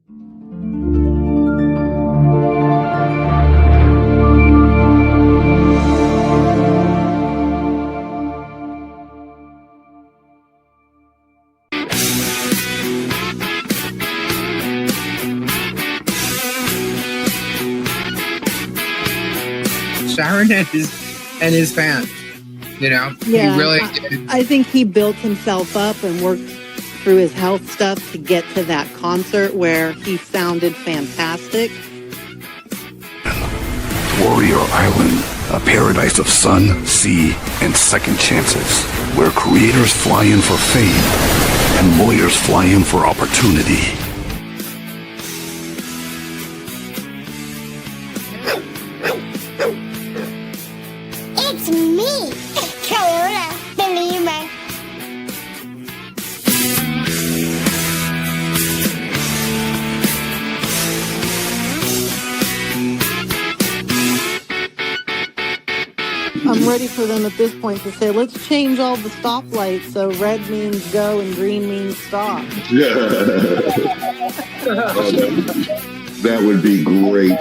Sharon and his fans, you know, Yeah, he really did. I think he built himself up and worked through his health stuff to get to that concert where he sounded fantastic. Warrior Island, a paradise of sun, sea, and second chances, where creators fly in for fame and lawyers fly in for opportunity. It's me, Toyota Believer. I'm ready for them at this point to say, let's change all the stoplights so red means go and green means stop. That would be great.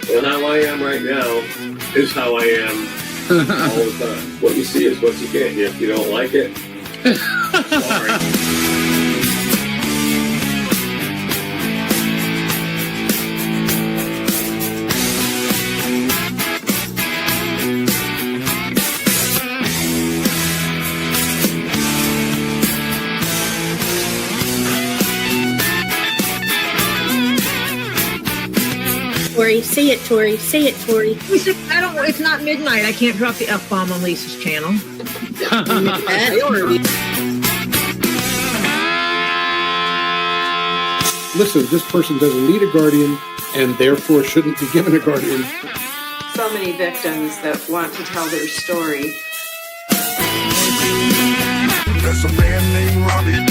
And how I am right now is how I am all the time. What you see is what you get. If you don't like it, sorry. Tori, say it, Tori. Say it, Tori. Lisa, I don't. It's not midnight. I can't drop the F-bomb on Lisa's channel. Listen, this person doesn't need a guardian and therefore shouldn't be given a guardian. So many victims that want to tell their story. There's a man named Robbie.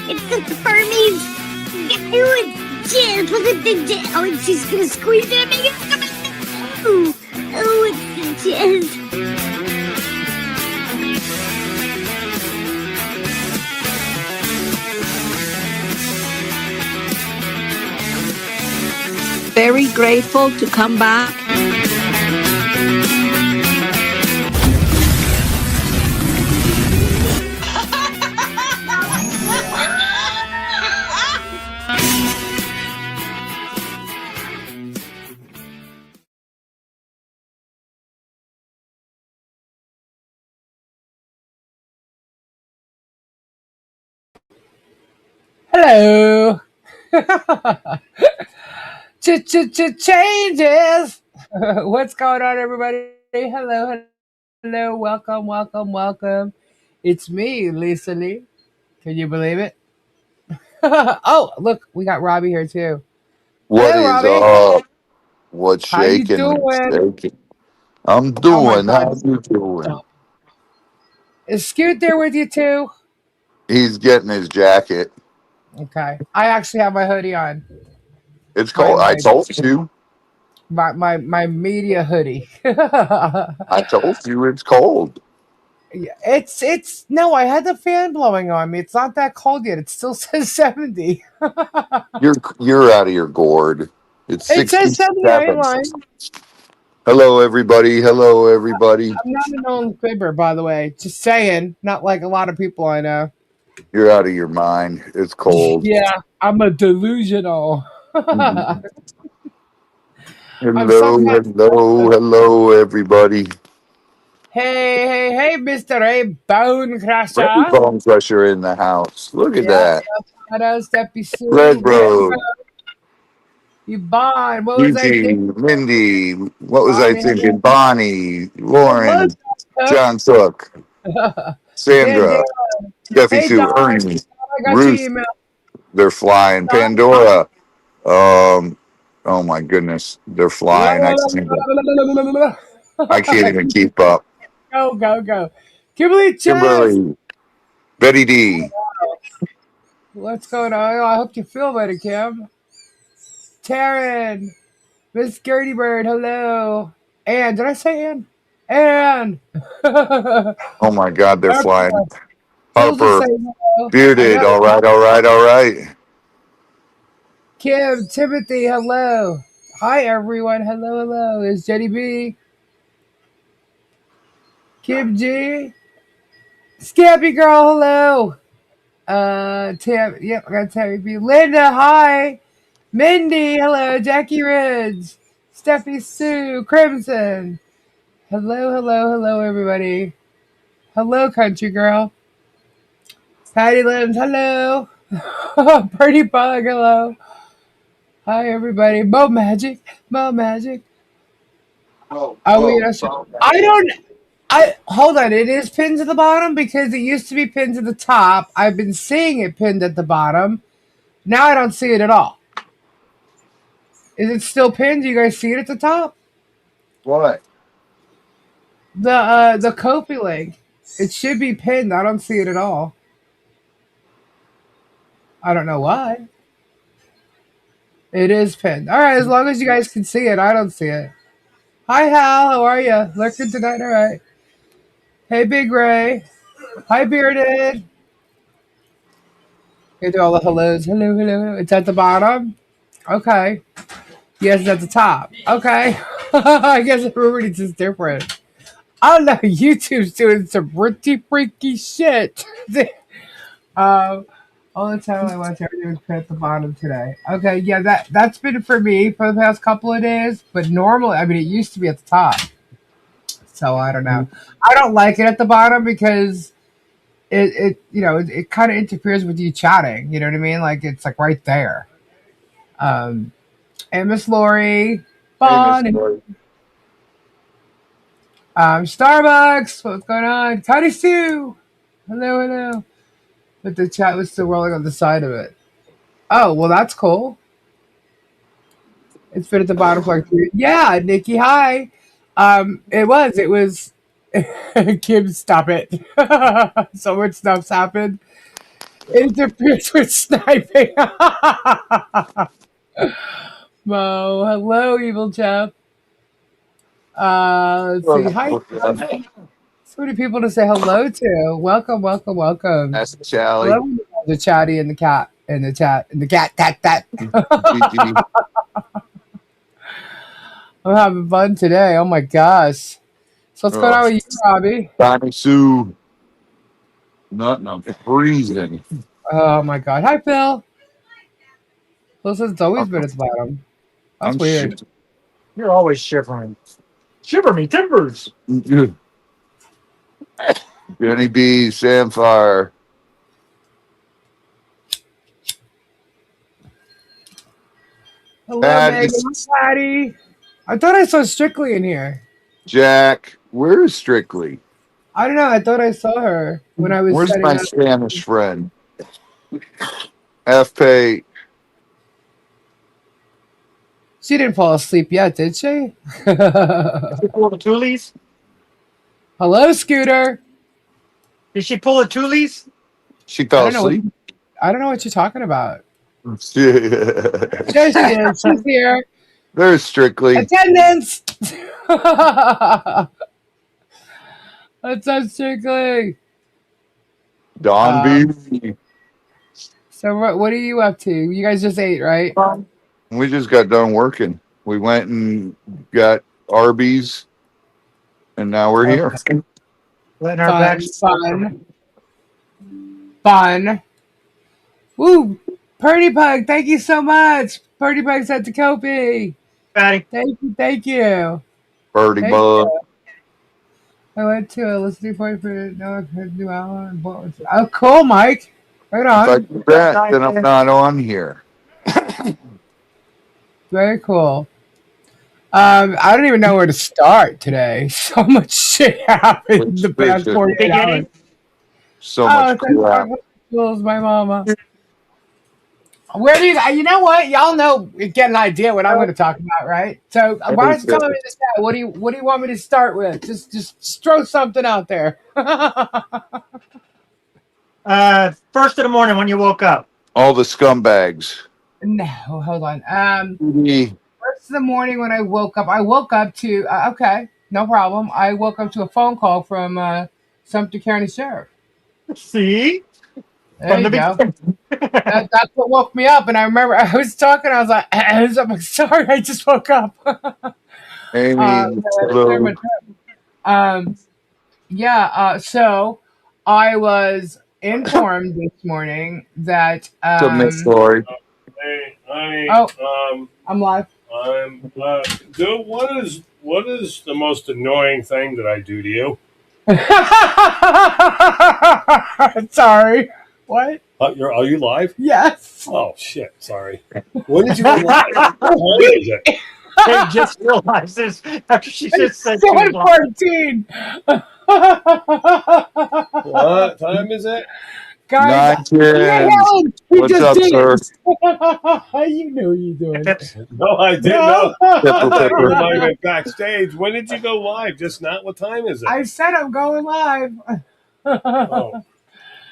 It's the Burmese. Oh, it's just gonna squeeze it and make it come. Oh, it's the jizz. Very grateful to come back. Hello. Changes. What's going on, everybody? Hello. Welcome. It's me, Lisa Lee. Can you believe it? Oh, look, we got Robbie here too. What Hello, is Robbie. up? What's How you shaking and doing? shaking? I'm Oh my doing. God. How you doing? Is Scoot there with you too? He's getting his jacket. Okay. I actually have my hoodie on. It's cold. I told you. My media hoodie. I told you it's cold. Yeah, it's no, I had the fan blowing on me. It's not that cold yet. It still says 70. You're out of your gourd. It's It says 70 67. line. Hello, everybody. I'm not a known fibber, by the way. Just saying. Not like a lot of people I know. You're out of your mind. It's cold. Yeah, I'm a delusional. Mhm. I'm Hello, everybody. Hey, Mr. A Bone Crusher. Red Bone Crusher in the house. Look at that. Hello, Steppy Sue. Red Road. Yvonne, what was I thinking? Mindy, what was I thinking? Bonnie, Hello, Lauren, John Cook, Sandra, Steffi Hey, Sue, Don. Ernie, I got Ruth. your email. They're flying. Pandora. Oh my goodness, they're flying. I can't even keep up. Go. Kimberly Chess. Kimberly, Betty D. What's going on? I hope you feel better, Kim. Taryn. Miss Gertie Bird, hello. Ann, did I say Ann? And Oh my God, they're flying. Jules is Harper, saying hello. I bearded. know. All right, all right, all right. Kim, Timothy, hello. Hi, everyone. Hello, hello. It's Jenny B. Kim G. Scampy Girl, hello. Tam, yep, I got Tammy B. Linda, hi. Mindy, hello. Jackie Ridge. Steffi Sue. Crimson. Hello, hello, hello, everybody. Hello, country girl. Patty Limbs, hello. Pretty Bug, hello. Hi, everybody. Mo Magic. Mo Magic. Oh, Are we oh, gonna show? oh. I don't. I hold on. It is pinned to the bottom because it used to be pinned to the top. I've been seeing it pinned at the bottom. Now I don't see it at all. Is it still pinned? Do you guys see it at the top? What? The Kofi link. It should be pinned. I don't see it at all. I don't know why. It is pinned. All right, as long as you guys can see it, I don't see it. Hi Hal, how are you? Lurking tonight, all right. Hey Big Ray. Hi Bearded. You do all the hellos. Hello, hello. It's at the bottom. Okay. Yes, it's at the top. Okay. I guess everybody's just different. I don't know. YouTube's doing some pretty freaky shit. All the time I watch everything was put at the bottom today. Okay, yeah, that's been for me for the past couple of days. But normally, I mean, it used to be at the top. So I don't know. I don't like it at the bottom because it kind of interferes with you chatting. You know what I mean? Like it's like right there. And Miss Lori, Hey, Miss Bon, Lori. Starbucks, what's going on? Cuddy Sue, hello, hello. But the chat was still rolling on the side of it. Oh, well, that's cool. It's been at the bottom for like 3. Yeah, Nikki, hi. It was. Kim, stop it. So much stuff's happened. It interferes with sniping. Mo, hello, evil Jeff. Let's see. Hi. So many people to say hello to. Welcome, welcome, welcome. That's I Charlie. love when you have the chatty and the cat in the chat and the cat that. I'm having fun today. Oh my gosh. So what's going on with you, Robbie? Donnie Sue. Nothing. I'm freezing. Oh my god. Hi, Phil. Phil says it's always been at the bottom. That's I'm weird. shit. You're always shivering. Shiver me timbers. Jenny B, Samfire. Hello, Patty, Megan. Patty. I thought I saw Strictly in here. Jack. Where's Strictly? I don't know. I thought I saw her when I was Where's setting my up. Spanish friend? FP. She didn't fall asleep yet, did she? Did she pull the toolies? Hello, Scooter. Did she pull the toolies? She I fell don't know. asleep. I don't know what you're talking about. There she There is. She's here. There's Strictly. Attendance. That's not Strictly. Don B. So what are you up to? You guys just ate, right? We just got done working. We went and got Arby's, and now we're here. Letting our backs. Fun. Woo! Purdy Pug, thank you so much. Purdy Pug said to Kopi. Patty. Thank you. Birdie Thank Bug. you. I went to a listening point for no new album. Oh, cool, Mike. Right on. If I do that, then I'm not on here. Very cool. I don't even know where to start today. So much shit happened in the past 48 hours. So much crap. My mama. Where do you know what? Y'all know, get an idea what I'm going to talk about, right? So why don't you tell me in the chat? What do you want me to start with? Just throw something out there. First of the morning when you woke up. All the scumbags. No, hold on. First of the morning when I woke up to okay. No problem. I woke up to a phone call from Sumter County Sheriff. See? There you go. That's what woke me up. And I remember I was talking. I was like, I'm like, sorry, I just woke up. Amy, So I was informed this morning that it's a mixed story. Hey, honey. I'm live. Dude, what is the most annoying thing that I do to you? Sorry. What? Are you live? Yes. Oh shit! Sorry. When did you go live? What is it? They just realized this after she just said 7:14. What time is it? Guys, 9:10. What's up, sir? You knew you doing. No, I didn't know. I Pipper, thought you pipper. might have been backstage. When did you go live? Just not. What time is it? I said I'm going live. Oh.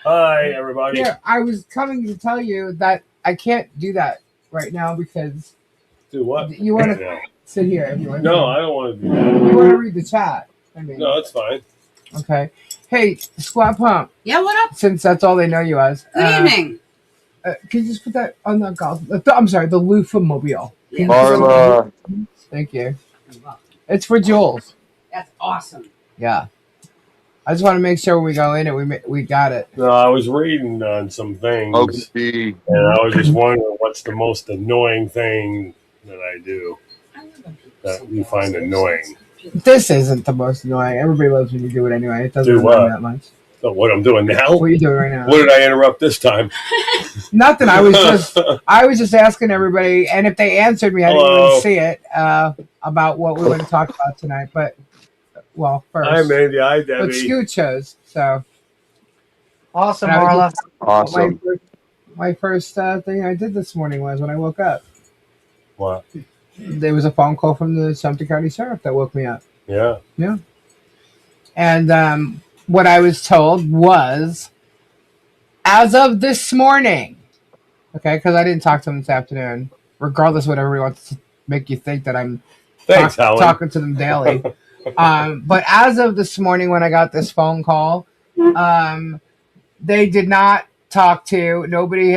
Hi, everybody. Here, I was coming to tell you that I can't do that right now because. Do what? You want to sit here if you want. No, I don't want to do that. You want to read the chat? I mean, no, it's fine. Okay. Hey, Squat Pump. Yeah, what up? Since that's all they know you as. Good evening. Can you just put that on the golf? I'm sorry, the Lufa Mobile. Yeah. Marla. Thank you. It's for Jules. That's awesome. Yeah. I just want to make sure when we go in it, we got it. No, I was reading on some things, Okay. and I was just wondering what's the most annoying thing that I do that you find annoying. This isn't the most annoying. Everybody loves when you do it anyway. It doesn't Do annoy what? me that much. So what I'm doing now? What are you doing right now? What did I interrupt this time? Nothing. I was just asking everybody, and if they answered me, I didn't even see it about what we want to talk about tonight. But well, first, Hi, Mandy. Hi, Debbie. but Scoot chose. So Awesome, and I was Marla. just- Awesome. My first thing I did this morning was when I woke up. What? There was a phone call from the Sumter County Sheriff that woke me up. Yeah. Yeah. And what I was told was, as of this morning, okay, because I didn't talk to them this afternoon, regardless of what everybody wants to make you think that I'm Thanks, Helen. talking to them daily. But as of this morning when I got this phone call, they did not talk to, nobody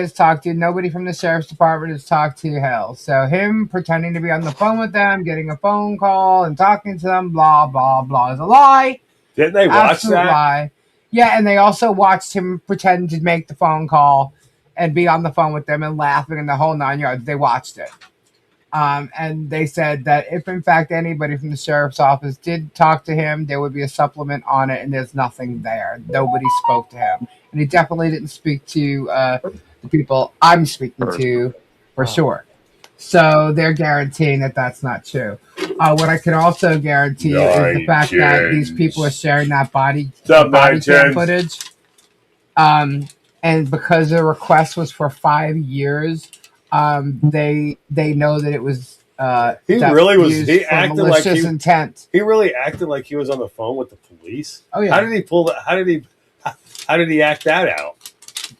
from the sheriff's department has talked to Hales. So him pretending to be on the phone with them, getting a phone call and talking to them, blah, blah, blah, is a lie. Didn't they watch Absolute that? lie. Yeah, and they also watched him pretend to make the phone call and be on the phone with them and laughing in the whole 9 yards. They watched it. And they said that if, in fact, anybody from the sheriff's office did talk to him, there would be a supplement on it, and there's nothing there. Nobody spoke to him. And he definitely didn't speak to the people I'm speaking to for sure. So they're guaranteeing that that's not true. What I can also guarantee you is the fact that these people are sharing that body cam footage. And because the request was for 5 years, they know that it was He really was. used He for acted like malicious intent. He really acted like he was on the phone with the police. Oh yeah. How did he pull that? How did he act that out?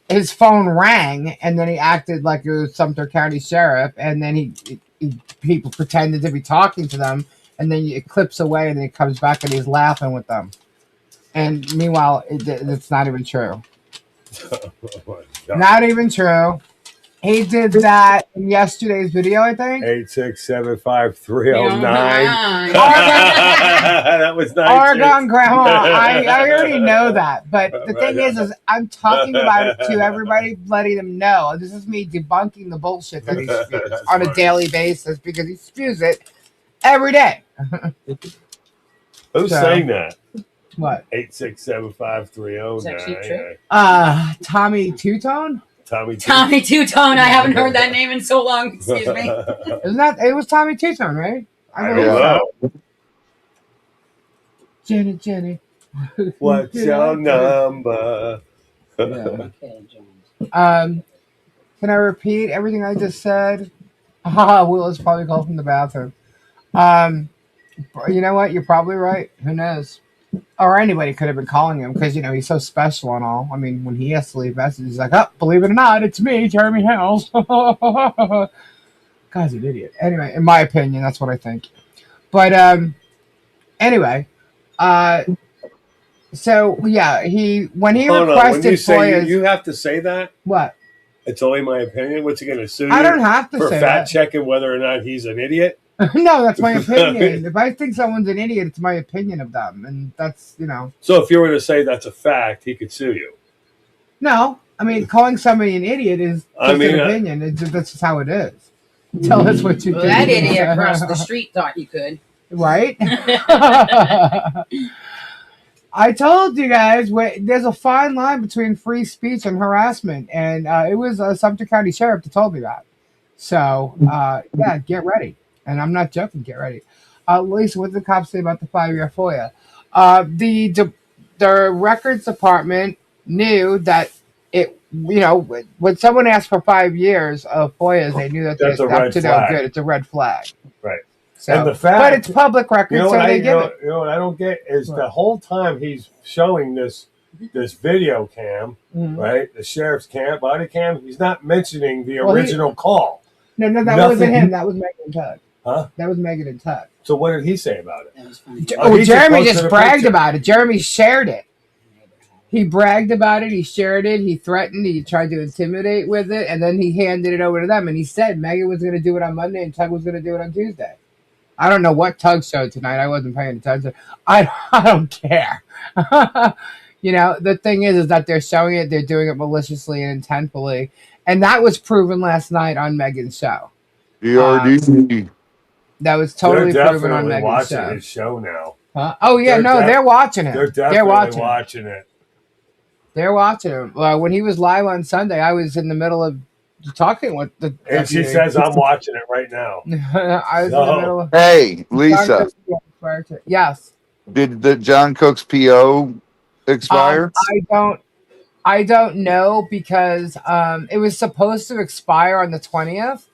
His phone rang, and then he acted like it was Sumter County Sheriff, and then people pretended to be talking to them, and then it clips away, and then it comes back, and he's laughing with them. And meanwhile, it's not even true. Oh my God. Not even true. He did that in yesterday's video, I think. 8675309. That was nice. Oregon Grandma. I already know that. But the thing is I'm talking about it to everybody, letting them know. This is me debunking the bullshit that he spews on a daily basis because he spews it every day. Who's saying that? What? 8675309. Tommy Two-Tone? Tommy Two-Tone. I haven't heard that name in so long. Excuse me. Isn't that? It was Tommy Two-Tone, right? I don't know. Jenny. What's your number? Can I repeat everything I just said? Will is probably called from the bathroom. You know what? You're probably right. Who knows? Or anybody could have been calling him because, he's so special and all. I mean, when he has to leave messages, he's like, oh, believe it or not, it's me, Jeremy Hales. Guy's an idiot. Anyway, in my opinion, that's what I think. But Anyway, uh, so yeah, when he Hold on. When requested you say FOIAs, you have to say that, what? it's only my opinion. What's he going to sue you? I don't have to for say fact that. checking whether or not he's an idiot? No, that's my opinion. If I think someone's an idiot, it's my opinion of them, and that's So if you were to say that's a fact, he could sue you. No, I mean calling somebody an idiot is just an opinion. That's just how it is. Tell us what you Well, think. that idiot across the street thought you could. Right? I told you guys there's a fine line between free speech and harassment, and it was a Sumter County Sheriff that told me that. So yeah, get ready, and I'm not joking. Get ready. Lisa, what did the cops say about the 5-year FOIA? The records department knew that it. When someone asked for 5 years of FOIAs, they knew that That's they're a red up to no flag. good. It's a red flag. Right. So, and the fact, but it's public record, so they give it. You know what I don't get is the whole time he's showing this video cam, right? The sheriff's body cam. He's not mentioning the original call. No, that wasn't him. That was Megan and Tug. Huh? That was Megan and Tug. So what did he say about it? That was funny. Jeremy just bragged about it. Jeremy shared it. He bragged about it. He shared it. He threatened. He tried to intimidate with it, and then he handed it over to them. And he said Megan was going to do it on Monday, and Tug was going to do it on Tuesday. I don't know what Tug showed tonight. I wasn't paying attention. I don't care. The thing is that they're showing it. They're doing it maliciously and intentfully, and that was proven last night on Megan's show. DRD. That was totally proven on Megan's watching show. his show now. Huh? Oh yeah, they're watching it. They're definitely watching it. They're watching him. When he was live on Sunday, I was in the middle of talking with the. And she says, "I'm watching it right now." I was in the middle of. Hey, Lisa. Yes. Did the John Cook's PO expire? I don't know because it was supposed to expire on the 20th.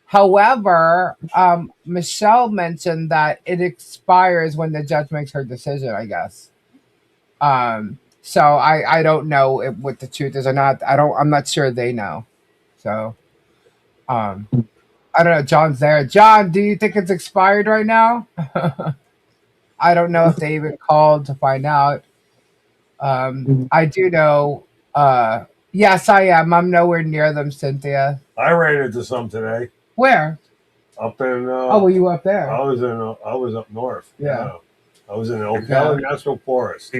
However, Michelle mentioned that it expires when the judge makes her decision, I guess. So I don't know what the truth is or not. I'm not sure they know. So I don't know. John's there. John, do you think it's expired right now? I don't know if they even called to find out. I do know. Yes, I am. I'm nowhere near them, Cynthia. I ran into some today. Where? Up in. Were you up there? I was up north. Yeah. I was in the Ocala National Forest.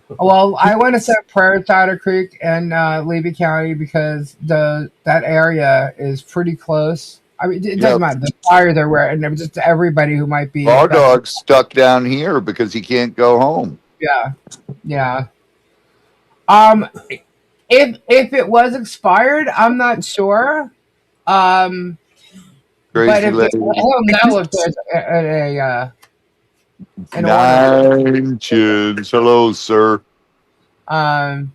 Well, I want to send prayers to Otter Creek and Levy County because that area is pretty close. I mean, it doesn't matter. The fires are where, and just everybody who might be. Our dog's stuck down here because he can't go home. Yeah. If it was expired, I'm not sure. Crazy but if lady. I don't know if there's an Nine chins. Hello, sir. All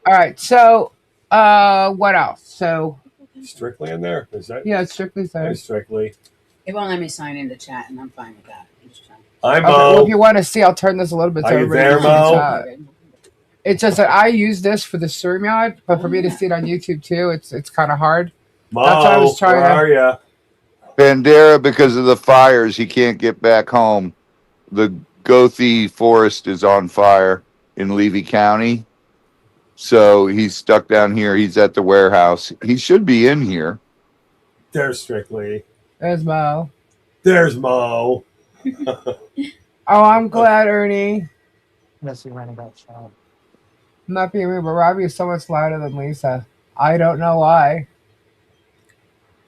right. So, what else? So, Strictly in there? Is that? Yeah, it's Strictly there. Strictly. It won't let me sign into chat, and I'm fine with that. I'm okay, well, if you want to see, I'll turn this a little bit so Are you everybody there, can see the Mo? chat. It's just that I use this for the StreamYard, but for me to see it on YouTube too, it's kind of hard. Mo, That's why I was trying where are you? Bandera, because of the fires, he can't get back home. The Gothi Forest is on fire in Levy County. So he's stuck down here. He's at the warehouse. He should be in here. There's Strictly. There's Mo. There's Mo. Oh, I'm glad, Ernie. Unless you ran about shop. I'm not being rude, but Robbie is so much louder than Lisa. I don't know why.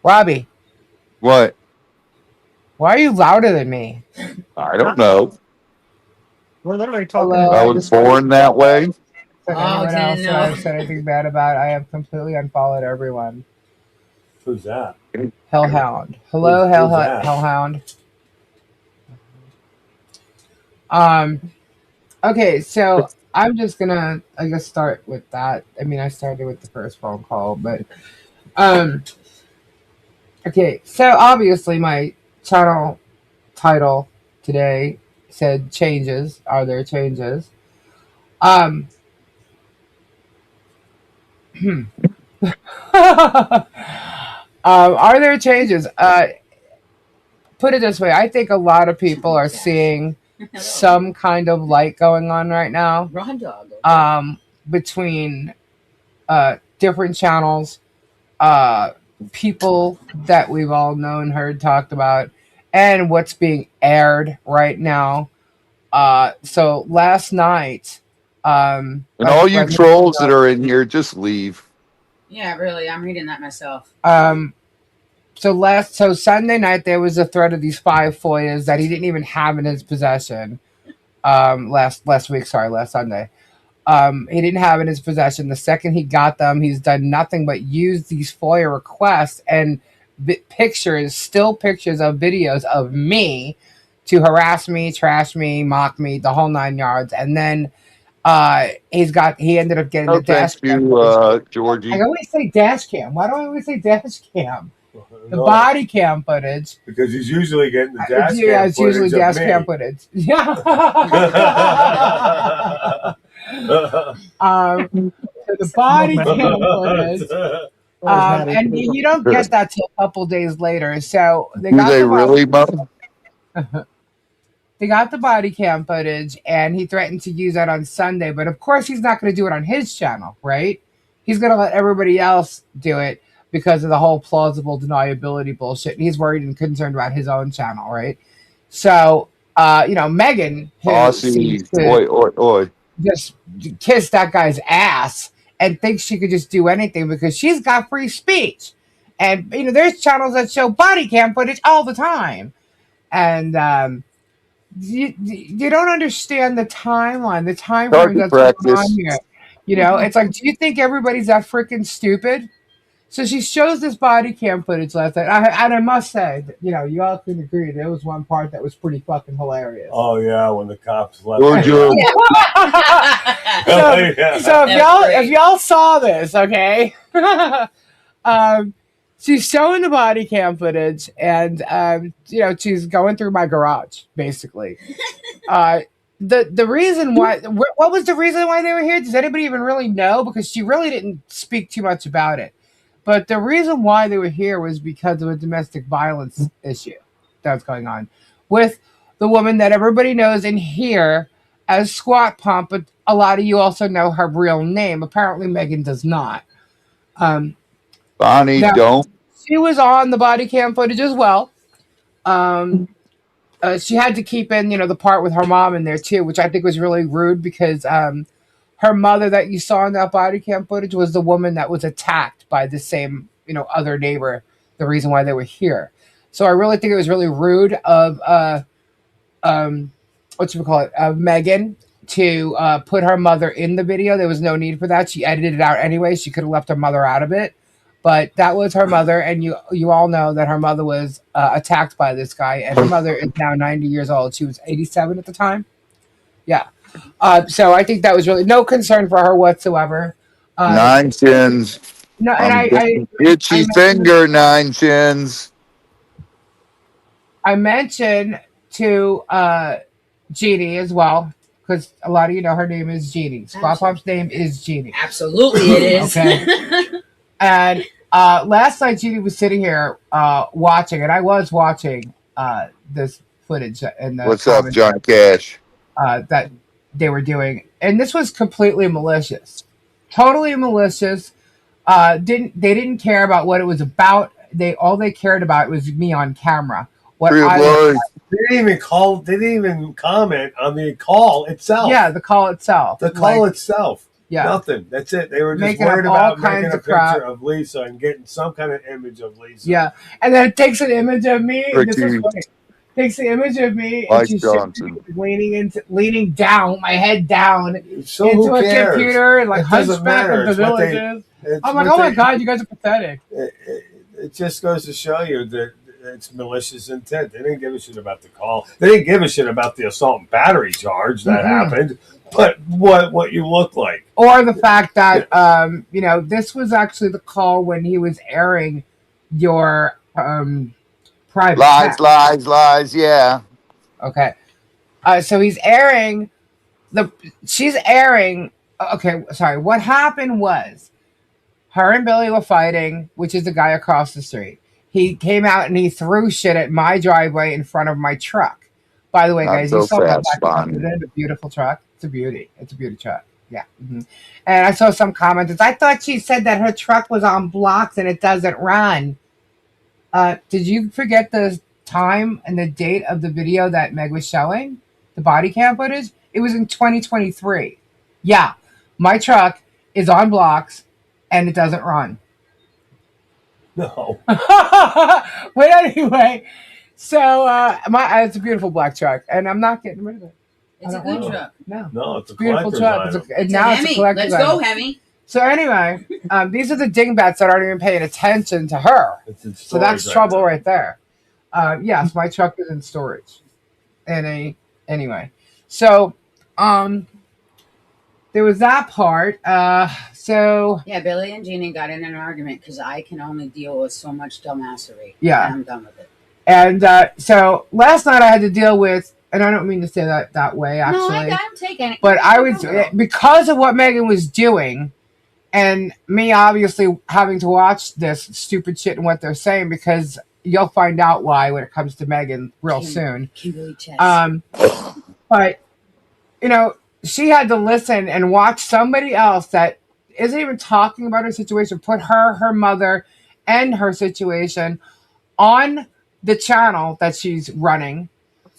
Robbie, What? why are you louder than me? I don't know. We're literally talking Hello, I was born that way. Anyone else that I've said anything bad about? I have completely unfollowed everyone. Who's that? Hellhound. Hello, Who's that? Hellhound. Okay, so I'm just gonna, I guess, start with that. I mean, I started with the first phone call, but okay, so obviously my channel title today said changes. Are there changes? Are there changes? Put it this way: I think a lot of people are seeing some kind of light going on right now. Raw dog. Between different channels, uh, people that we've all known, heard, talked about, and what's being aired right now. So last night, And all you like, trolls that are in here, just leave. Yeah, really. I'm reading that myself. so Sunday night there was a thread of these 5 FOIAs that he didn't even have in his possession. Last week, sorry, last Sunday. He didn't have in his possession. The second he got them, he's done nothing but use these FOIA requests and pictures, still pictures of videos of me to harass me, trash me, mock me, the whole 9 yards. And then he ended up getting the dash cam. Georgie. I always say dash cam. Why do I always say dash cam? The body cam footage. Because he's usually getting the dash cam Yeah, it's footage usually dash of me. cam footage. Yeah. So the body cam footage. And you don't get that till a couple days later. So they got they got the body cam footage, and he threatened to use that on Sunday. But of course, he's not going to do it on his channel, right? He's going to let everybody else do it because of the whole plausible deniability bullshit. He's worried and concerned about his own channel, right? So, Megan, just kiss that guy's ass and thinks she could just do anything because she's got free speech. And, there's channels that show body cam footage all the time. And you don't understand the timeline, the time frame that's going on here. It's like, do you think everybody's that freaking stupid? So she shows this body cam footage last night. And I must say, that, you all can agree, there was one part that was pretty fucking hilarious. Oh, yeah, when the cops left. So if y'all saw this, okay? She's showing the body cam footage, and she's going through my garage, basically. The reason why, what was the reason why they were here? Does anybody even really know? Because she really didn't speak too much about it. But the reason why they were here was because of a domestic violence issue that was going on with the woman that everybody knows in here as Squat Pump, but a lot of you also know her real name. Apparently, Megan does not. Bonnie, don't. She was on the body cam footage as well. She had to keep in, the part with her mom in there too, which I think was really rude because her mother that you saw in that body cam footage was the woman that was attacked by the same, other neighbor, the reason why they were here. So I really think it was really rude of, Megan to put her mother in the video. There was no need for that. She edited it out anyway. She could have left her mother out of it. But that was her mother, and you all know that her mother was attacked by this guy, and her mother is now 90 years old. She was 87 at the time. Yeah. So I think that was really no concern for her whatsoever. 9 chins. No, and itchy finger, 9 chins. I mentioned to Jeannie as well, because a lot of you know her name is Jeannie. Squat Pump's name is Jeannie. Absolutely, it is. Okay. And last night, Jeannie was sitting here watching, and I was watching this footage. What's up, John Cash? That they were doing, and this was completely malicious, totally malicious. They didn't care about what it was about. All they cared about was me on camera. They didn't even comment on the call itself. Yeah, the call itself. The call itself. Yeah. Nothing. That's it. They were just worried about making a picture of Lisa and getting some kind of image of Lisa. Yeah. And then it takes an image of me. This is funny. Takes the image of me and she's leaning down, my head down into a computer and like hunchback of the villages. I'm like, oh my God, you guys are pathetic. It just goes to show you that it's malicious intent. They didn't give a shit about the call. They didn't give a shit about the assault and battery charge that happened. But what you look like. Or the fact that, this was actually the call when he was airing your private Lies, yeah. Okay. So he's airing what happened was Her and Billy were fighting, which is the guy across the street. He came out and he threw shit at my driveway in front of my truck. By the way, Not guys, you so saw that fast, black truck, Bonnie. isn't it? A beautiful truck. It's a beauty. It's a beauty truck. Yeah. And I saw some commenters. I thought she said that her truck was on blocks and it doesn't run. Did you forget the time and the date of the video that Meg was showing? The body cam footage? It was in 2023. Yeah. My truck is on blocks and it doesn't run. No. But anyway, so it's a beautiful black truck, and I'm not getting rid of it. It's a good truck. No, it's a Beautiful collector's truck. item. It's a Hemi. collector's Let's go, item. Hemi. So anyway, these are the dingbats that aren't even paying attention to her. It's in So that's storage trouble now. right there. Yes, my truck is in storage. Anyway, so there was that part. So Yeah, Billy and Jeannie got in an argument because I can only deal with so much dumbassery. Yeah. And I'm done with it. and so last night I had to deal with, and I don't mean to say that way actually. No, I'm taking it. But I was, because of what Megan was doing, and me obviously having to watch this stupid shit and what they're saying, because you'll find out why when it comes to Megan real soon. Kimberly Chess. But, you know, she had to listen and watch somebody else that isn't even talking about her situation, put her mother, and her situation on the channel that she's running,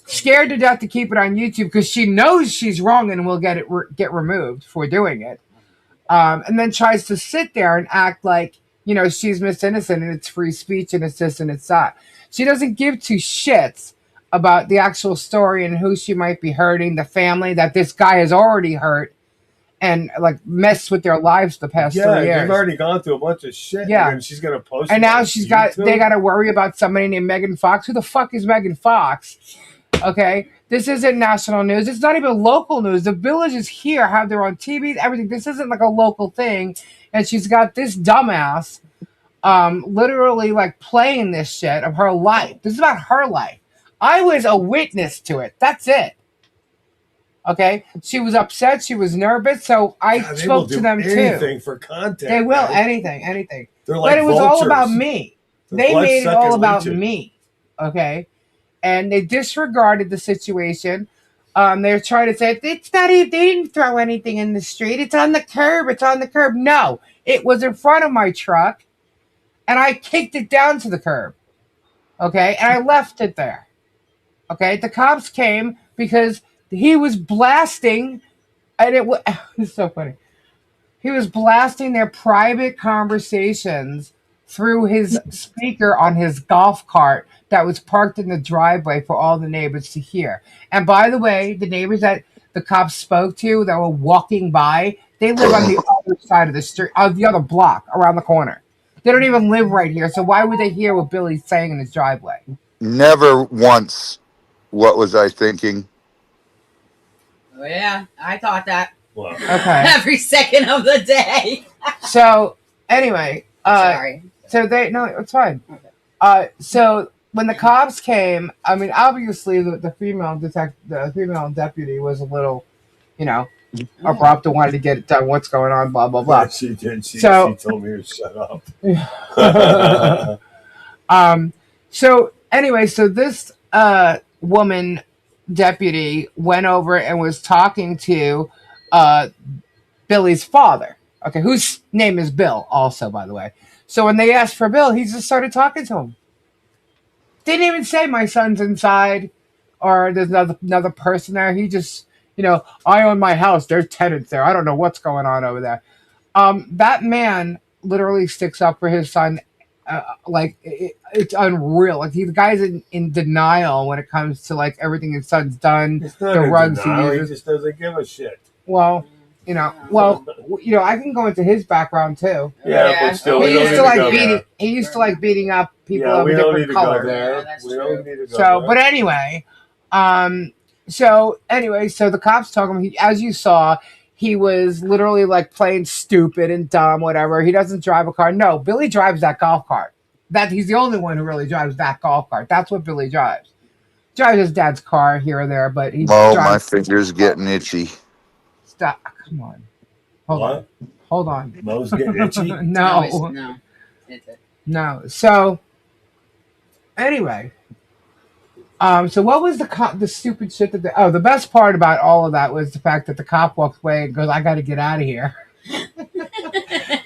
scared to death to keep it on YouTube because she knows she's wrong and will get removed for doing it. And then tries to sit there and act like, you know, she's Miss Innocent and it's free speech and it's this and it's that. She doesn't give two shits about the actual story and who she might be hurting, the family that this guy has already hurt and like messed with their lives the past 3 years. They've already gone through a bunch of shit. Yeah. And she's gonna post. And it now on they got YouTube? to worry about somebody named Megan Fox. Who the fuck is Megan Fox? Okay, this isn't national news. It's not even local news. The villages here have their own TVs, everything. This isn't like a local thing. And she's got this dumbass literally like playing this shit of her life. This is about her life. I was a witness to it. That's it. Okay, she was upset. She was nervous. So I God, they spoke will to do them anything too. for content. They will man. anything. They're like But it was all vultures. about me. They're They made it all bloodsucking about leeches. me. Okay, and they disregarded the situation. They're trying to say it's not even. They didn't throw anything in the street. It's on the curb. It's on the curb. No, it was in front of my truck, and I kicked it down to the curb. Okay, and I left it there. Okay, the cops came because he was blasting, and it's so funny. He was blasting their private conversations through his speaker on his golf cart that was parked in the driveway for all the neighbors to hear. And by the way, the neighbors that the cops spoke to that were walking by, they live on the other side of the street, on the other block, around the corner. They don't even live right here, so why would they hear what Billy's saying in his driveway? Never once. What was I thinking? Oh, yeah. I thought that. Well, Okay. Every second of the day. So anyway, Sorry. So it's fine. So when the cops came, I mean, obviously the female deputy was a little, you know, abrupt and wanted to get it done. What's going on? Blah blah blah. Yeah, she did. She told me to shut up. So anyway, so this woman deputy went over and was talking to Billy's father. Okay, whose name is Bill, also, by the way. So when they asked for Bill, he just started talking to him. Didn't even say my son's inside or there's another person there. He just, you know, I own my house. There's tenants there. I don't know what's going on over there. That man literally sticks up for his son. It's unreal. Like the guy's in denial when it comes to like everything his son's done. It's not The in rugs denial, he he uses. just doesn't give a shit. Well, I can go into his background too. Yeah, but still, He used to like beating up people Yeah, of we a don't different need to color. go there. We don't need to go So, there. but anyway, so the cops told him, as you saw, he was literally like playing stupid and dumb, whatever. He doesn't drive a car. No, Billy drives that golf cart. He's the only one who really drives that golf cart. That's what Billy drives. Drives his dad's car here or there, but he Oh, drives. my finger's getting itchy. Stop! Come on, Hold on. Mo's getting itchy? No. No. It's it. No. So, anyway. So what was the stupid shit that the best part about all of that was the fact that the cop walks away and goes, I got to get out of here.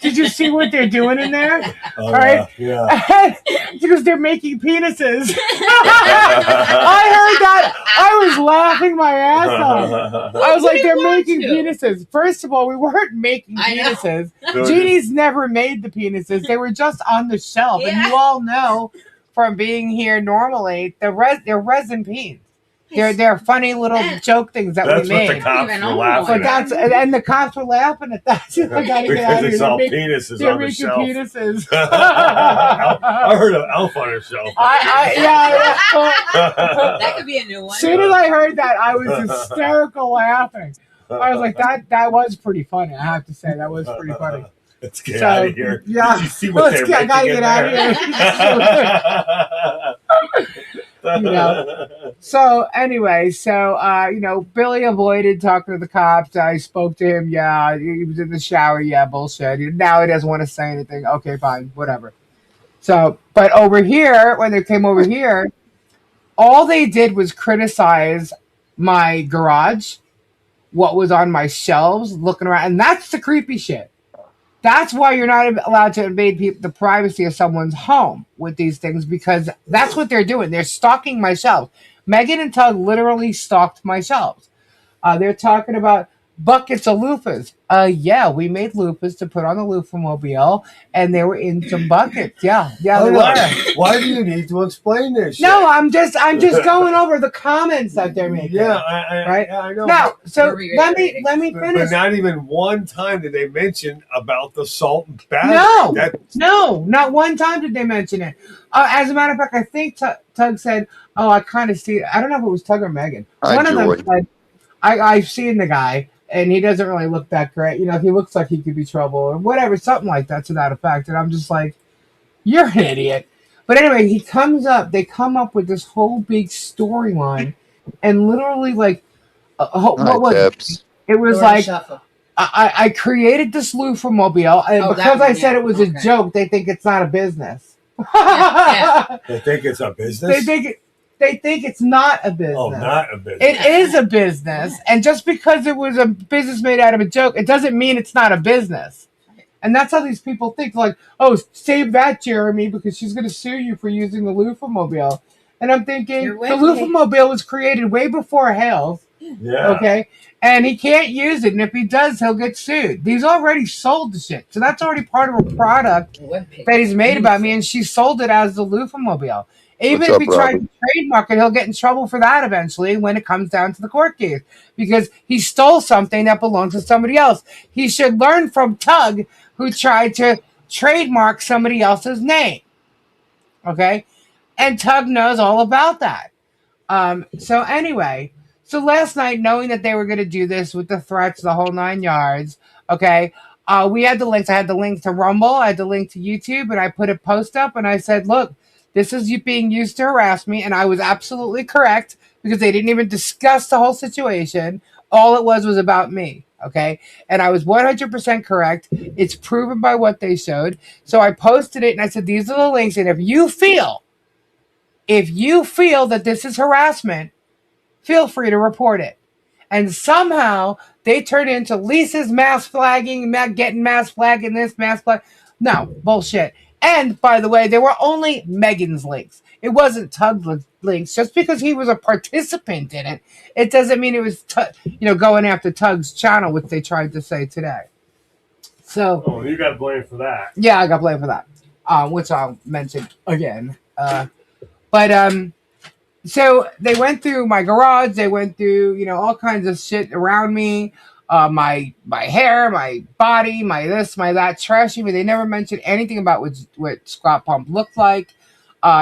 Did you see what they're doing in there? Oh, all right. Yeah. Because they're making penises. I heard that. I was laughing my ass off. I was like, they're making penises. First of all, we weren't making penises. Jeannie's never made the penises. They were just on the shelf. And you all know from being here normally, they're resin peens. They're funny little joke things that we made. That's what the cops were laughing at. And the cops were laughing at that. I gotta get out of here. Because it's all penises on the shelf. Penises. I heard of Elf on a shelf. Yeah. That could be a new one. As soon as I heard that, I was hysterical laughing. I was like, that was pretty funny. I have to say, that was pretty funny. Let's get out of here. Yeah. You see what they're I gotta making get out of here. So anyway, Billy avoided talking to the cops. I spoke to him. Yeah, he was in the shower. Yeah, bullshit. Now he doesn't want to say anything. Okay, fine, whatever. So, but over here, when they came over here, all they did was criticize my garage, what was on my shelves, looking around, and that's the creepy shit. That's why you're not allowed to invade the privacy of someone's home with these things, because that's what they're doing. They're stalking my shelves. Megan and Tug literally stalked my shelves. They're talking about buckets of loofahs. Yeah, we made loofahs to put on the loofah-mobile, and they were in some buckets. Yeah, they were. Why do you need to explain this? No, I'm just going over the comments that they're making. Yeah, right. I know. Now, so let me finish. But not even one time did they mention about the salt and battery. No, not one time did they mention it. As a matter of fact, I think Tug said, "Oh, I kind of see it." I don't know if it was Tug or Megan. One of them said, "I've seen the guy, and he doesn't really look that great. You know, he looks like he could be trouble or whatever, something like that to that effect." And I'm just like, "You're an idiot." But anyway, they come up with this whole big storyline, and literally what was it? It was like, I created this loofah mobile, and because I said it was a joke, they think it's not a business. They think it's a business? They think it's not a business. Oh, not a business. It is a business, and just because it was a business made out of a joke, it doesn't mean it's not a business. And that's how these people think, like, oh, save that, Jeremy, because she's going to sue you for using the loofah-mobile. And I'm thinking, the loofah-mobile was created way before Hales. Yeah. Okay? And he can't use it, and if he does, he'll get sued. He's already sold the shit. So that's already part of a product that he's made about me, and she sold it as the loofah-mobile. Even if he tried to trademark it, he'll get in trouble for that eventually when it comes down to the court case, because he stole something that belongs to somebody else. He should learn from Tug, who tried to trademark somebody else's name. Okay? And Tug knows all about that. So anyway, so last night, knowing that they were going to do this with the threats, the whole 9 yards, okay, we had the links. I had the link to Rumble, I had the link to YouTube, and I put a post up, and I said, look, this is you being used to harass me, and I was absolutely correct, because they didn't even discuss the whole situation. All it was about me, okay? And I was 100% correct. It's proven by what they showed. So I posted it, and I said, these are the links, and if you feel that this is harassment, feel free to report it. And somehow they turned into Lisa's mass flagging, getting mass flagging this, mass flag. No, bullshit. And by the way, they were only Megan's links. It wasn't Tug's links. Just because he was a participant in it, it doesn't mean it was going after Tug's channel, which they tried to say today. So, you got blamed for that. Yeah, I got blamed for that, which I'll mention again. So they went through my garage. They went through, all kinds of shit around me. My hair, my body, my this, my that, trashing me. They never mentioned anything about what Squat Pump looked like.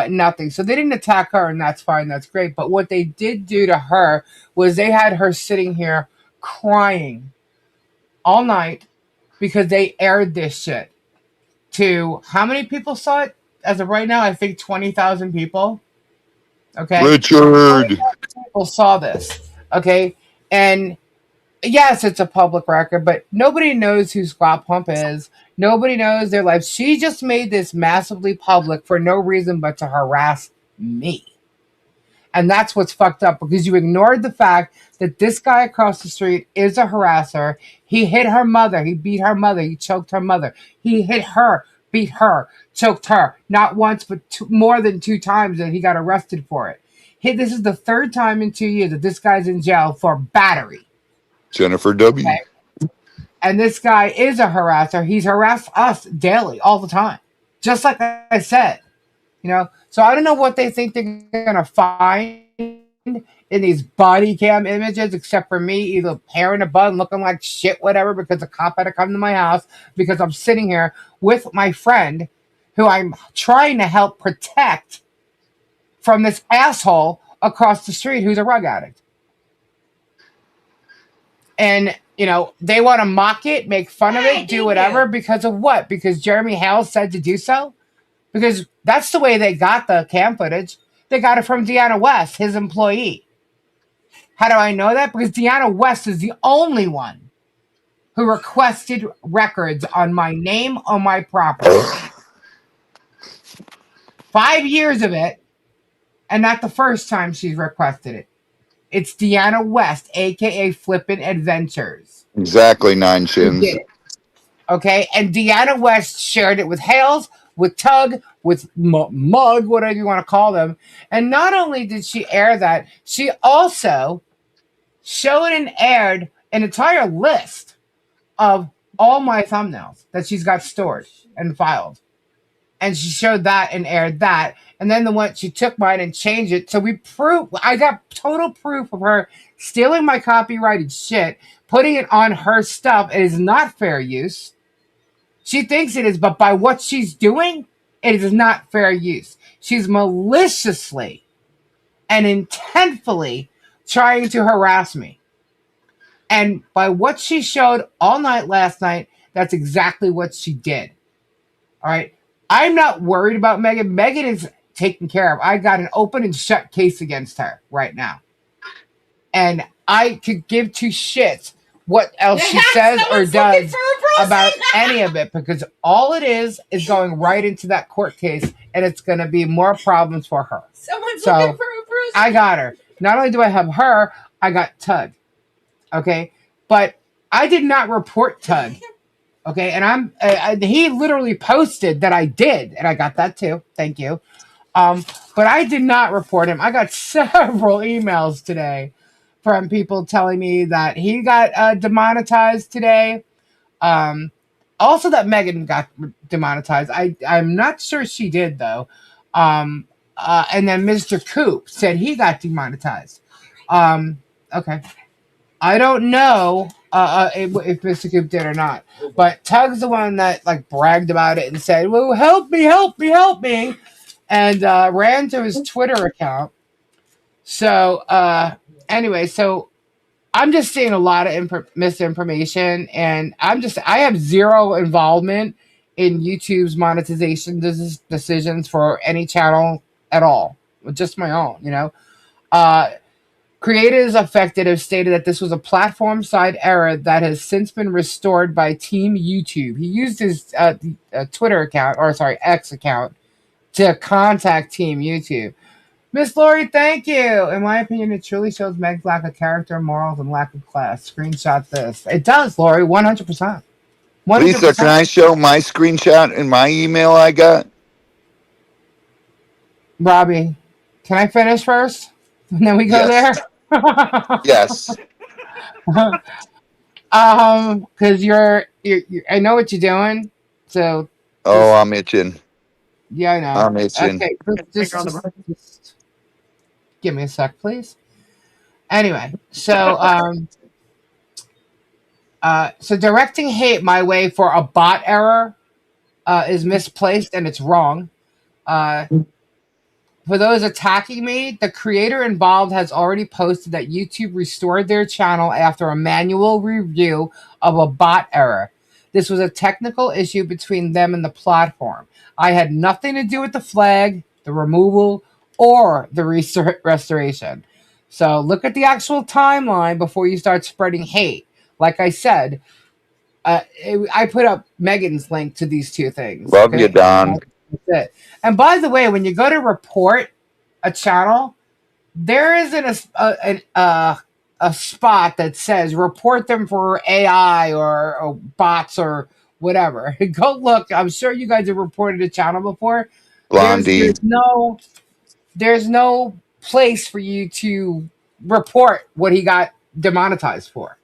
Nothing. So they didn't attack her, and that's fine. That's great. But what they did do to her was they had her sitting here crying all night because they aired this shit to how many people saw it? As of right now, I think 20,000 people. Okay. Richard. 20,000 people saw this. Okay. And yes, it's a public record, but nobody knows who Squat Pump is. Nobody knows their life. She just made this massively public for no reason but to harass me. And that's what's fucked up because you ignored the fact that this guy across the street is a harasser. He hit her mother. He beat her mother. He choked her mother. He hit her, beat her, choked her. Not once, but more than 2 times, and he got arrested for it. This is the 3rd time in 2 years that this guy's in jail for battery. Jennifer W. Okay? And this guy is a harasser. He's harassed us daily, all the time. Just like I said. So I don't know what they think they're going to find in these body cam images, except for me either hair in a bun, looking like shit, whatever, because the cop had to come to my house because I'm sitting here with my friend who I'm trying to help protect from this asshole across the street who's a rug addict. And, they want to mock it, make fun of it, do whatever, because of what? Because Jeremy Hales said to do so? Because that's the way they got the cam footage. They got it from Deanna West, his employee. How do I know that? Because Deanna West is the only one who requested records on my name on my property. 5 years of it, and not the first time she's requested it. It's Deanna West, a.k.a. Flippin' Adventures. Exactly, 9 Shins. Okay, and Deanna West shared it with Hales, with Tug, with Mug, whatever you want to call them. And not only did she air that, she also showed and aired an entire list of all my thumbnails that she's got stored and filed. And she showed that and aired that. And then the one she took mine and changed it. So I got total proof of her stealing my copyrighted shit, putting it on her stuff. It is not fair use. She thinks it is, but by what she's doing, it is not fair use. She's maliciously and intentfully trying to harass me. And by what she showed all night last night, that's exactly what she did. All right. I'm not worried about Megan. Megan is taken care of. I got an open and shut case against her right now. And I could give 2 shits what else she says or does about any of it, because all it is going right into that court case, and it's going to be more problems for her. Someone's looking for a bruise. I got her. Not only do I have her, I got Tug. Okay? But I did not report Tug. Okay? And he literally posted that I did, and I got that too. Thank you. But I did not report him. I got several emails today from people telling me that he got demonetized today. Also that Megan got demonetized. I'm not sure she did, though. And then Mr. Coop said he got demonetized. Okay. I don't know if Mr. Coop did or not. But Tug's the one that bragged about it and said, well, help me. And ran to his Twitter account. So, anyway, so I'm just seeing a lot of misinformation, and I have zero involvement in YouTube's monetization decisions for any channel at all. Just my own, Creators affected have stated that this was a platform-side error that has since been restored by Team YouTube. He used his Twitter account, X account, to contact Team YouTube. Miss Lori, thank you. In my opinion, it truly shows Meg's lack of character, morals, and lack of class. Screenshot this. It does, Lori, 100%. 100%. Lisa, can I show my screenshot in my email I got? Robbie, can I finish first? And then we go there? Yes. Because you're I know what you're doing. So. Oh, I'm itching. Yeah, I know. I'm itching. Okay, just give me a sec, please. Anyway, so so directing hate my way for a bot error is misplaced and it's wrong. For those attacking me, the creator involved has already posted that YouTube restored their channel after a manual review of a bot error. This was a technical issue between them and the platform. I had nothing to do with the flag, the removal, or the restoration. So look at the actual timeline before you start spreading hate. like I said, I put up Megan's link to these two things. Love you, Okay, Don. that's it. And by the way, when you go to report a channel, there isn't a spot that says report them for AI or bots or whatever. Go look. I'm sure you guys have reported a channel before. Blondie. There's no place for you to report what he got demonetized for.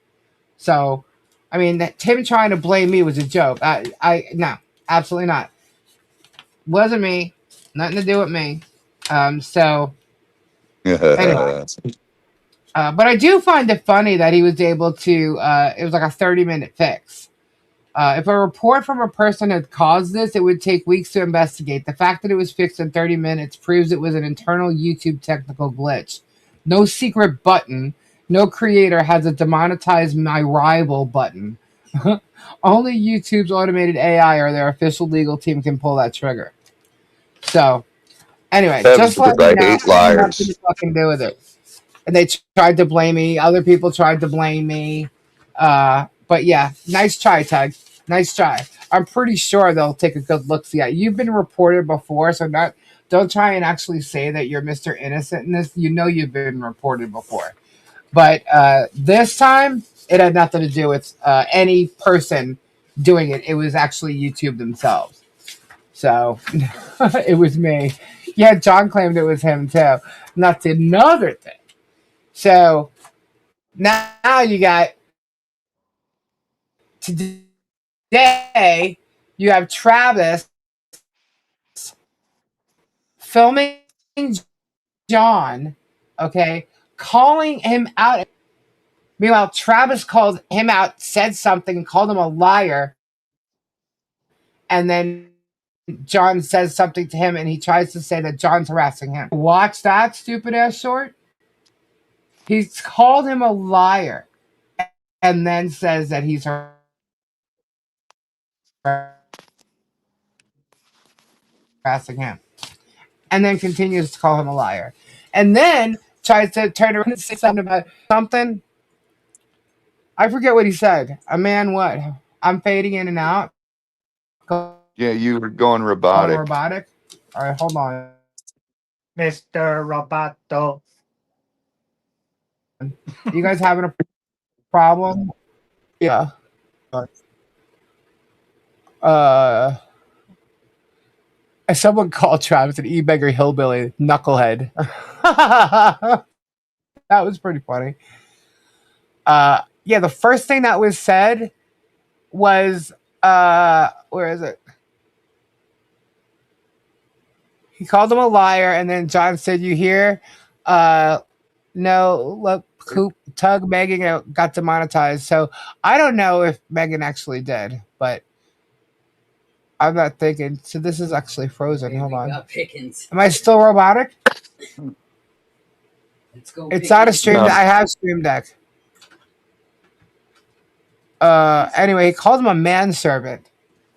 So, I mean, him trying to blame me was a joke. No, absolutely not. Wasn't me. Nothing to do with me. So anyway, but I do find it funny that he was able to. It was like a 30-minute fix. If a report from a person had caused this, it would take weeks to investigate. The fact that it was fixed in 30 minutes proves it was an internal YouTube technical glitch. No secret button. No creator has a demonetize my rival button. Only YouTube's automated AI or their official legal team can pull that trigger. So, anyway, just let me I know. hate I have nothing liars. to fucking do with it. And they tried to blame me. Other people tried to blame me. But yeah, nice try, Tug. Nice try. I'm pretty sure they'll take a good look. See, you've been reported before, so don't try and actually say that you're Mr. Innocent in this. You know you've been reported before. But this time, it had nothing to do with any person doing it. It was actually YouTube themselves. So it was me. Yeah, John claimed it was him too. And that's another thing. So now you got today, you have Travis filming John, okay, calling him out. Meanwhile, Travis called him out, said something, called him a liar, and then John says something to him, and he tries to say that John's harassing him. Watch that stupid ass short. He's called him a liar, and then says that he's harassing him, and then continues to call him a liar, and then tries to turn around and say something about something. I forget what he said. A man, what? I'm fading in and out. Yeah, you were going robotic. Robotic. All right, hold on. Mr. Roboto. You guys having a problem? Yeah. Someone called Travis an e-beggar hillbilly knucklehead. That was pretty funny. Yeah, the first thing that was said was where is it? He called him a liar, and then John said, "You hear? No, look, Tug Megan got demonetized." So I don't know if Megan actually did, but I'm not thinking. So this is actually frozen. Hold on. Am I still robotic? Let's go. It's not a stream. No. I have Stream Deck. Anyway, he called him a manservant,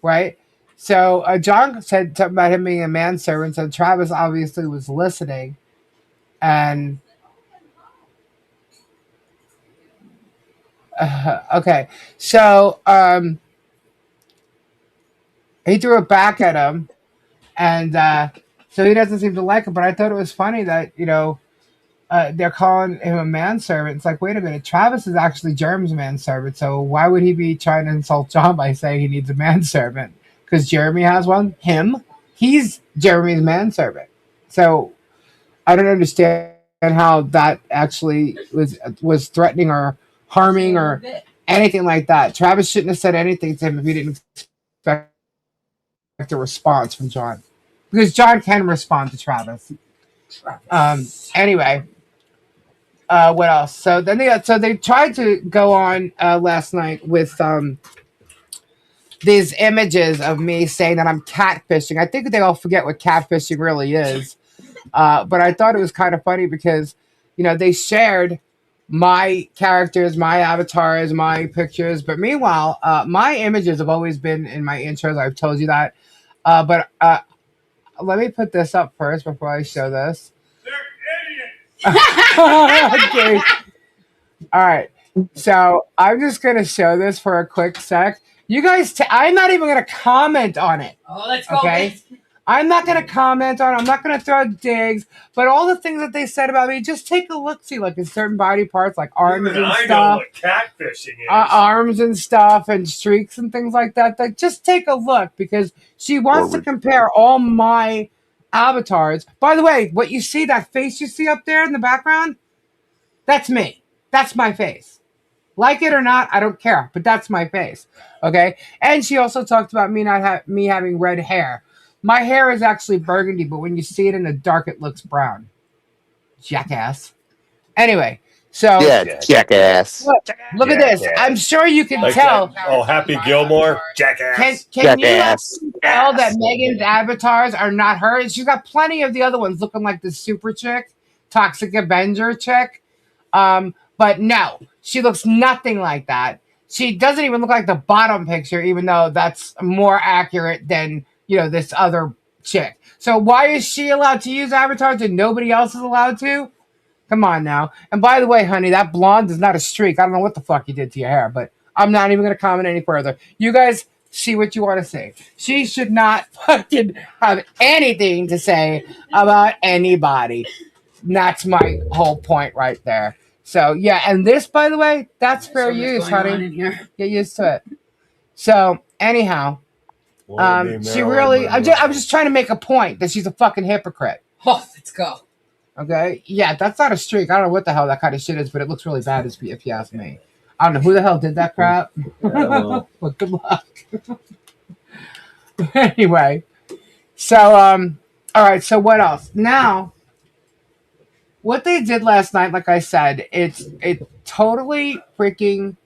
right? So John said something about him being a manservant. So Travis obviously was listening, and okay, so he threw it back at him, and so he doesn't seem to like it. But I thought it was funny that they're calling him a manservant. It's like, wait a minute, Travis is actually Jeremy's manservant. So why would he be trying to insult John by saying he needs a manservant? Because Jeremy has one. He's Jeremy's manservant. So I don't understand how that actually was threatening or harming or anything like that. Travis shouldn't have said anything to him if he didn't expect a response from John, because John can respond to Travis. Anyway, what else? So then they tried to go on last night with these images of me saying that I'm catfishing. I think they all forget what catfishing really is. But I thought it was kind of funny because, they shared my characters, my avatars, my pictures. But meanwhile, my images have always been in my intros. I've told you that. But let me put this up first before I show this. Okay. All right. So I'm just gonna show this for a quick sec. You guys, I'm not even gonna comment on it. Oh, let's go. Okay. I'm not gonna comment on it. I'm not gonna throw digs. But all the things that they said about me, just take a look. See, like in certain body parts, like arms Even and I know stuff, what catfishing is. arms and stuff, and streaks and things like that. Like, just take a look because she wants to compare all my avatars. By the way, what you see, that face you see up there in the background, that's me. That's my face. Like it or not, I don't care, but that's my face. Okay? And she also talked about me me having red hair. My hair is actually burgundy, but when you see it in the dark, it looks brown. Jackass. Anyway, so Yeah, jackass. Look at this. I'm sure you can Like tell. that. Oh, Happy Gilmore, jackass. Can you actually tell that Megan's avatars are not hers? She's got plenty of the other ones looking like the super chick, Toxic Avenger chick. But no, she looks nothing like that. She doesn't even look like the bottom picture, even though that's more accurate than, this other chick. So why is she allowed to use avatars and nobody else is allowed to? Come on now. And by the way, honey, that blonde is not a streak. I don't know what the fuck you did to your hair, but I'm not even going to comment any further. You guys see what you want to say. She should not fucking have anything to say about anybody. And that's my whole point right there. So, yeah, and this, by the way, that's fair use, honey. Get used to it. So, anyhow, she really, I'm just trying to make a point that she's a fucking hypocrite. Oh, let's go. Okay? Yeah, that's not a streak. I don't know what the hell that kind of shit is, but it looks really bad if you ask me. I don't know who the hell did that crap. Well, good luck. Anyway, so, all right, so what else? Now, what they did last night, like I said, it totally freaking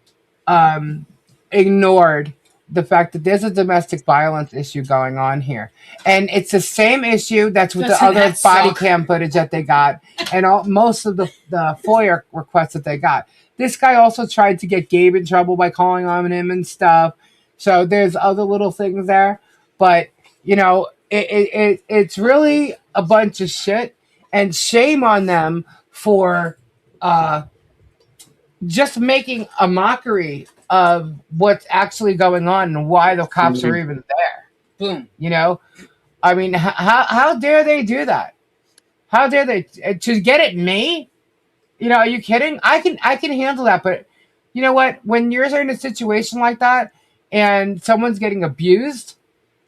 ignored the fact that there's a domestic violence issue going on here. And it's the same issue that's with the other body cam footage that they got and most of the FOIA requests that they got. This guy also tried to get Gabe in trouble by calling on him and stuff. So there's other little things there. But, it's really a bunch of shit. And shame on them for just making a mockery of what's actually going on and why the cops are even there. Boom. I mean, how dare they do that? How dare they to get at me? Are you kidding? I can handle that, but you know what? When you're in a situation like that and someone's getting abused,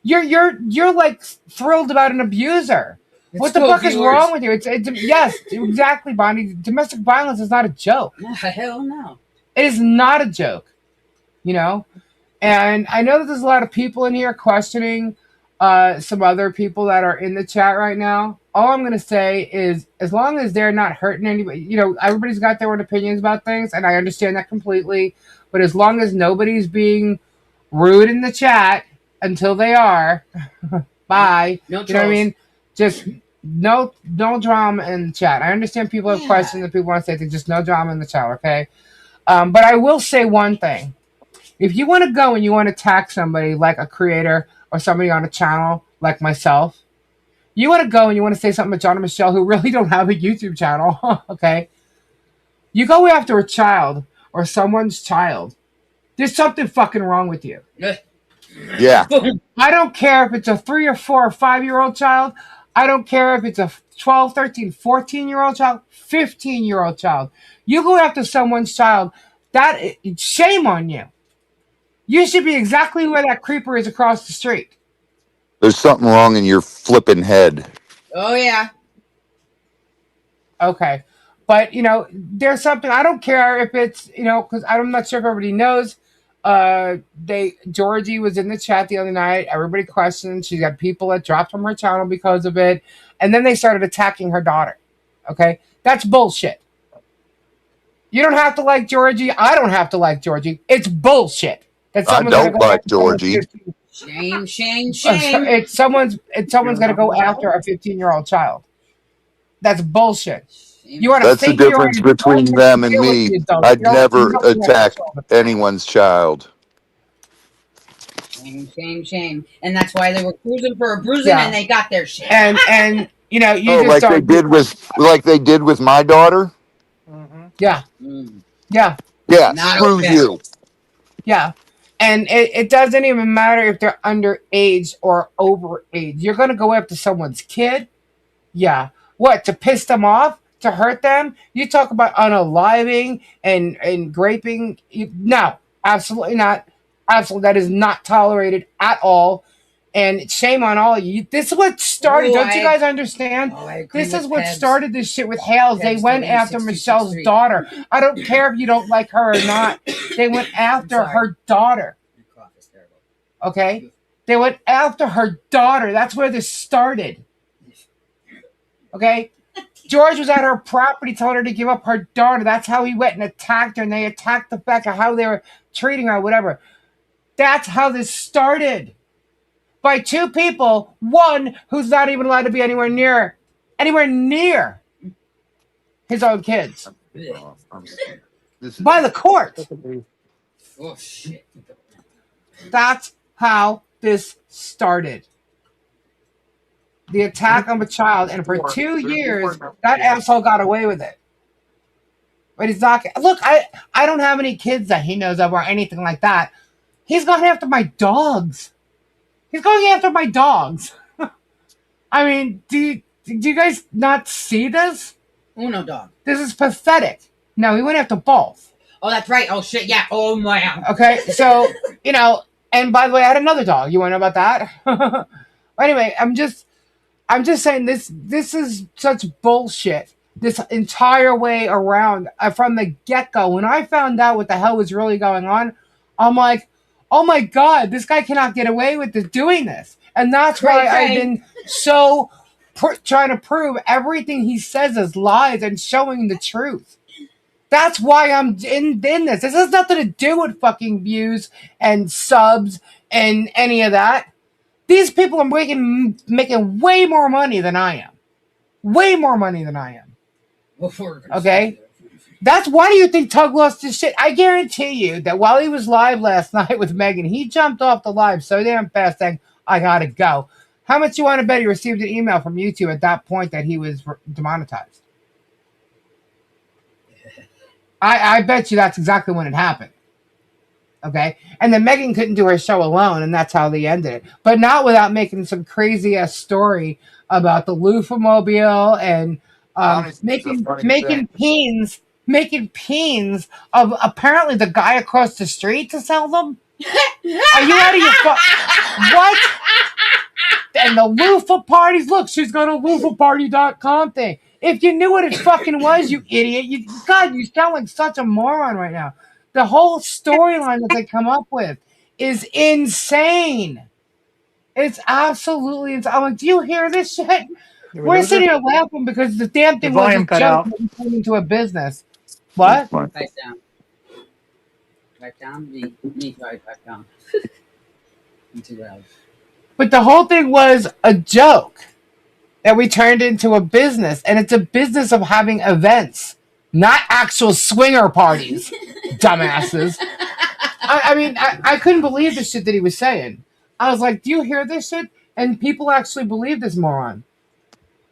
you're like thrilled about an abuser. What the fuck is wrong with you? It's yes, exactly, Bonnie. Domestic violence is not a joke. Hell no. It is not a joke. And I know that there's a lot of people in here questioning some other people that are in the chat right now. All I'm going to say is as long as they're not hurting anybody, everybody's got their own opinions about things, and I understand that completely. But as long as nobody's being rude in the chat until they are, bye. No You know what I mean? Just no drama in the chat. I understand people have questions and people want to say things. Just no drama in the chat, okay? But I will say one thing. If you want to go and you want to attack somebody like a creator or somebody on a channel like myself, you want to go and you want to say something to John and Michelle who really don't have a YouTube channel, okay? You go after a child or someone's child. There's something fucking wrong with you. Yeah. I don't care if it's a 3 or 4 or 5-year-old child. I don't care if it's a 12, 13, 14-year-old child, 15-year-old child. You go after someone's child, shame on you. You should be exactly where that creeper is across the street. There's something wrong in your flipping head. Oh, yeah. Okay. But, there's something, I don't care if it's, because I'm not sure if everybody knows. Georgie was in the chat the other night. Everybody questioned. She got people that dropped from her channel because of it. And then they started attacking her daughter. Okay? That's bullshit. You don't have to like Georgie. I don't have to like Georgie. It's bullshit. I don't like Georgie. Shame. Someone's going to go after a 15-year-old child. That's bullshit. That's the difference between them and me. I'd never attack anyone's child. Shame. And that's why they were cruising for a bruising and they got their shit. And you just like they did with my daughter. Yeah. Yeah. Yeah, Not screw okay. you. Yeah. And it doesn't even matter if they're underage or overage. You're going to go after someone's kid? Yeah. What, to piss them off? To hurt them? You talk about unaliving and raping? No, absolutely not. Absolutely. That is not tolerated at all. And shame on all of you. This is what started. Don't you guys understand? This is what started this shit with Hales. They went after Michelle's daughter. I don't care if you don't like her or not. They went after her daughter. Okay? They went after her daughter. That's where this started. Okay? George was at her property telling her to give up her daughter. That's how he went and attacked her, and they attacked the fact of how they were treating her, whatever. That's how this started. By two people, one who's not even allowed to be anywhere near his own kids. By the court. Oh shit. That's how this started. The attack on a child, and for 2 years, that asshole got away with it. But he's not. Look, I don't have any kids that he knows of or anything like that. He's going after my dogs. He's going after my dogs. I mean, do you guys not see this? Uno dog. This is pathetic. No, he went after both. Oh, that's right. Oh shit. Yeah. Oh man. Okay, so and by the way, I had another dog. You want to know about that? Anyway, I'm just saying this is such bullshit. This entire way around from the get-go. When I found out what the hell was really going on, I'm like, oh my God, this guy cannot get away with doing this. And that's why I've been so trying to prove everything he says is lies and showing the truth. That's why I'm in this. This has nothing to do with fucking views and subs and any of that. These people are making way more money than I am. Way more money than I am. Okay? That's why do you think Tug lost his shit? I guarantee you that while he was live last night with Megan, he jumped off the live so damn fast saying, I gotta go. How much you want to bet he received an email from YouTube at that point that he was demonetized? I bet you that's exactly when it happened. Okay? And then Megan couldn't do her show alone, and that's how they ended it. But not without making some crazy-ass story about the loofah-mobile and making peens of apparently the guy across the street to sell them. Are you out of your what? And the loofah parties. Look, she's got a loofahparty.com thing. If you knew what it fucking was, you idiot. You sound like such a moron right now. The whole storyline that they come up with is insane. It's absolutely insane. I'm like, do you hear this shit? We're sitting here laughing because the damn thing was a joke that turned into a business. What? Pipe down. Pipe down. Me, pipe down. I'm too loud. But the whole thing was a joke that we turned into a business. And it's a business of having events, not actual swinger parties, dumbasses. I mean, I couldn't believe the shit that he was saying. I was like, do you hear this shit? And people actually believe this moron.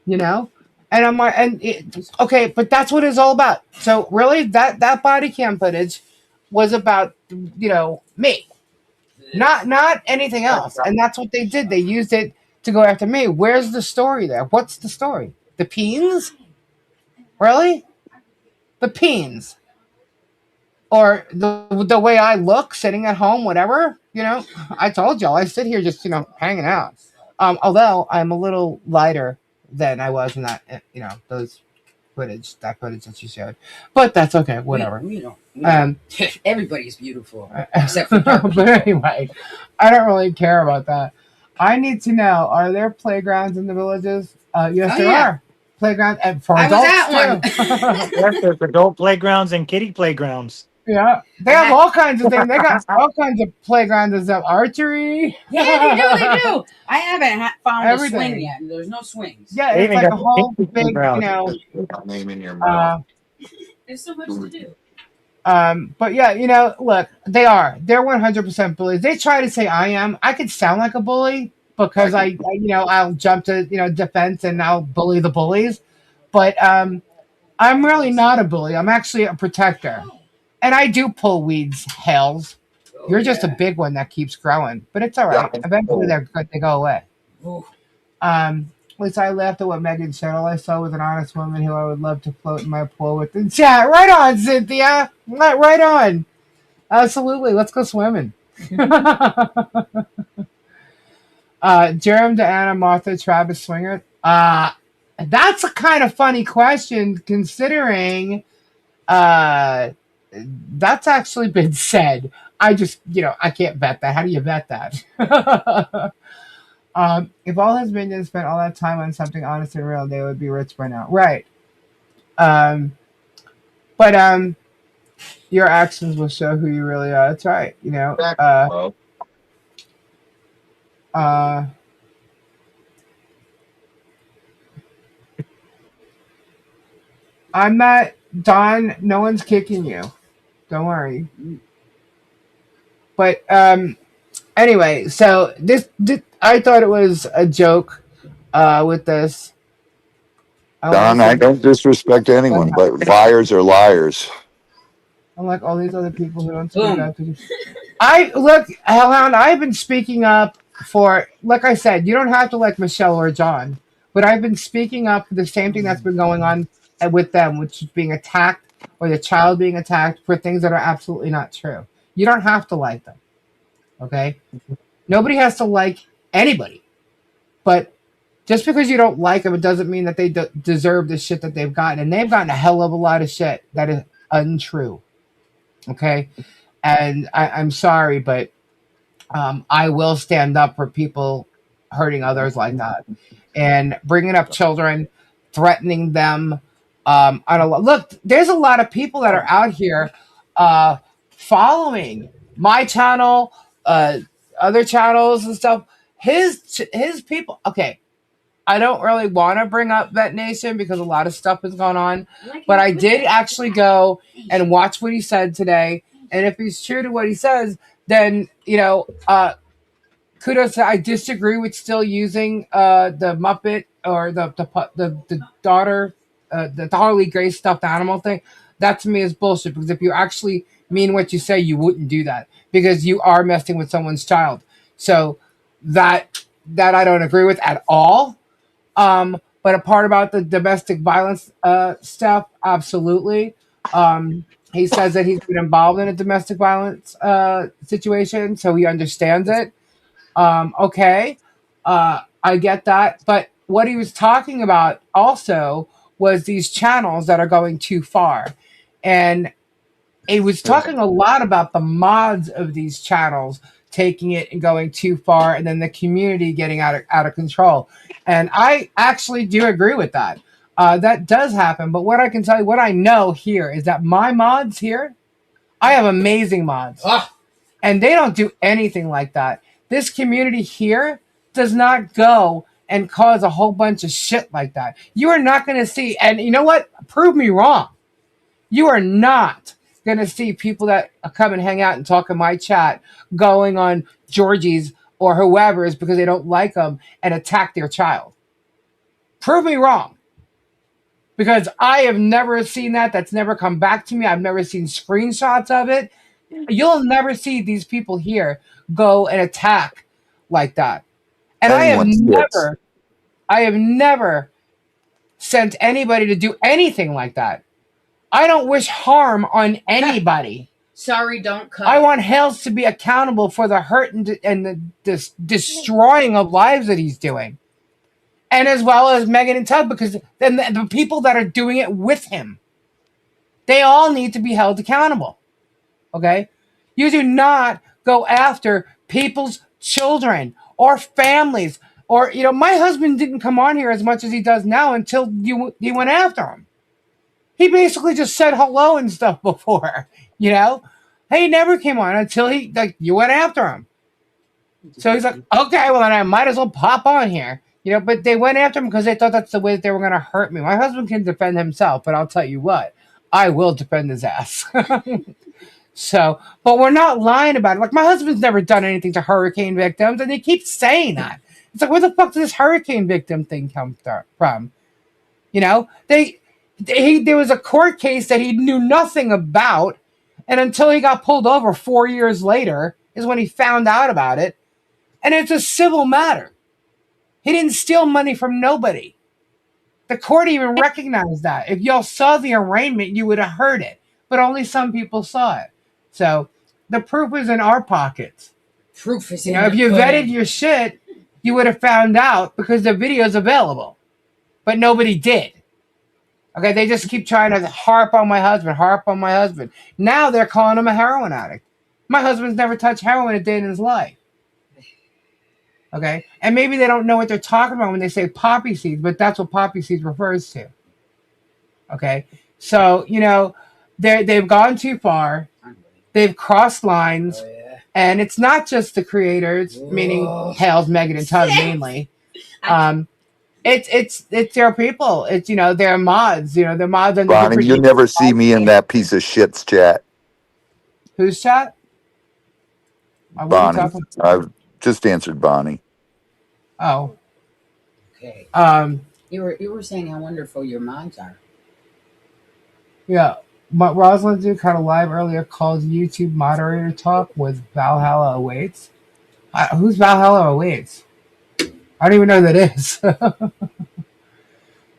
You know? And I'm like, okay, but that's what it's all about. So really, that body cam footage was about, me. Not anything else. And that's what they did. They used it to go after me. Where's the story there? What's the story? The peens? Really? The peens. Or the way I look sitting at home, whatever, I told y'all, I sit here just, hanging out. Although I'm a little lighter than I was in that, that footage that you showed. But that's okay, whatever. We don't. Everybody's beautiful, except for but anyway, I don't really care about that. I need to know, are there playgrounds in the villages? Yes, there are. Playgrounds for adults, Yes, there's adult playgrounds and kiddie playgrounds. Yeah, they have all kinds of things. They got all kinds of playgrounds. There's archery. Yeah, they do. I haven't found Everything. a swing yet. There's no swings. Yeah, it's like a whole big, Name in your mouth. There's so much to do. But yeah, look, they're 100% bullies. They try to say I am. I could sound like a bully because I'll jump to defense and I'll bully the bullies, but I'm really not a bully. I'm actually a protector. And I do pull weeds, Hales. You're just a big one that keeps growing, but it's all right. Eventually, they go away. At least I laughed at what Megan said. All I saw was an honest woman who I would love to float in my pool with. And chat, right on, Cynthia. Right on. Absolutely. Let's go swimming. Jerem, Diana, Martha, Travis, Swinger. That's a kind of funny question considering that's actually been said. I just, I can't vet that. How do you vet that? If all his minions spent all that time on something honest and real, they would be rich by now. Right. But your actions will show who you really are. That's right. I'm not Don. No one's kicking you. Don't worry. But anyway, so this I thought it was a joke with this. Don, I don't disrespect anyone, but liars are liars. Unlike all these other people who don't speak up. Hellhound, I've been speaking up for, like I said, you don't have to like Michelle or John, but I've been speaking up for the same thing that's been going on with them, which is being attacked or the child being attacked for things that are absolutely not true. You don't have to like them, okay? Nobody has to like anybody, but just because you don't like them, it doesn't mean that they deserve the shit that they've gotten, and they've gotten a hell of a lot of shit that is untrue, okay? And I'm sorry, but I will stand up for people hurting others like that and bringing up children, threatening them. Look, there's a lot of people that are out here following my channel, other channels and stuff. His people. Okay, I don't really want to bring up Vet Nation because a lot of stuff has gone on, but I did actually go and watch what he said today. And if he's true to what he says, then, kudos. I disagree with still using the Muppet or the daughter, the Harley Grace stuffed animal thing. That to me is bullshit, because if you actually mean what you say, you wouldn't do that, because you are messing with someone's child. So that I don't agree with at all. But a part about the domestic violence stuff, absolutely. He says that he's been involved in a domestic violence situation, so he understands it. Okay, I get that. But what he was talking about also was these channels that are going too far. And he was talking a lot about the mods of these channels taking it and going too far, and then the community getting out of control. And I actually do agree with that. That does happen. But what I can tell you, what I know here is that my mods here, I have amazing mods. And they don't do anything like that. This community here does not go and cause a whole bunch of shit like that. You are not going to see, and you know what? Prove me wrong. You are not going to see people that come and hang out and talk in my chat going on Georgie's or whoever's because they don't like them and attack their child. Prove me wrong. Because I have never seen that. That's never come back to me. I've never seen screenshots of it. You'll never see these people here go and attack like that. And I have never sent anybody to do anything like that. I don't wish harm on anybody. Sorry, don't cut. I want Hales to be accountable for the hurt and the destroying of lives that he's doing. And as well as Megan and Tug, because then the people that are doing it with him, they all need to be held accountable. Okay? You do not go after people's children or families. Or, my husband didn't come on here as much as he does now until you went after him. He basically just said hello and stuff before, He never came on until you went after him. So he's like, okay, well, then I might as well pop on here. But they went after him because they thought that's the way that they were going to hurt me. My husband can defend himself, but I'll tell you what, I will defend his ass. So, but we're not lying about it. Like, my husband's never done anything to hurricane victims, and he keeps saying that. It's like, where the fuck did this hurricane victim thing come from? There was a court case that he knew nothing about, And until he got pulled over 4 years later is when he found out about it. And it's a civil matter. He didn't steal money from nobody. The court even recognized that. If y'all saw the arraignment, you would have heard it. But only some people saw it. So the proof is in our pockets. Proof is If you vetted your shit, you would have found out because the video's available. But nobody did. Okay, they just keep trying to harp on my husband. Now they're calling him a heroin addict. My husband's never touched heroin a day in his life. Okay, and maybe they don't know what they're talking about when they say poppy seeds, but that's what poppy seeds refers to. Okay, so they've gone too far. They've crossed lines, and it's not just the creators, meaning Hales, Megan, and Tug mainly. It's their people. It's their mods. They're mods on the Bonnie, different. you never see me in that piece of shit's chat. Whose chat? What are you Bonnie, talking I've just answered Bonnie. Oh. Okay. You were saying how wonderful your mods are. Yeah. But Rosalind Duke had a live earlier called YouTube moderator talk with Valhalla Awaits. Who's Valhalla Awaits? I don't even know who that is.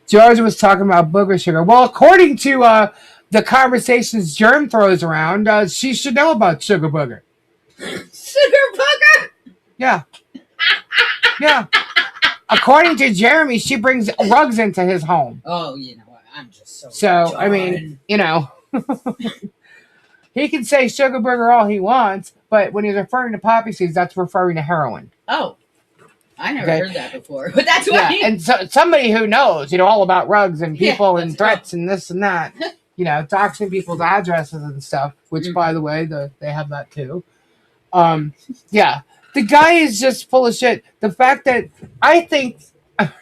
George was talking about booger sugar. Well, according to the conversations Germ throws around, she should know about sugar booger. Sugar booger? Yeah. Yeah. According to Jeremy, she brings rugs into his home. Oh, you know what? I'm just so. So, I mean, he can say sugar burger all he wants, but when he's referring to poppy seeds, that's referring to heroin. Oh, I never heard that before, but that's why. Yeah, and so somebody who knows, all about rugs and people and threats and this and that, doxing people's addresses and stuff, which, by the way, they have that too. Yeah, the guy is just full of shit. The fact that I think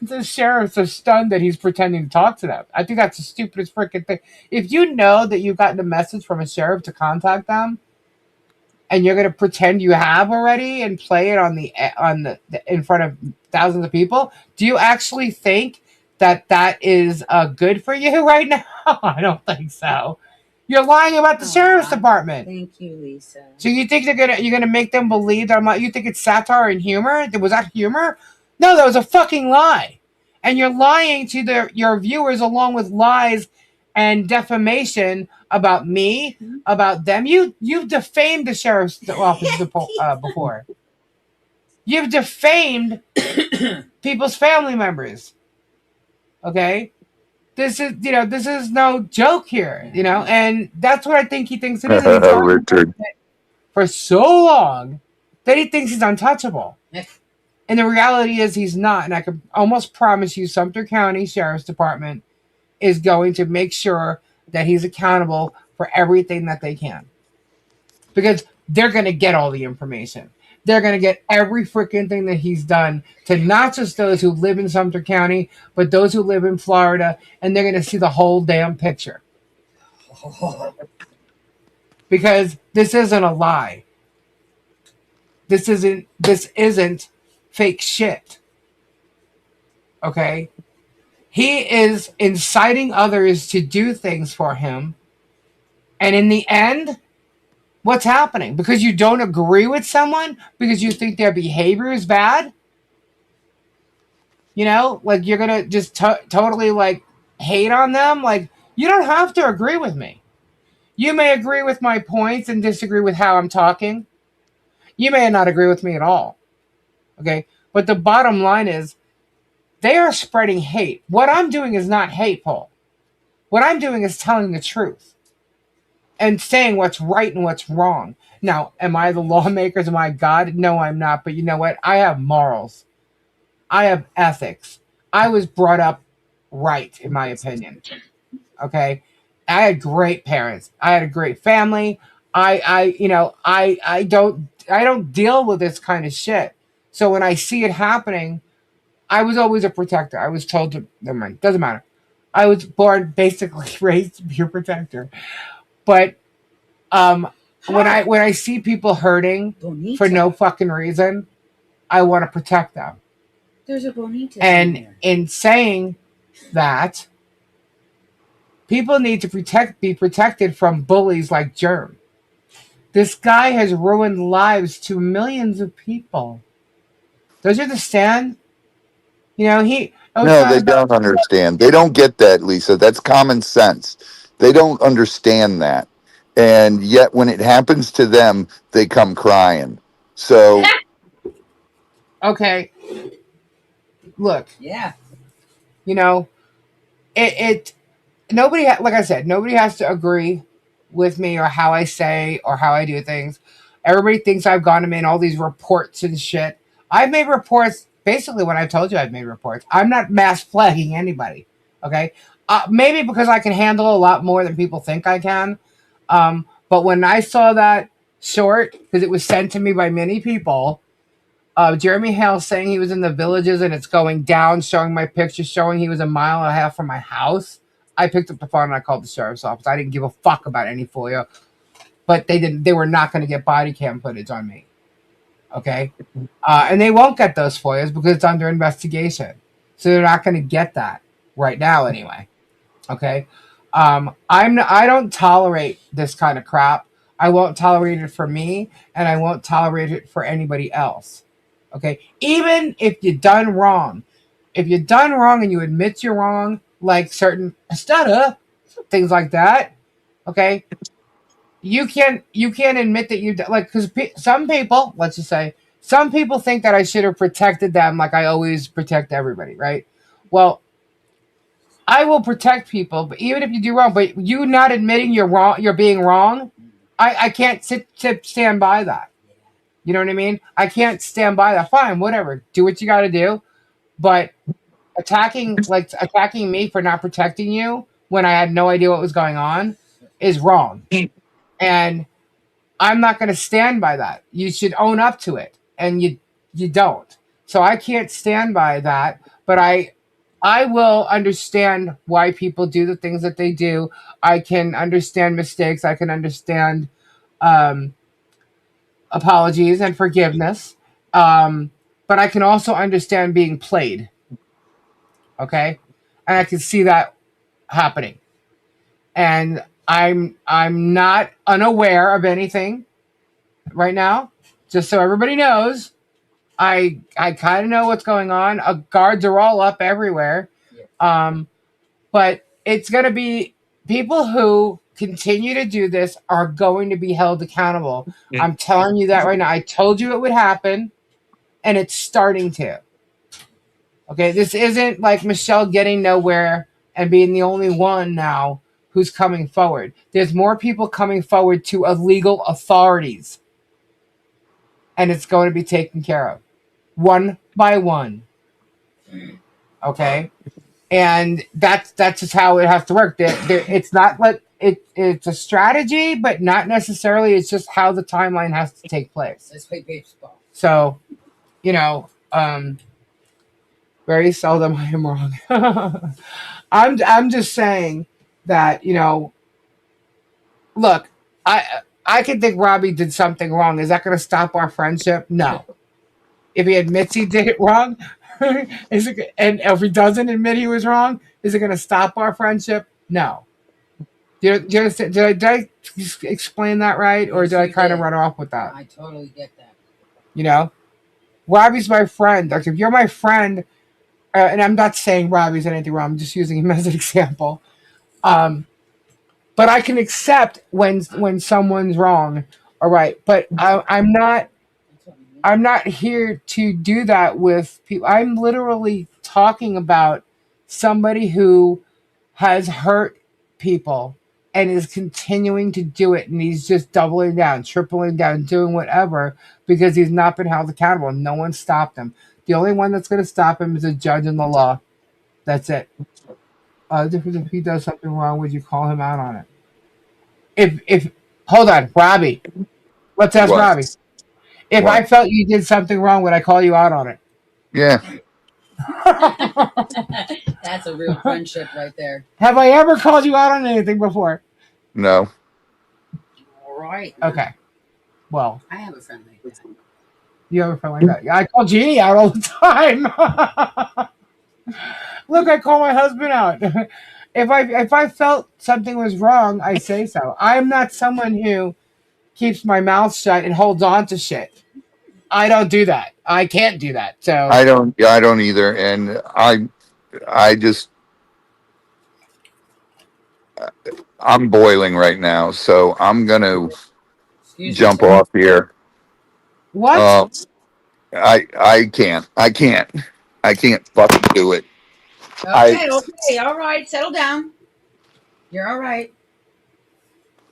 the sheriffs are stunned that he's pretending to talk to them. I think that's the stupidest freaking thing. If you know that you've gotten a message from a sheriff to contact them, and you're gonna pretend you have already and play it on the in front of thousands of people, do you actually think that is good for you right now? I don't think so. You're lying about the sheriff's department. Thank you, Lisa. So you think you're gonna make them believe that I'm not? You think it's satire and humor? Was that humor? No, that was a fucking lie. And you're lying to your viewers along with lies and defamation about me, about them. You've defamed the sheriff's office before. You've defamed people's family members. Okay? This is no joke here, and that's what I think he thinks it is. Richard. For so long that he thinks he's untouchable. And the reality is he's not. And I can almost promise you Sumter County Sheriff's Department is going to make sure that he's accountable for everything that they can. Because they're going to get all the information. They're going to get every freaking thing that he's done to not just those who live in Sumter County, but those who live in Florida. And they're going to see the whole damn picture. Because this isn't a lie. This isn't fake shit. Okay? He is inciting others to do things for him. And in the end, what's happening? Because you don't agree with someone? Because you think their behavior is bad? Like you're going to just totally hate on them? Like, you don't have to agree with me. You may agree with my points and disagree with how I'm talking. You may not agree with me at all. Okay? But the bottom line is, they are spreading hate. What I'm doing is not hateful. What I'm doing is telling the truth. And saying what's right and what's wrong. Now, am I the lawmakers? Am I God? No, I'm not. But you know what? I have morals. I have ethics. I was brought up right, in my opinion. Okay? I had great parents. I had a great family. I don't deal with this kind of shit. So when I see it happening, I was always a protector. I was told to, never mind, doesn't matter. I was basically raised to be a protector. But when I see people hurting for no fucking reason, I want to protect them. There's a bonita. And in saying that, people need to be protected from bullies like Germ. This guy has ruined lives to millions of people. Don't you understand? You know, No, they don't understand. They don't get that, Lisa. That's common sense. They don't understand that. And yet when it happens to them, they come crying. So okay, look, Yeah. you know, it nobody like I said, nobody has to agree with me or how I say or how I do things. Everybody thinks I've gone and made all these reports and shit. I've made reports basically when I told you I've made reports. I'm not mass flagging anybody. Okay, maybe because I can handle a lot more than people think I can. But when I saw that short, because it was sent to me by many people, Jeremy Hales saying he was in the villages and it's going down, showing my picture, showing he was a mile and a half from my house. I picked up the phone and I called the sheriff's office. I didn't give a fuck about any FOIA, but they didn't. They were not going to get body cam footage on me. Okay, and they won't get those FOIAs because it's under investigation, so they're not going to get that right now anyway. Okay, I don't tolerate this kind of crap. I won't tolerate it for me, and I won't tolerate it for anybody else. Okay, even if you're done wrong, if you're done wrong and you admit you're wrong, like certain stutter, things like that. Okay, you can't admit that like because some people, let's just say, some people think that I should have protected them like I always protect everybody, right? Well, I will protect people, but even if you do wrong, but you not admitting you're wrong, you're being wrong, I can't stand by that. You know what I mean? I can't stand by that. Fine, whatever. Do what you got to do. But attacking me for not protecting you when I had no idea what was going on is wrong. And I'm not going to stand by that. You should own up to it, and you don't. So I can't stand by that, but I will understand why people do the things that they do. I can understand mistakes. I can understand um, apologies and forgiveness. But I can also understand being played. Okay, and I can see that happening. And I'm not unaware of anything right now. Just so everybody knows, I kind of know what's going on. Guards are all up everywhere. But it's going to be people who continue to do this are going to be held accountable. I'm telling you that right now. I told you it would happen, and it's starting to. Okay, this isn't like Michelle getting nowhere and being the only one now who's coming forward. There's more people coming forward to illegal authorities, and it's going to be taken care of one by one. Okay, and that's just how it has to work. It's not like it's a strategy, but not necessarily. It's just how the timeline has to take place. Let's play baseball. So, you know, very seldom I am wrong. I'm just saying that, you know, look, I can think Robbie did something wrong. Is that going to stop our friendship? No. If he admits he did it wrong, and if he doesn't admit he was wrong, is it going to stop our friendship? No. Do you understand? Did I explain that right, or did I kind of run off with that? I totally get that. You know, Robbie's my friend. Like, if you're my friend, and I'm not saying Robbie's anything wrong, I'm just using him as an example. But I can accept when someone's wrong. All right, but I'm not here to do that with people. I'm literally talking about somebody who has hurt people and is continuing to do it, and he's just doubling down, tripling down, doing whatever because he's not been held accountable. No one stopped him. The only one that's going to stop him is a judge in the law. That's it. If he does something wrong, would you call him out on it? If hold on, Robbie. Let's ask What? Robbie. If What? I felt you did something wrong, would I call you out on it? Yeah. That's a real friendship right there. Have I ever called you out on anything before? No. All right. Okay. Well, I have a friend like that. you have a friend like that. Yeah, I call Jeannie out all the time. Look, I call my husband out. If I felt something was wrong, I say so. I'm not someone who keeps my mouth shut and holds on to shit. I don't do that. I can't do that. So I don't. I don't either. And I just. I'm boiling right now, so I'm gonna Excuse me, jump sir. off here. what? I can't. I can't fucking do it. I Okay, okay, all right. Settle down. You're all right.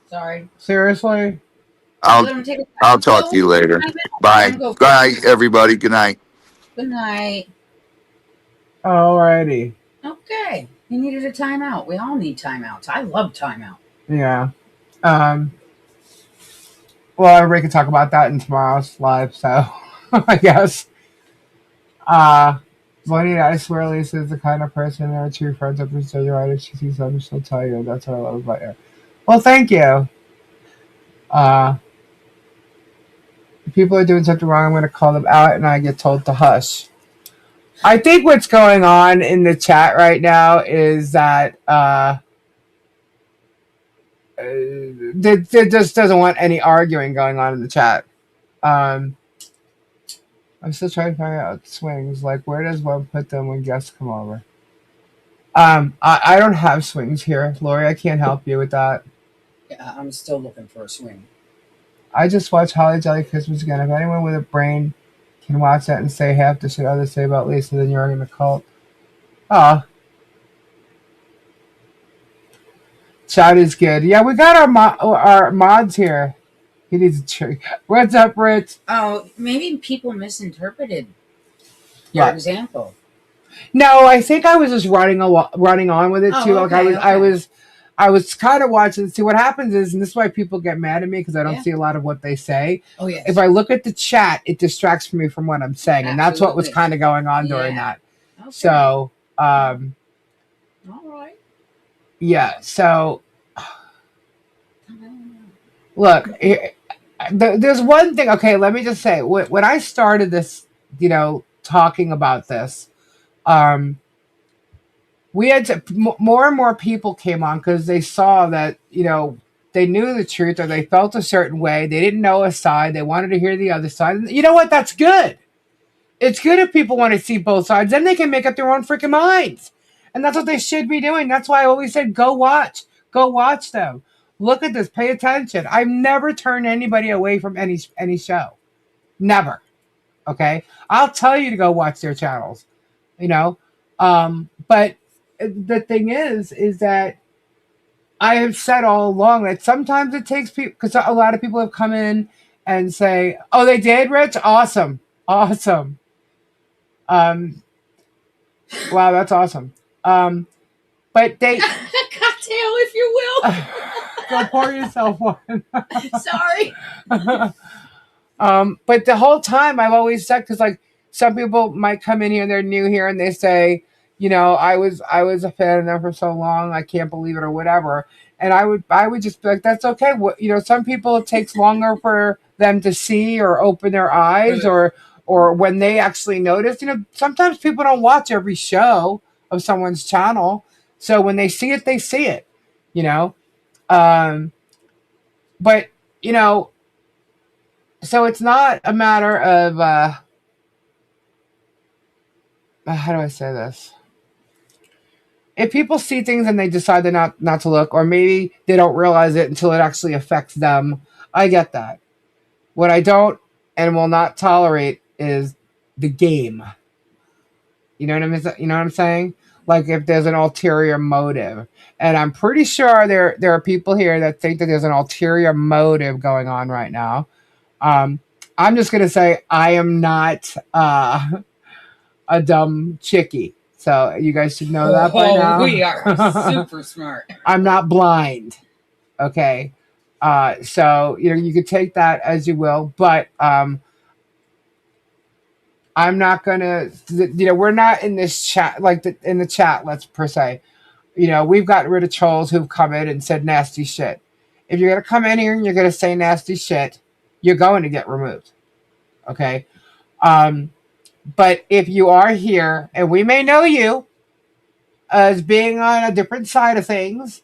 Sorry. Seriously? I'll Let him take a I'll talk go. to you later. Time out. Let Bye. him go for Bye everybody. Good night. Good night. Alrighty. Okay. He needed a timeout. We all need timeouts. I love timeout. Yeah. Well, everybody can talk about that in tomorrow's live, so I guess. Bonnie, I swear Lisa is the kind of person that are true friends up until you're right. If she sees something, she'll tell you. That's what I love about you. Well, thank you. If people are doing something wrong, I'm going to call them out and I get told to hush. I think what's going on in the chat right now is that there just doesn't want any arguing going on in the chat. I'm still trying to find out swings. Like, where does one put them when guests come over? I don't have swings here, Lori. I can't help you with that. Yeah, I'm still looking for a swing. I just watched Holly Jolly Christmas again. If anyone with a brain can watch that and say half the shit others say about Lisa, then you're in the cult. Oh. Chat is good. Yeah, we got our mods here. He needs a tree. What's up, Rich? Oh, maybe people misinterpreted. For Yeah. example. No, I think I was just running on with it too. Okay, I was kind of watching. See, what happens is, and this is why people get mad at me because I don't Yeah. see a lot of what they say. Oh, yes. If I look at the chat, it distracts me from what I'm saying, and that's what was Absolutely. kind of going on during that. Okay. So, All right. yeah. So, look, there's one thing. Okay, let me just say, when I started this, talking about this, we had more and more people came on because they saw that, they knew the truth or they felt a certain way. They didn't know a side. They wanted to hear the other side. And you know what? That's good. It's good if people want to see both sides. Then they can make up their own freaking minds. And that's what they should be doing. That's why I always said, go watch. Go watch them. Look at this. Pay attention. I've never turned anybody away from any show. Never. Okay? I'll tell you to go watch their channels. But the thing is that I have said all along that sometimes it takes people, because a lot of people have come in and say, oh, they did, Rich? Awesome. Wow, that's awesome. But they Cocktail, if you will. go pour yourself one. Sorry. But the whole time I've always said, because like some people might come in here and they're new here and they say, I was a fan of them for so long, I can't believe it or whatever. And I would just be like, that's okay. Some people it takes longer for them to see or open their eyes or when they actually notice. Sometimes people don't watch every show of someone's channel. So when they see it, they see it, But, so it's not a matter of, how do I say this? If people see things and they decide they're not to look, or maybe they don't realize it until it actually affects them, I get that. What I don't and will not tolerate is the game. You know what I'm saying? Like if there's an ulterior motive. And I'm pretty sure there are people here that think that there's an ulterior motive going on right now. I'm just going to say I am not a dumb chickie. So you guys should know that by now. We are super smart. I'm not blind. Okay. So, you can take that as you will, but I'm not going to, we're not in this chat, in the chat, let's per se. We've gotten rid of trolls who've come in and said nasty shit. If you're going to come in here and you're going to say nasty shit, you're going to get removed. Okay. But if you are here, and we may know you as being on a different side of things,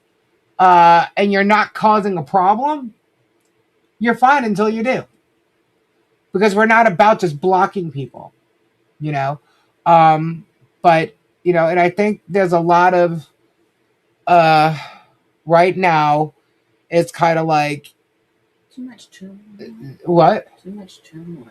and you're not causing a problem, you're fine until you do. Because we're not about just blocking people, you know. But you know, and I think there's a lot of right now it's kind of like Too much turmoil. what? Too much turmoil.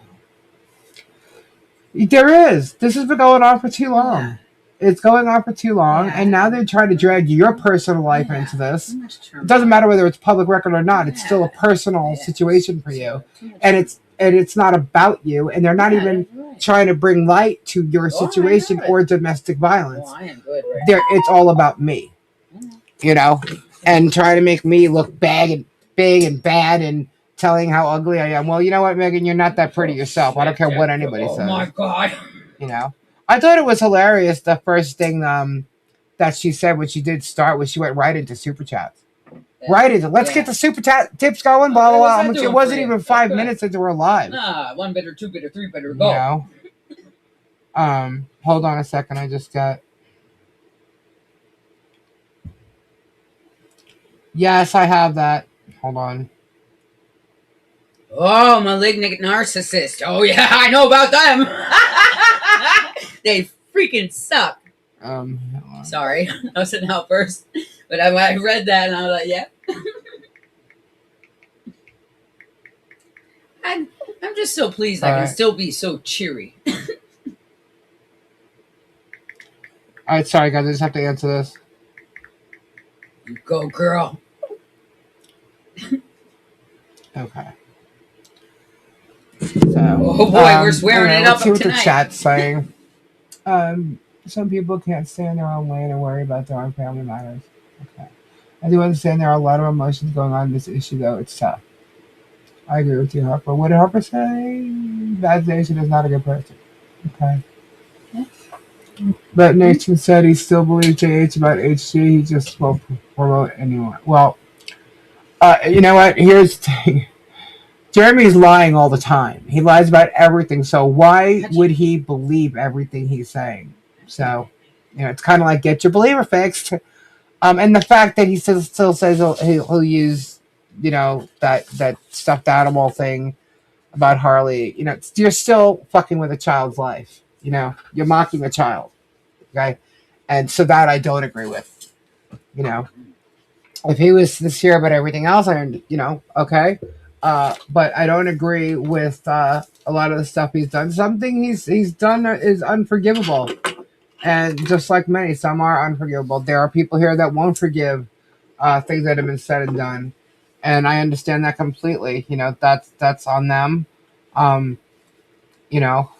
There is. This has been going on for too long. Yeah. It's going on for too long, and now they're trying to drag your personal life into this. It doesn't matter whether it's public record or not. It's still a personal situation for you, and it's not about you. And they're not even trying to bring light to your situation or domestic violence. I am good right It's all about me, you know, and trying to make me look big and bad and telling how ugly I am. Well, you know what, Megan, you're not that pretty yourself. I don't care what anybody says. Oh my God. You know, I thought it was hilarious. The first thing that she said when she did start was she went right into super chats. Yeah. Right into let's get the super chat tips going. Blah blah blah. It wasn't even 5 minutes into her live. Nah, 1 bit or 2 bit or 3 bit or go. You know. Hold on a second. I just got. Yes, I have that. Hold on. Oh, malignant narcissist. Oh yeah, I know about them. They freaking suck. Sorry, I wasn't out first, but I read that and I was like, yeah. I'm just so pleased I can still be so cheery. All right, sorry guys, I just have to answer this. You go, girl. Okay. So, oh boy, we're swearing it up let's see what tonight. the chat's saying. Some people can't stay in their own lane and worry about their own family matters. Okay. I do understand there are a lot of emotions going on in this issue, though. It's tough. I agree with you, Harper. What did Harper say? Bad Nation is not a good person. Okay. But Nation said he still believes JH about HG. He just won't promote anyone. Well, you know what? Here's the thing. Jeremy's lying all the time. He lies about everything. So why would he believe everything he's saying? So, you know, it's kind of like get your believer fixed. And the fact that he still says he'll use, you know, that stuffed animal thing about Harley. You know, you're still fucking with a child's life. You know, you're mocking a child. Okay, and so that I don't agree with. You know, if he was sincere about everything else, you know, okay. But I don't agree with a lot of the stuff he's done. Something he's done is unforgivable. And just like many, some are unforgivable. There are people here that won't forgive things that have been said and done. And I understand that completely. You know, that's on them. You know,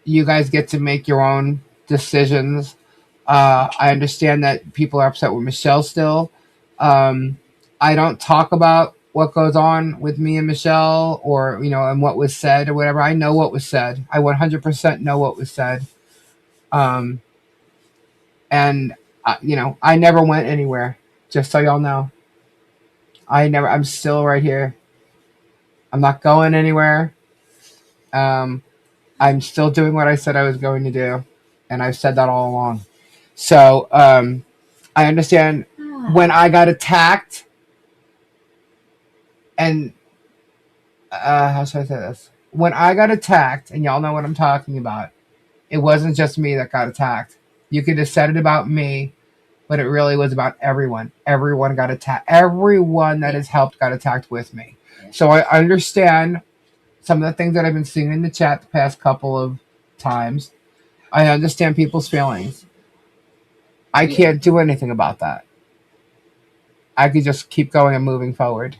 you guys get to make your own decisions. I understand that people are upset with Michelle still. I don't talk about what goes on with me and Michelle or, you know, and what was said or whatever. I know what was said. I 100% know what was said. And, you know, I never went anywhere, just so y'all know. I'm still right here. I'm not going anywhere. I'm still doing what I said I was going to do. And I've said that all along. So, I understand when I got attacked and, how should I say this? When I got attacked, and y'all know what I'm talking about, it wasn't just me that got attacked. You could have said it about me, but it really was about everyone. Everyone got attacked. Everyone that has helped got attacked with me. So I understand some of the things that I've been seeing in the chat the past couple of times. I understand people's feelings. I can't do anything about that. I could just keep going and moving forward.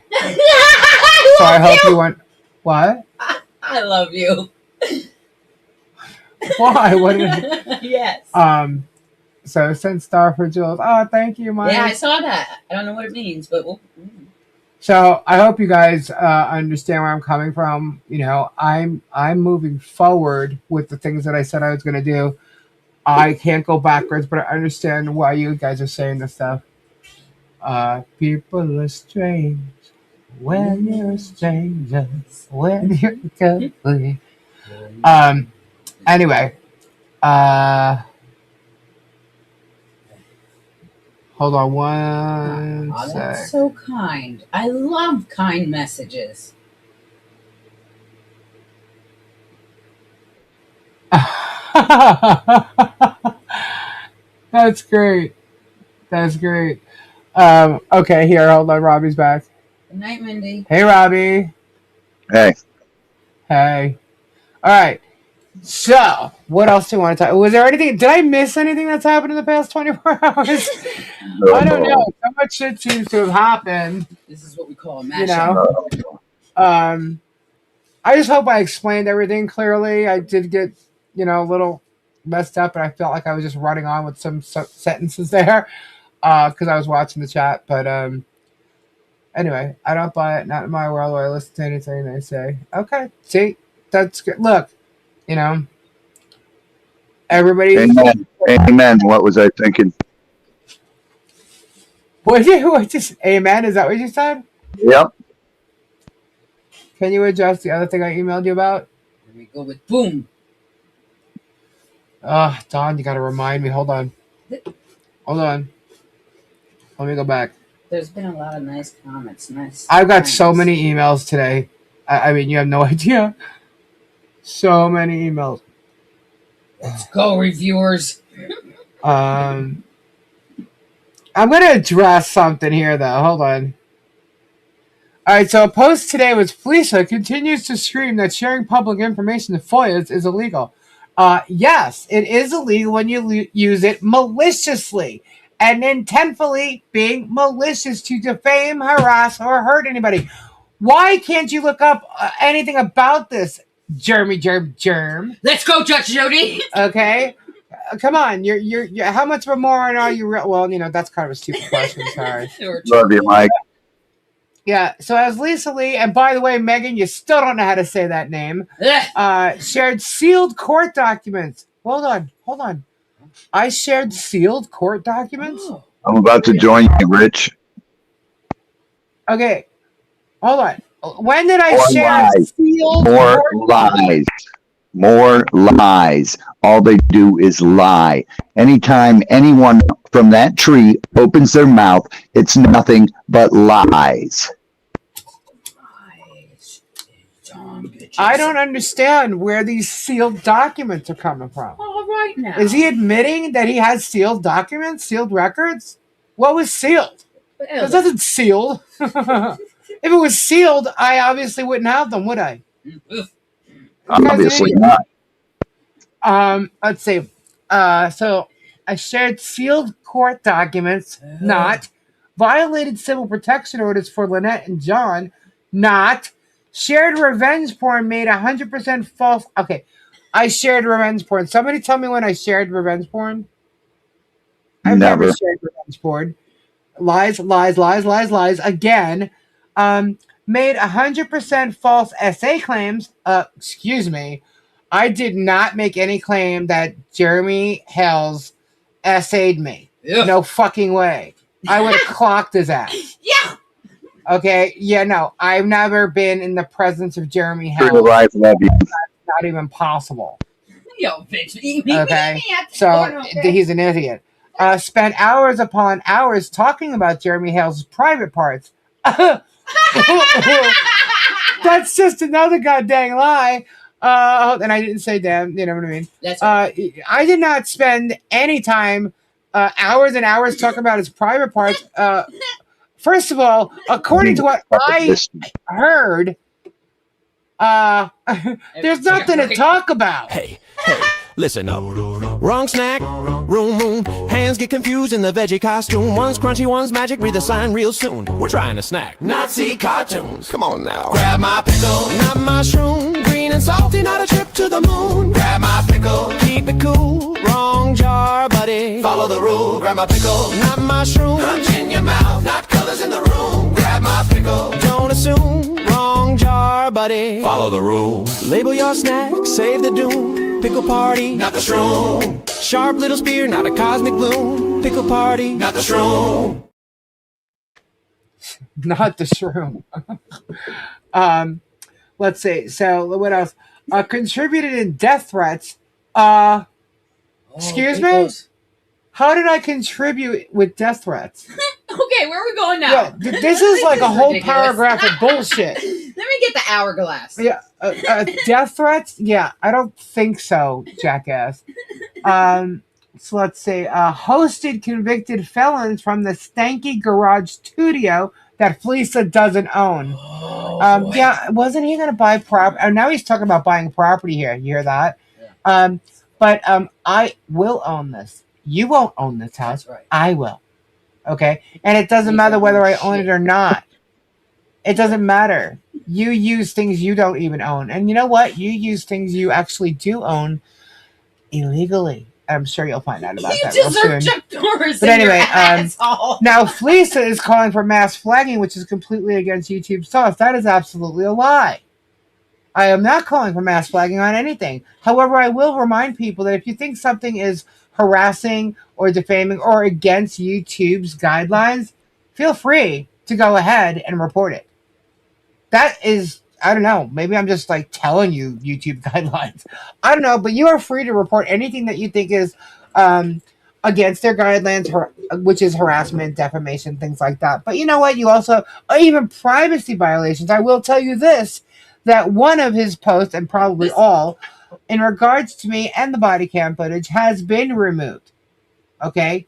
So I hope you weren't... What? I love you. Why? What did Yes. So send star for Jules. Oh, thank you, Mike. Yeah, I saw that. I don't know what it means, but So I hope you guys understand where I'm coming from. You know, I'm moving forward with the things that I said I was going to do. I can't go backwards, but I understand why you guys are saying this stuff. People are strange when you're strangers, when you're company. Anyway, hold Hold on one Oh, sec. that's so kind. I love kind messages. That's great. That's great. Okay, here, hold on. Robbie's back. Good night, Mindy. Hey, Robbie. Hey. Hey. All right. So, what else do you want to talk? Was there anything? Did I miss anything that's happened in the past 24 hours? I don't know. So much shit seems to have happened. This is what we call a mashup. You know. I just hope I explained everything clearly. I did get, a little messed up, and I felt like I was just running on with some sentences there because I was watching the chat. But anyway, I don't buy it. Not in my world where I listen to anything they say. Okay, see, that's good. Look, everybody. Amen. Amen. What was I thinking? What just amen? Is that what you said? Yep. Can you adjust the other thing I emailed you about? Here we go with boom. Don, you got to remind me. Hold on. Let me go back. There's been a lot of nice comments. Nice. I've got so many emails today. I mean, you have no idea. So many emails. Let's go, reviewers. I'm going to address something here, though. Hold on. All right, so a post today was Felicia continues to scream that sharing public information to FOIAs is illegal. Yes, it is illegal when you use it maliciously and intentfully being malicious to defame, harass, or hurt anybody. Why can't you look up anything about this, germ? Let's go, Judge Jody. Okay, come on. You're how much of a moron are you? Well, that's kind of a stupid question. Sorry. Love you, Mike. Yeah, so as Lisa Lee, and by the way, Megan, you still don't know how to say that name, shared sealed court documents. Hold on. I shared sealed court documents? I'm about to join you, Rich. Okay, hold on. When did I share sealed More court lies. More lies. All they do is lie. Anytime anyone from that tree opens their mouth, it's nothing but lies. I don't understand where these sealed documents are coming from. All right now. Is he admitting that he has sealed documents, sealed records? What was sealed? There's nothing sealed. If it was sealed, I obviously wouldn't have them, would I? Obviously not. Let's see. So I shared sealed court documents, not violated civil protection orders for Lynette and John, not shared revenge porn made 100% false. Okay, I shared revenge porn. Somebody tell me when I shared revenge porn. I've never shared revenge porn. Lies. Again, made 100% false essay claims. Excuse me. I did not make any claim that Jeremy Hales essayed me. Ugh. No fucking way. I would have clocked his ass. Yeah. Okay. Yeah. No. I've never been in the presence of Jeremy Hales. True life, love you. That's not even possible. Yo, bitch. Okay. So he's an idiot. Spent hours upon hours talking about Jeremy Hales' private parts. That's just another goddamn lie. And I didn't say damn, you know what I mean? That's right. I did not spend any time, hours and hours talking about his private parts. First of all, according to what I heard, there's nothing to talk about. Hey, listen up. Wrong snack, room moon. Hands get confused in the veggie costume. One's crunchy, one's magic. Read the sign real soon. We're trying to snack, not see cartoons. Come on now. Grab my pickle, not mushroom. Green and salty, not a trip to the moon. Grab my pickle, keep it cool. Wrong jar, buddy. Follow the rule. Grab my pickle, not mushroom. Crunch in your mouth, not colors in the room. Grab my pickle, don't assume. Wrong jar, buddy. Follow the rule. Label your snack, save the doom. Pickle party, not the shroom. Sharp little spear, not a cosmic bloom. Pickle party, not the shroom. Not the shroom. Let's see. So what else? Contributed in death threats. Excuse me? How did I contribute with death threats? Okay, where are we going now? Yeah, this is like a whole ridiculous. paragraph of bullshit. Let me get the hourglass. Yeah, death threats? Yeah, I don't think so, jackass. So let's say, hosted convicted felons from the stanky garage studio that Fleesa doesn't own. Yeah, wasn't he going to buy property? Now he's talking about buying property here. You hear that? Yeah. But I will own this. You won't own this house. That's right. I will. Okay? And it doesn't matter whether I own it or not. It doesn't matter. You use things you don't even own. And you know what? You use things you actually do own illegally. I'm sure you'll find out about that real soon. Chuck Norris But anyway, now Fleesa is calling for mass flagging, which is completely against YouTube's thoughts. That is absolutely a lie. I am not calling for mass flagging on anything. However, I will remind people that if you think something is harassing or defaming or against YouTube's guidelines, feel free to go ahead and report it. That is, I don't know, maybe I'm just like telling you YouTube guidelines. I don't know, but you are free to report anything that you think is against their guidelines, which is harassment, defamation, things like that. But you know what? You also, even privacy violations. I will tell you this, that one of his posts, and probably all, in regards to me and the body cam footage, has been removed. Okay?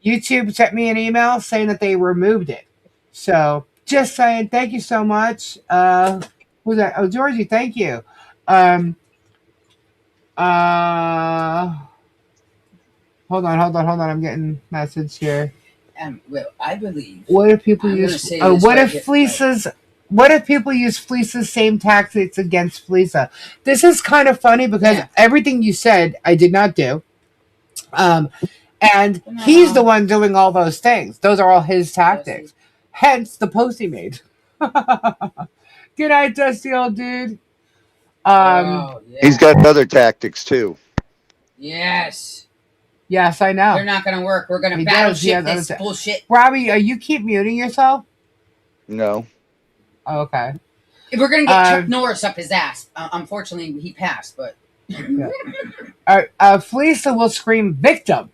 YouTube sent me an email saying that they removed it. So, just saying, thank you so much. Who's that? Oh, Georgie, thank you. Hold on. I'm getting message here. Well, I believe. What if people use? What if people use Fleeca's same tactics against Fleeca? This is kind of funny because everything you said, I did not do. And he's the one doing all those things. Those are all his tactics. Hence the post he made. Good night, Dusty old dude. He's got other tactics too. Yes. Yes, I know. They're not going to work. We're going to battleship this bullshit. Robbie, you keep muting yourself? No. Oh, okay. We're going to get Chuck Norris up his ass. Unfortunately, he passed, but... Yeah. Fleeca will scream victim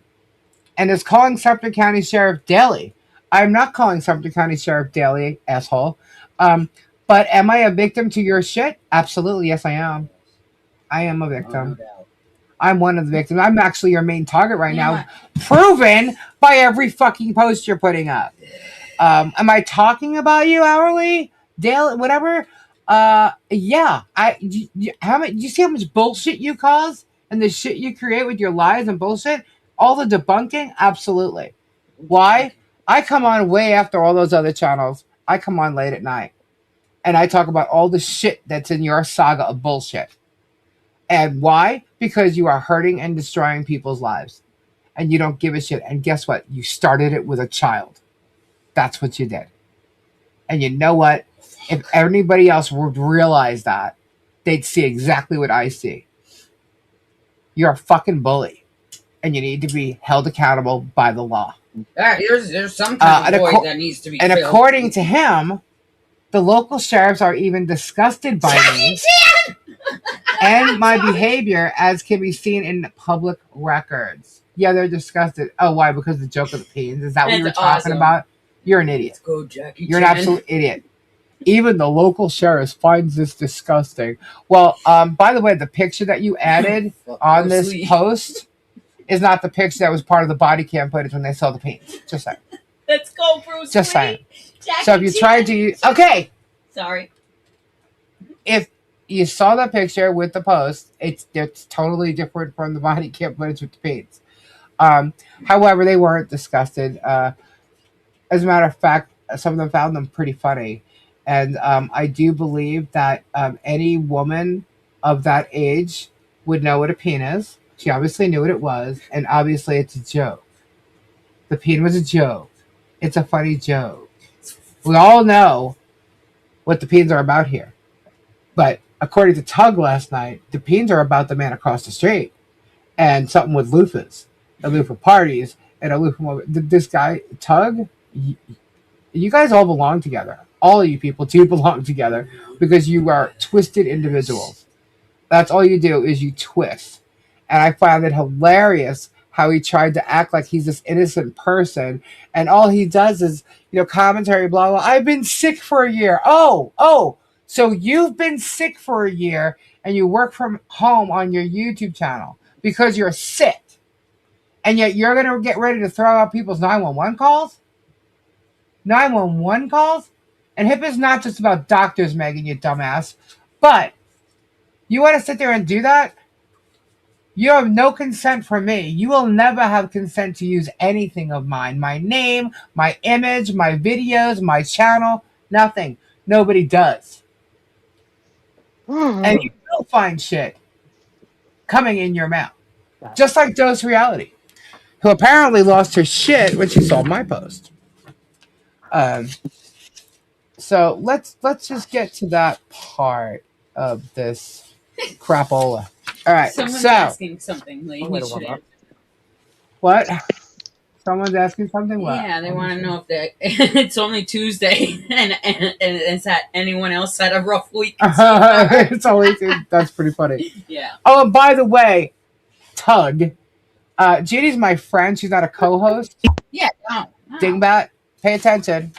and is calling Sumter County Sheriff Daly. I'm not calling Sumter County Sheriff Daly, asshole. But am I a victim to your shit? Absolutely, yes, I am. I am a victim. I'm one of the victims. I'm actually your main target right now, proven by every fucking post you're putting up. Am I talking about you hourly, daily, whatever? Yeah. You see how much bullshit you cause and the shit you create with your lies and bullshit? All the debunking? Absolutely. Why? I come on way after all those other channels. I come on late at night. And I talk about all the shit that's in your saga of bullshit. And why? Because you are hurting and destroying people's lives. And you don't give a shit. And guess what? You started it with a child. That's what you did. And you know what? If anybody else would realize that, they'd see exactly what I see. You're a fucking bully. And you need to be held accountable by the law. There's some kind of void that needs to be filled. According to him, the local sheriffs are even disgusted by me and my behavior, as can be seen in public records. Yeah, they're disgusted. Oh, why? Because the joke of the peens? Is that what you were talking about? You're an idiot. Go, Jackie You're an absolute idiot. Even the local sheriff finds this disgusting. Well, by the way, the picture that you added on this post is not the picture that was part of the body cam footage when they saw the peens. Just saying. Let's go, Bruce. Just saying. Jackie So if you tried to... Okay. Sorry. If you saw that picture with the post, it's totally different from the body cam footage with the peens. However, they weren't disgusted. As a matter of fact, some of them found them pretty funny. And I do believe that any woman of that age would know what a peen is. She obviously knew what it was. And obviously it's a joke. The peen was a joke. It's a funny joke. We all know what the peens are about here. But according to Tug last night, the peens are about the man across the street. And something with loofahs. A loofah parties. And a loofah... This guy, Tug... You guys all belong together. All of you people do belong together because you are twisted individuals. That's all you do is you twist. And I find it hilarious how he tried to act like he's this innocent person, and all he does is, commentary, blah blah. I've been sick for a year. Oh, so you've been sick for a year, and you work from home on your YouTube channel because you're sick, and yet you're gonna get ready to throw out people's 911 calls. 911 calls, and HIPAA's not just about doctors, Megan, you dumbass, but you want to sit there and do that? You have no consent from me. You will never have consent to use anything of mine. My name, my image, my videos, my channel, nothing. Nobody does. And you will find shit coming in your mouth. Just like Dose Reality, who apparently lost her shit when she saw my post. So let's just get to that part of this crapola. All right. Someone's asking something. Like, you should answer. What? Someone's asking something. What? Yeah, they want to know if it's only Tuesday and is that anyone else had a rough week? It's only Tuesday. That's pretty funny. Yeah. Oh, and by the way, Tug, Judy's my friend. She's not a co-host. Yeah. No. Dingbat, pay attention.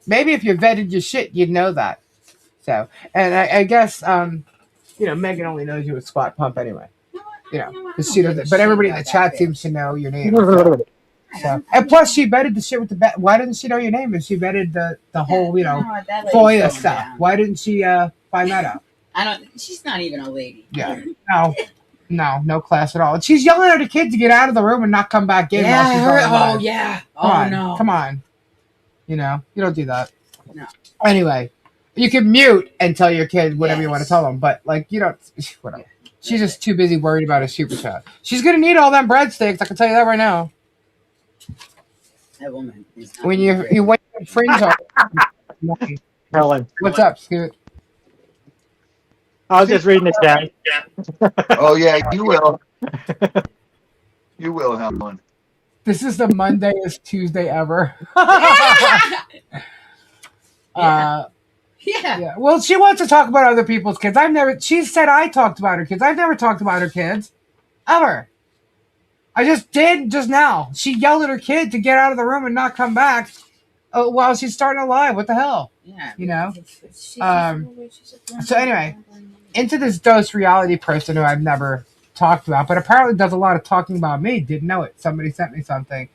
Maybe if you vetted your shit, you'd know that. So, and I guess, Megan only knows you with Squat Pump anyway. Because she doesn't. But everybody in the chat seems to know your name. So. And plus, she vetted the shit with the bet. Why didn't she know your name if she vetted the whole, FOIA stuff? Why didn't she find that out? She's not even a lady. Yeah. No class at all. And she's yelling at her kid to get out of the room and not come back in. Yeah, while she's oh yeah. Come on. You don't do that. No. Anyway, you can mute and tell your kid whatever you want to tell them, but you don't. Whatever. She's just too busy worried about a super chat. She's gonna need all them breadsticks. I can tell you that right now. That woman. When you wait for fringe on. Helen. What's up, Scoot? I was just reading the chat. Oh yeah, you will. You will, Helen. This is the Mondayest Tuesday ever. Yeah. Well, she wants to talk about other people's kids. She said I talked about her kids. I've never talked about her kids. Ever. I just did just now. She yelled at her kid to get out of the room and not come back while she's starting a live. What the hell? Yeah. So anyway, into this Dose Reality person who I've never talked about, but apparently does a lot of talking about me. Didn't know it. Somebody sent me something.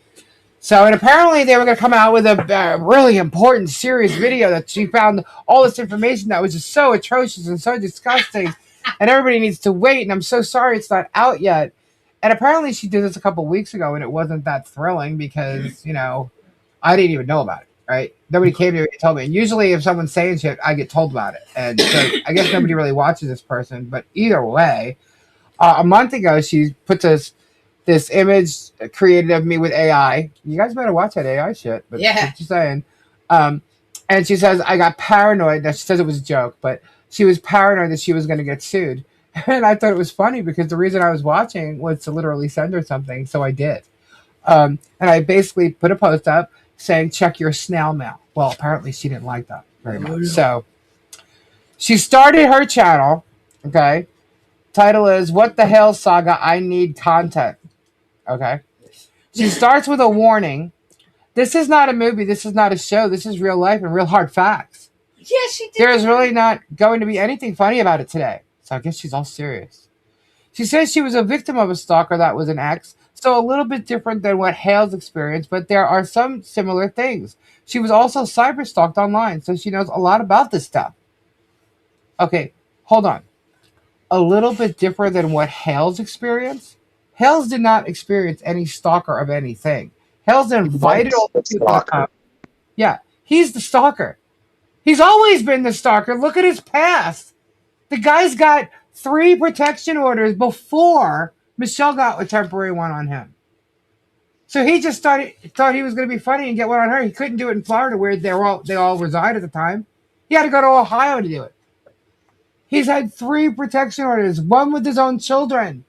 So, and apparently they were going to come out with a really important, serious video that she found all this information that was just so atrocious and so disgusting, and everybody needs to wait, and I'm so sorry it's not out yet. And apparently she did this a couple weeks ago, and it wasn't that thrilling because, I didn't even know about it, right? Nobody came to me and told me. And usually if someone's saying shit, I get told about it. And so I guess nobody really watches this person, but either way, a month ago, she put this image created of me with AI. You guys better watch that AI shit. But yeah. What she's saying. And she says, I got paranoid. Now, she says it was a joke, but she was paranoid that she was going to get sued. And I thought it was funny because the reason I was watching was to literally send her something. So I did. And I basically put a post up saying, check your snail mail. Well, apparently she didn't like that very much. So she started her channel. Okay. Title is What the Hales Saga, I Need Content. Okay. She starts with a warning. This is not a movie. This is not a show. This is real life and real hard facts. Yeah, she did. There's really not going to be anything funny about it today. So I guess she's all serious. She says she was a victim of a stalker that was an ex. So a little bit different than what Hales experienced, but there are some similar things. She was also cyber stalked online, so she knows a lot about this stuff. Okay, hold on. A little bit different than what Hales experienced. Hales did not experience any stalker of anything. Hales invited all the people to come. Yeah, he's the stalker. He's always been the stalker. Look at his past. The guy's got 3 protection orders before Michelle got a temporary one on him. So he just thought he was going to be funny and get one on her. He couldn't do it in Florida where they all reside at the time. He had to go to Ohio to do it. He's had 3 protection orders, one with his own children.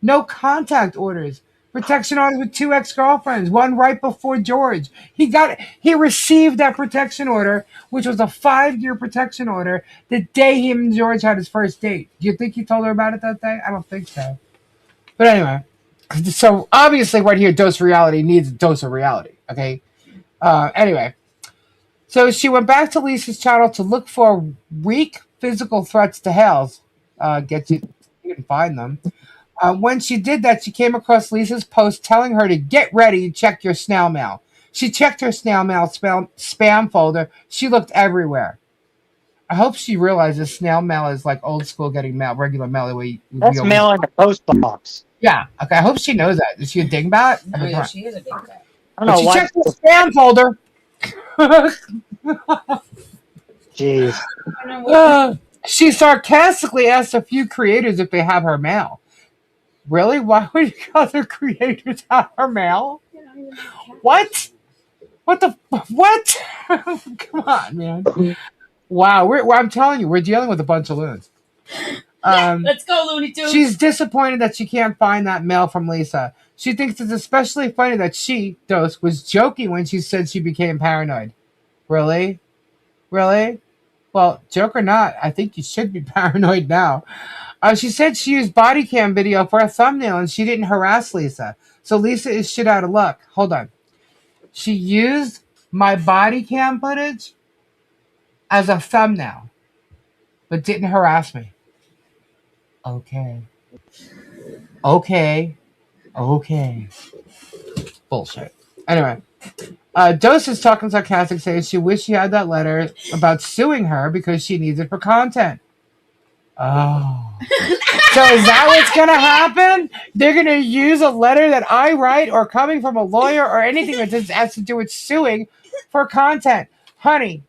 No contact orders. Protection orders with 2 ex-girlfriends, one right before George. He received that protection order, which was a 5-year protection order, the day him and George had his first date. Do you think he told her about it that day? I don't think so. But anyway, So obviously, right here, dose of reality needs a dose of reality. Okay. Anyway, so she went back to Lisa's channel to look for weak physical threats to Hales. You can find them. When she did that, she came across Lisa's post telling her to get ready to check your snail mail. She checked her snail mail spam folder. She looked everywhere. I hope she realizes snail mail is like old school getting mail, regular mail. The way That's mail in the post box. Yeah. Okay. I hope she knows that. Is she a dingbat? Oh, yeah, she is a dingbat. I don't know She why. checked the spam folder. Jeez. She sarcastically asked a few creators if they have her mail. Really? Why would other creators have her mail? What? What the? What? Come on, man. Wow. I'm telling you, we're dealing with a bunch of loons. Let's go, Looney Tunes. She's disappointed that she can't find that mail from Lisa. She thinks it's especially funny that she, Dose, was joking when she said she became paranoid. Really? Really? Well, joke or not, I think you should be paranoid now. She said she used body cam video for a thumbnail and she didn't harass Lisa. So Lisa is shit out of luck. Hold on. She used my body cam footage as a thumbnail, but didn't harass me. Okay. Bullshit. Anyway. Dose is talking sarcastic, saying she wished she had that letter about suing her because she needs it for content. Oh. So is that what's going to happen? They're going to use a letter that I write or coming from a lawyer or anything that just has to do with suing for content. Honey,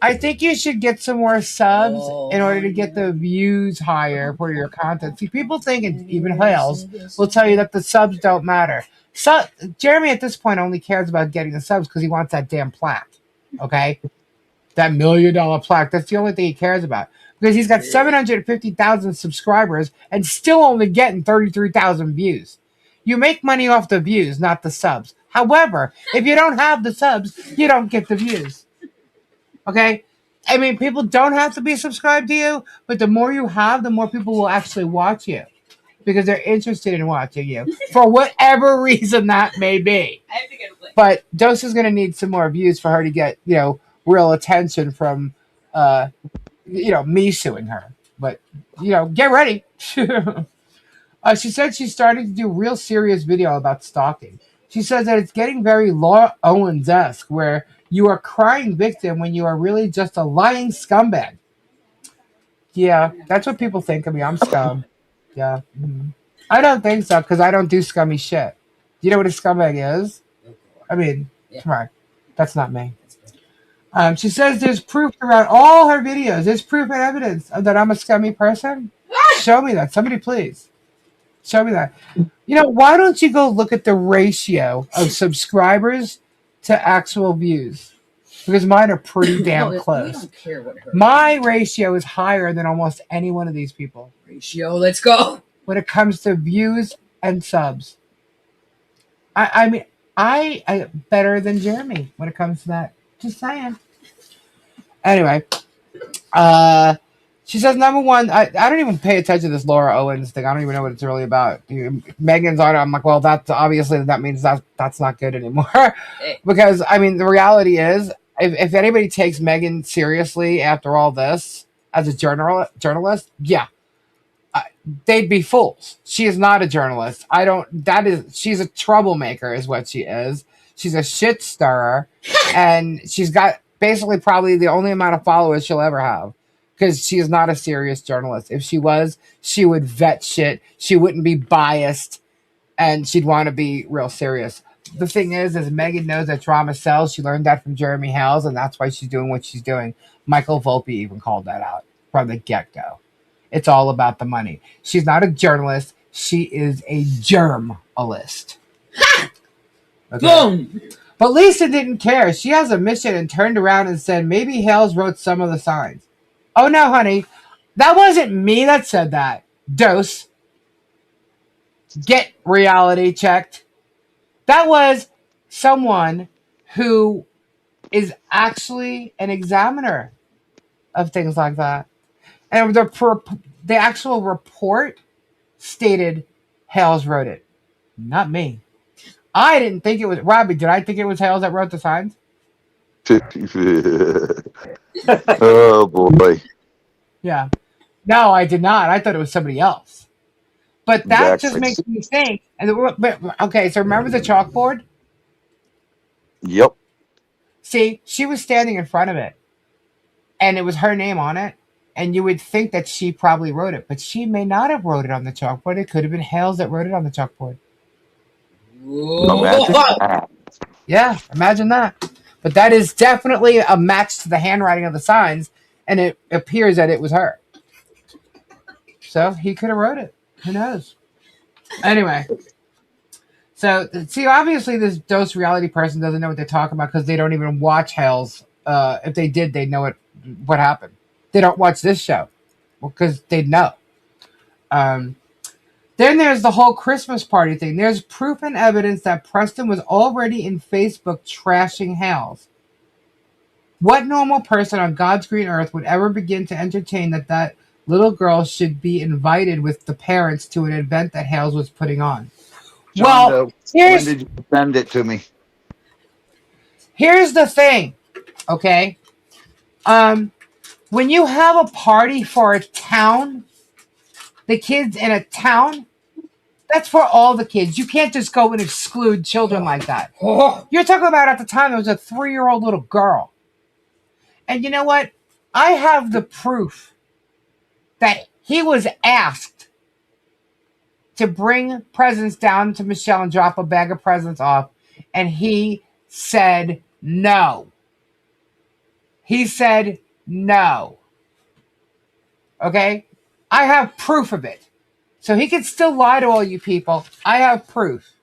I think you should get some more subs in order to get the views higher for your content. See, people think, and even Hales will tell you that the subs don't matter. So Jeremy at this point only cares about getting the subs because he wants that damn plaque. Okay? That $1 million plaque. That's the only thing he cares about. Because he's got 750,000 subscribers and still only getting 33,000 views. You make money off the views, not the subs. However, if you don't have the subs, you don't get the views. Okay? I mean, people don't have to be subscribed to you, but the more you have, the more people will actually watch you. Because they're interested in watching you. For whatever reason that may be. But Dose is going to need some more views for her to get, real attention from, me suing her. But, get ready. She said she's starting to do real serious video about stalking. She says that it's getting very Laura Owens-esque, where you are crying victim when you are really just a lying scumbag. Yeah, that's what people think of me. I'm scum. Yeah. Mm-hmm. I don't think so, because I don't do scummy shit. Do you know what a scumbag is? I mean, come on. That's not me. She says there's proof throughout all her videos. There's proof and evidence that I'm a scummy person. Show me that. Somebody please. Show me that. Why don't you go look at the ratio of subscribers to actual views? Because mine are pretty damn close. We don't care what her My ratio is higher than almost any one of these people. ratio. Let's go. When it comes to views and subs. I mean, I better than Jeremy when it comes to that. Just saying. Anyway, she says, number one, I don't even pay attention to this Laura Owens thing. I don't even know what it's really about. Megan's on it. I'm like, well, that's obviously that means that's not good anymore. Because, I mean, the reality is, if anybody takes Megan seriously after all this as a journalist, yeah, they'd be fools. She is not a journalist. She's a troublemaker is what she is. She's a shit stirrer. And she's got basically probably the only amount of followers she'll ever have. Because she is not a serious journalist. If she was, she would vet shit. She wouldn't be biased. And she'd want to be real serious. The thing is Megan knows that drama sells. She learned that from Jeremy Hales. And that's why she's doing what she's doing. Michael Volpe even called that out from the get-go. It's all about the money. She's not a journalist. She is a germalist. Okay. Boom. But Lisa didn't care. She has a mission and turned around and said, maybe Hales wrote some of the signs. Oh, no, honey. That wasn't me that said that. Dose. Get reality checked. That was someone who is actually an examiner of things like that. And the actual report stated Hales wrote it. Not me. I didn't think it was Robbie. Did I think it was Hales that wrote the signs? Oh boy. Yeah. No, I did not. I thought it was somebody else. But that just Exactly. makes me think. Okay, so remember the chalkboard? Yep. See, she was standing in front of it, and it was her name on it, and you would think that she probably wrote it, but she may not have wrote it on the chalkboard. It could have been Hales that wrote it on the chalkboard. Imagine that. Yeah, imagine that. But that is definitely a match to the handwriting of the signs, and it appears that it was her. So he could have wrote it. Who knows? Anyway. So, see, obviously this Dose reality person doesn't know what they're talking about because they don't even watch Hales. If they did, they'd know what happened. They don't watch this show because they'd know. Then there's the whole Christmas party thing. There's proof and evidence that Preston was already in Facebook trashing Hales. What normal person on God's green earth would ever begin to entertain that little girl should be invited with the parents to an event that Hales was putting on? John, when did you send it to me? Here's the thing, okay? When you have a party for a town, the kids in a town, that's for all the kids. You can't just go and exclude children like that. You're talking about at the time, there was a 3-year-old little girl. And you know what? I have the proof that he was asked to bring presents down to Michelle and drop a bag of presents off, and he said no. He said no. Okay? I have proof of it. So he can still lie to all you people. I have proof.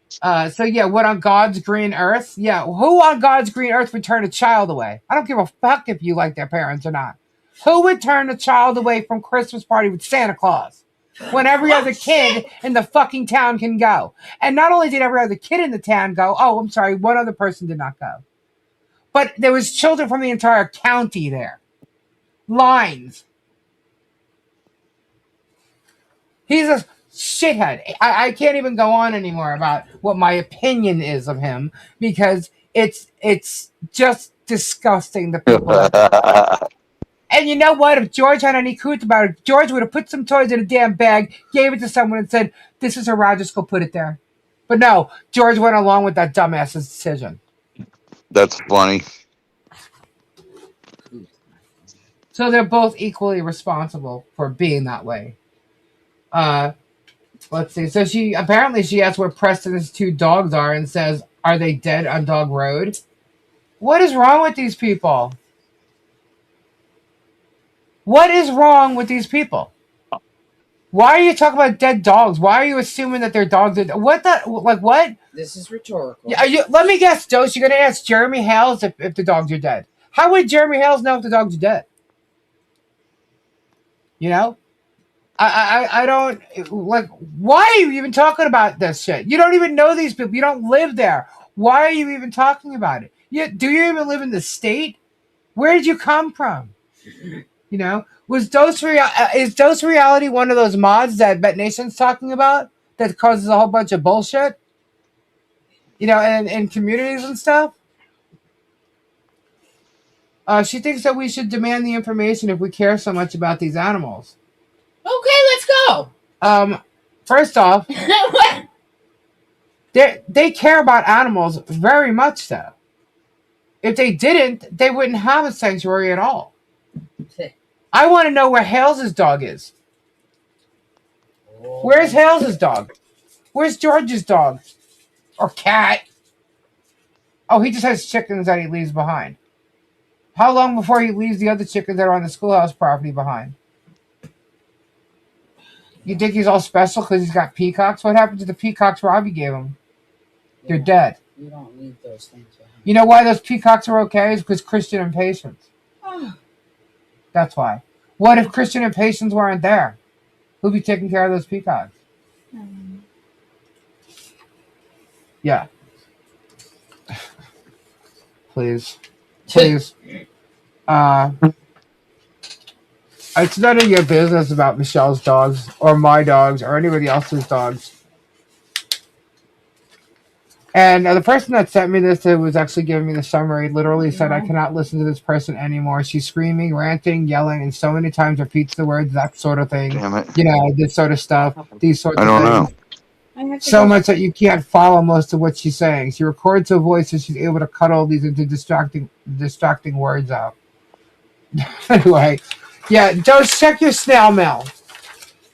So yeah, what on God's green earth? Yeah, who on God's green earth would turn a child away? I don't give a fuck if you like their parents or not. Who would turn a child away from Christmas party with Santa Claus when every other kid in the fucking town can go? And not only did every other kid in the town go, oh, I'm sorry, one other person did not go. But there was children from the entire county there. Lines. He's a shithead. I can't even go on anymore about what my opinion is of him because it's just disgusting. The people. And you know what? If George had any couth about it, George would have put some toys in a damn bag, gave it to someone, and said, "This is a ride. Just go put it there." But no, George went along with that dumbass's decision. That's funny. So they're both equally responsible for being that way. Let's see. So she asks where Preston's 2 dogs are and says, "Are they dead on Dog Road?" What is wrong with these people? What is wrong with these people? Why are you talking about dead dogs? Why are you assuming that their dogs are what? This is rhetorical. Let me guess, Dose. You're going to ask Jeremy Hales if the dogs are dead. How would Jeremy Hales know if the dogs are dead? You know? I don't why are you even talking about this shit? You don't even know these people. You don't live there. Why are you even talking about it? Do you even live in the state? Where did you come from? You know, is Dose Reality one of those mods that Bet Nation's talking about that causes a whole bunch of bullshit? You know, in communities and stuff? She thinks that we should demand the information if we care so much about these animals. Okay, let's go. First off, they care about animals very much, though. If they didn't, they wouldn't have a sanctuary at all. I want to know where Hales' dog is. Where's Hales' dog? Where's George's dog? Or cat? Oh, he just has chickens that he leaves behind. How long before he leaves the other chickens that are on the schoolhouse property behind? You think he's all special because he's got peacocks? What happened to the peacocks Robbie gave him? They're dead. You don't leave those things behind. You know why those peacocks are okay? Is because Christian and Patience. That's why. What if Christian and Patience weren't there? Who'd be taking care of those peacocks? Yeah. Please. It's none of your business about Michelle's dogs or my dogs or anybody else's dogs. And the person that sent me this was actually giving me the summary. Literally said, "I cannot listen to this person anymore. She's screaming, ranting, yelling, and so many times repeats the words, that sort of thing. Damn it. You know, this sort of stuff, these sorts I of don't know. things. So much that you can't follow most of what she's saying. She records her voice and she's able to cut all these into distracting words out." Anyway, yeah, just check your snail mail.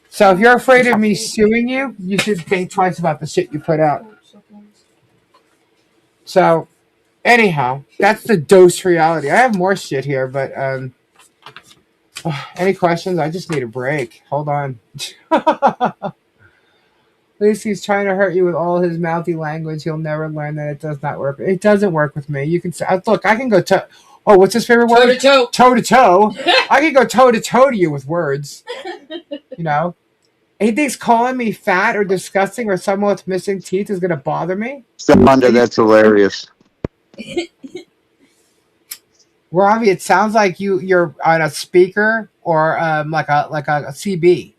So if you're afraid of me suing you, you should think twice about the shit you put out. So, anyhow, that's the dose reality. I have more shit here, but any questions? I just need a break. Hold on. At least he's trying to hurt you with all his mouthy language. He'll never learn that it does not work. It doesn't work with me. You can say, look, I can go to. Oh, what's his favorite word? Toe to toe. Toe to toe. I can go toe to toe to you with words. You know? He thinks calling me fat or disgusting or someone with missing teeth is going to bother me? Wanda, that's hilarious. Ravi, it sounds like you're on a speaker or like a CB.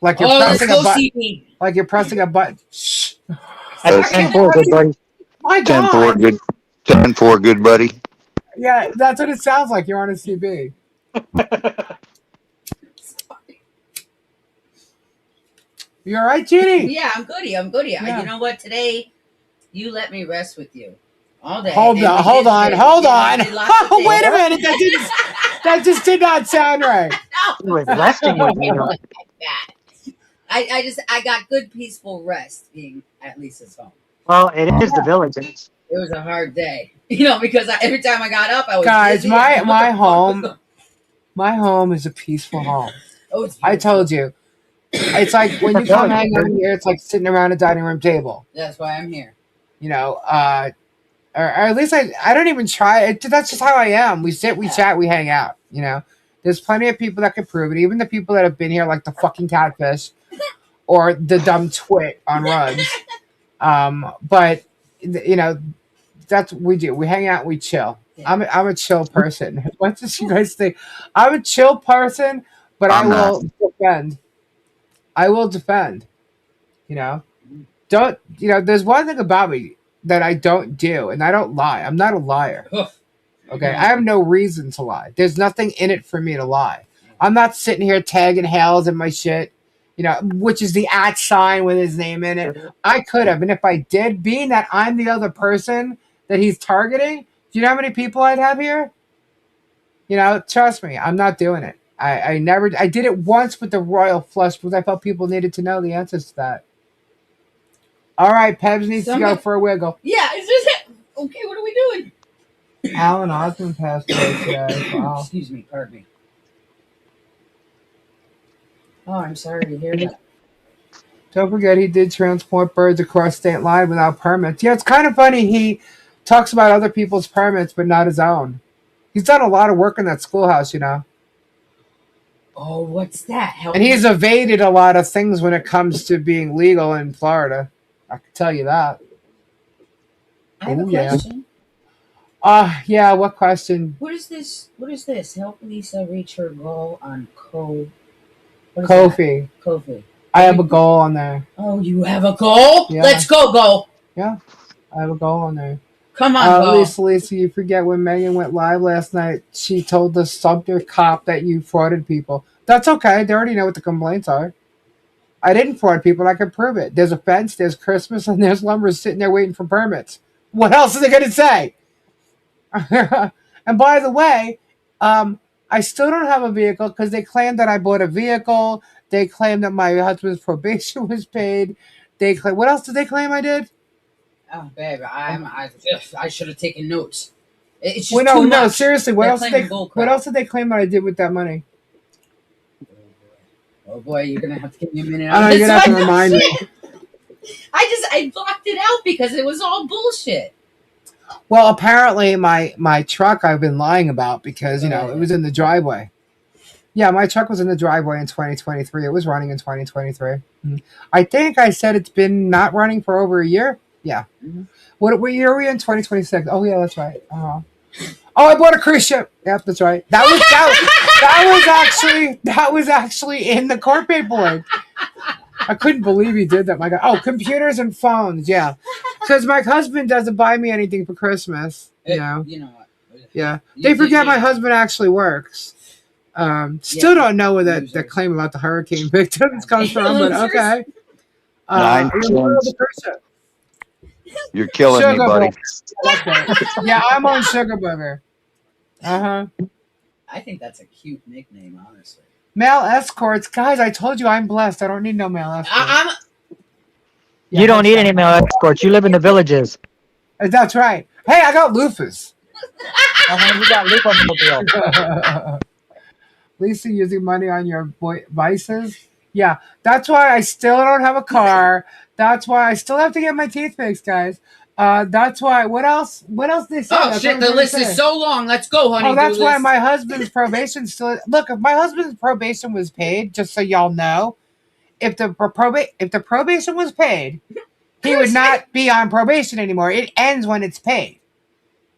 Like you're pressing a button. CB. Like you're pressing a button. Shh. That's 10-4, good buddy. My 10-4, God. good. 10-4, good buddy. Yeah, that's what it sounds like. You're on a CB. You all right, Jeannie? Yeah, I'm goody. Yeah. You know what? Today, you let me rest with you all day. Hold And on. we Hold did on. lots of Oh, wait a things. minute. That just did not sound right. He was resting with you. I got good peaceful rest being at Lisa's home. Well, it is the village. It was a hard day, you know, because every time I got up, I was Guys, busy. my home is a peaceful home. Oh, it's I told you. It's like when you come hang out here, it's like sitting around a dining room table. That's why I'm here. You know, or at least I don't even try. That's just how I am. We sit, we chat, we hang out. You know, there's plenty of people that can prove it. Even the people that have been here, like the fucking catfish or the dumb twit on rugs. But you know, that's what we do. We hang out, we chill. Yeah. I'm a chill person. What does you guys think? I'm a chill person, but I will defend. I will defend. You know, there's one thing about me that I don't do, and I don't lie. I'm not a liar. Okay, I have no reason to lie. There's nothing in it for me to lie. I'm not sitting here tagging Hales in my shit, you know, which is the @ sign with his name in it. I could have, and if I did, being that I'm the other person that he's targeting, do you know how many people I'd have here? You know, trust me, I'm not doing it. I did it once with the royal flush because I felt people needed to know the answers to that. All right, Pebs needs to go for a wiggle. Yeah, it's just okay. What are we doing? Alan Osmond passed away today. Wow. Excuse me, pardon me. Oh, I'm sorry to hear that. Don't forget, he did transport birds across state line without permits. Yeah, it's kind of funny. He talks about other people's permits, but not his own. He's done a lot of work in that schoolhouse, you know. Oh, what's that? And he's evaded a lot of things when it comes to being legal in Florida. I can tell you that. I have a question. Yeah, what question? What is this? Help Lisa reach her goal on Kofi. Kofi. I have a goal on there. Oh, you have a goal? Yeah. Let's go. Yeah, I have a goal on there. Come on, Lisa, you forget when Megan went live last night, she told the Sumter cop that you frauded people. That's okay. They already know what the complaints are. I didn't fraud people. I can prove it. There's a fence, there's Christmas, and there's lumber sitting there waiting for permits. What else are they going to say? And by the way, I still don't have a vehicle because they claim that I bought a vehicle. They claim that my husband's probation was paid. They claim. What else did they claim I did? Oh, babe, I should have taken notes. It's just Well, too no, much. seriously. What They're else did claiming they? bull crap. What else did they claim that I did with that money? Oh boy, you're gonna have to give me a minute. I know you're gonna have to remind me. I blocked it out because it was all bullshit. Well, apparently my truck I've been lying about because it was in the driveway. Yeah, my truck was in the driveway in 2023. It was running in 2023. I think I said it's been not running for over a year. Yeah. Mm-hmm. What year are we in? 2026. Oh yeah, that's right. Oh, I bought a cruise ship. Yep, that's right. That was actually in the court paperwork. I couldn't believe he did that. My God. Oh, computers and phones. Yeah. Because my husband doesn't buy me anything for Christmas. You know. You know what? Yeah. They forget my husband actually works. Still don't know where that claim about the hurricane victims comes from, but okay. 9 cents. You're killing me, Sugar buddy. Booger. Yeah, I'm on Sugar Booger. I think that's a cute nickname, honestly. Male escorts. Guys, I told you I'm blessed. I don't need no male escorts. You don't need any male escorts. You live in the villages. That's right. Hey, I got loofahs. You got loofah. Lisa using money on your vices. Yeah, that's why I still don't have a car. That's why I still have to get my teeth fixed, guys. That's why. What else? What else they say? Oh That's shit! The list is so long. Let's go, honey. Oh, that's why my husband's probation still. Look, if my husband's probation was paid, just so y'all know, if the probation was paid, he would not be on probation anymore. It ends when it's paid.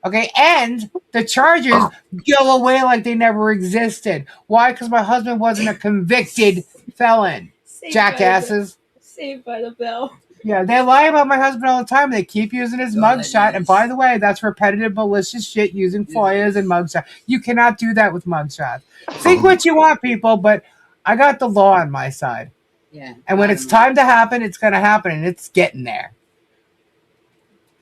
Okay, and the charges go away like they never existed. Why? Because my husband wasn't a convicted felon. Jackasses. Saved by the Bell. Yeah, they lie about my husband all the time. They keep using his mugshot. And by the way, that's repetitive, malicious shit using FOIAs and mugshots. You cannot do that with mugshots. Think what you want, people, but I got the law on my side. Yeah. And when it's time to happen, it's going to happen, and it's getting there.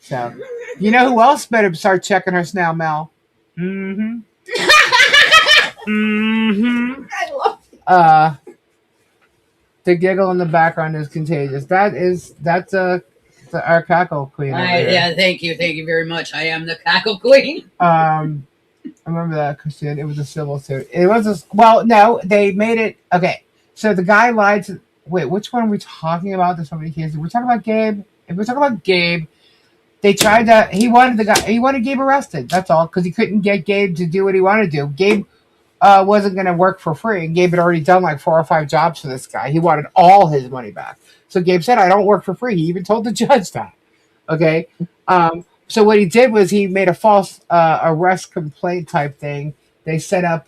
So, you know who else better start checking her snail mail? Mm-hmm. Mm-hmm. I love it. The giggle in the background is contagious. That's our cackle queen. Yeah, thank you very much. I am the cackle queen. I remember that, Christine. It was a civil suit. It was no, they made it. Okay, so the guy lied to. Wait, which one are we talking about? There's so many cases. We're talking about Gabe. If we're talking about Gabe, they tried to. He wanted Gabe arrested. That's all, because he couldn't get Gabe to do what he wanted to do. Gabe wasn't going to work for free. Gabe had already done like 4 or 5 jobs for this guy. He wanted all his money back. So Gabe said, "I don't work for free." He even told the judge that. Okay. So what he did was he made a false arrest complaint type thing. They set up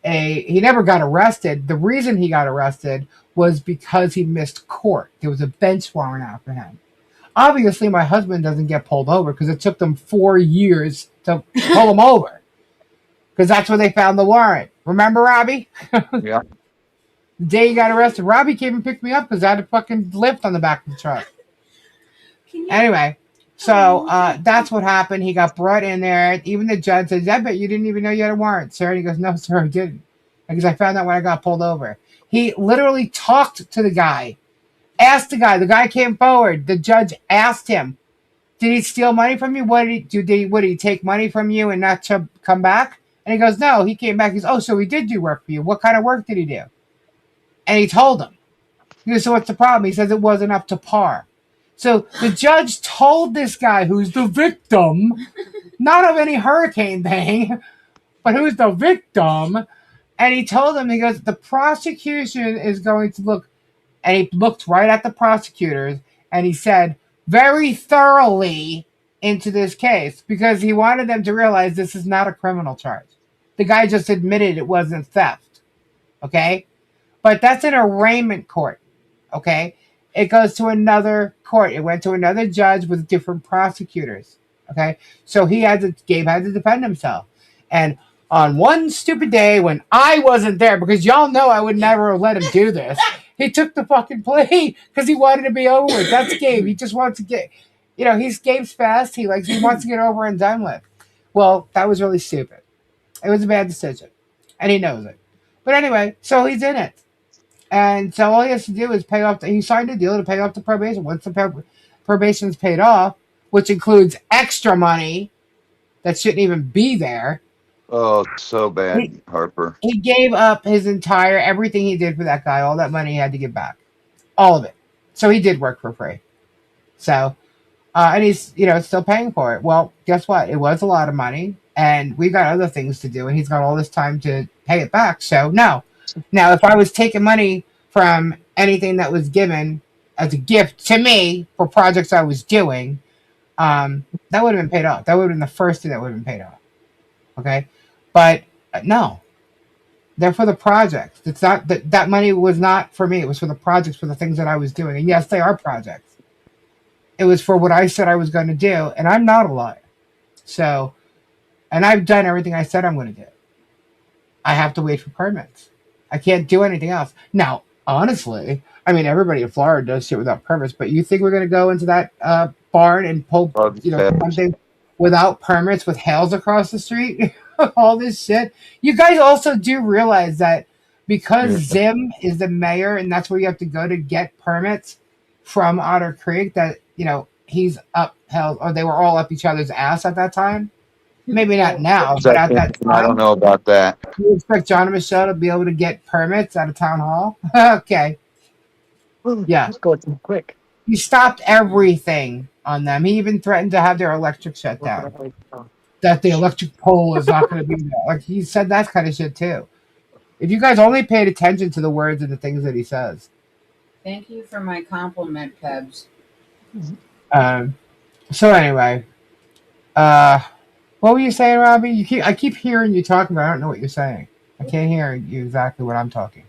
he never got arrested. The reason he got arrested was because he missed court. There was a bench warrant out for him. Obviously, my husband doesn't get pulled over because it took them 4 years to pull him over. Because that's where they found the warrant. Remember, Robbie? Yeah. The day he got arrested, Robbie came and picked me up because I had a fucking lift on the back of the truck. Anyway, so that's what happened. He got brought in there. Even the judge said, "I bet you didn't even know you had a warrant, sir." And he goes, "No, sir, I didn't." Because I found out when I got pulled over. He literally talked to the guy. Asked the guy came forward. The judge asked him, "Did he steal money from you? What did he take money from you and not to come back?" And he goes, "No." He came back. He goes, "Oh, so he did do work for you. What kind of work did he do?" And he told him. He goes, "So what's the problem?" He says it wasn't up to par. So the judge told this guy, who's the victim, not of any hurricane thing, but who's the victim, and he told him, he goes, "The prosecution is going to look," and he looked right at the prosecutors, and he said, "very thoroughly into this case," because he wanted them to realize this is not a criminal charge. The guy just admitted it wasn't theft, okay? But that's an arraignment court, okay? It goes to another court. It went to another judge with different prosecutors, okay? So Gabe had to defend himself. And on one stupid day when I wasn't there, because y'all know I would never let him do this, he took the fucking plea because he wanted to be over with. That's Gabe. He just wants to get, Gabe's fast. He wants to get over and done with. Well, that was really stupid. It was a bad decision. And he knows it. But anyway, so he's in it. And so all he has to do is pay off. He signed a deal to pay off the probation. Once the probation's paid off, which includes extra money that shouldn't even be there. Oh, so bad, Harper. He gave up his everything he did for that guy. All that money he had to give back. All of it. So he did work for free. So, and he's, still paying for it. Well, guess what? It was a lot of money. And we've got other things to do. And he's got all this time to pay it back. So, no. Now, if I was taking money from anything that was given as a gift to me for projects I was doing, that would have been paid off. That would have been the first thing that would have been paid off. Okay? But no. They're for the projects. It's not that money was not for me. It was for the projects, for the things that I was doing. And yes, they are projects. It was for what I said I was going to do, and I'm not a liar. So, and I've done everything I said I'm going to do. I have to wait for permits. I can't do anything else. Now, honestly, I mean, everybody in Florida does shit without permits, but you think we're going to go into that barn and pull, something without permits with Hales across the street? All this shit. You guys also do realize that because Zim is the mayor and that's where you have to go to get permits from Otter Creek, that, he's up Hales, or they were all up each other's ass at that time. Maybe not now, but at that time. I don't know about that. You expect John and Michelle to be able to get permits at a town hall? Okay. Yeah. Let's go quick. He stopped everything on them. He even threatened to have their electric shut down. That the electric pole is not going to be there. Like, he said that kind of shit too. If you guys only paid attention to the words and the things that he says. Thank you for my compliment, Pebs. So anyway, what were you saying, Robbie? I keep hearing you talking, but I don't know what you're saying. I can't hear you exactly what I'm talking.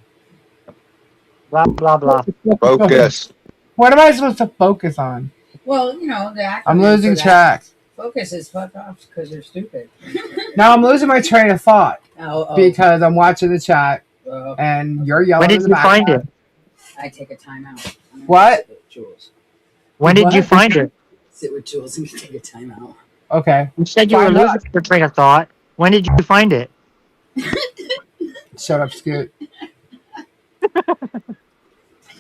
Blah, blah, blah. Focus. What am I supposed to focus on? Well, the acronym I'm losing for that track. Focus is fuck off because they're stupid. Now I'm losing my train of thought because I'm watching the chat Oh. and you're yelling. When did in the you find background. it? I take a time out. What? When did you find it? Sit with Jules and take a time out. Okay. You said you were Find losing out. your train of thought. When did you find it? Shut up, Scoot.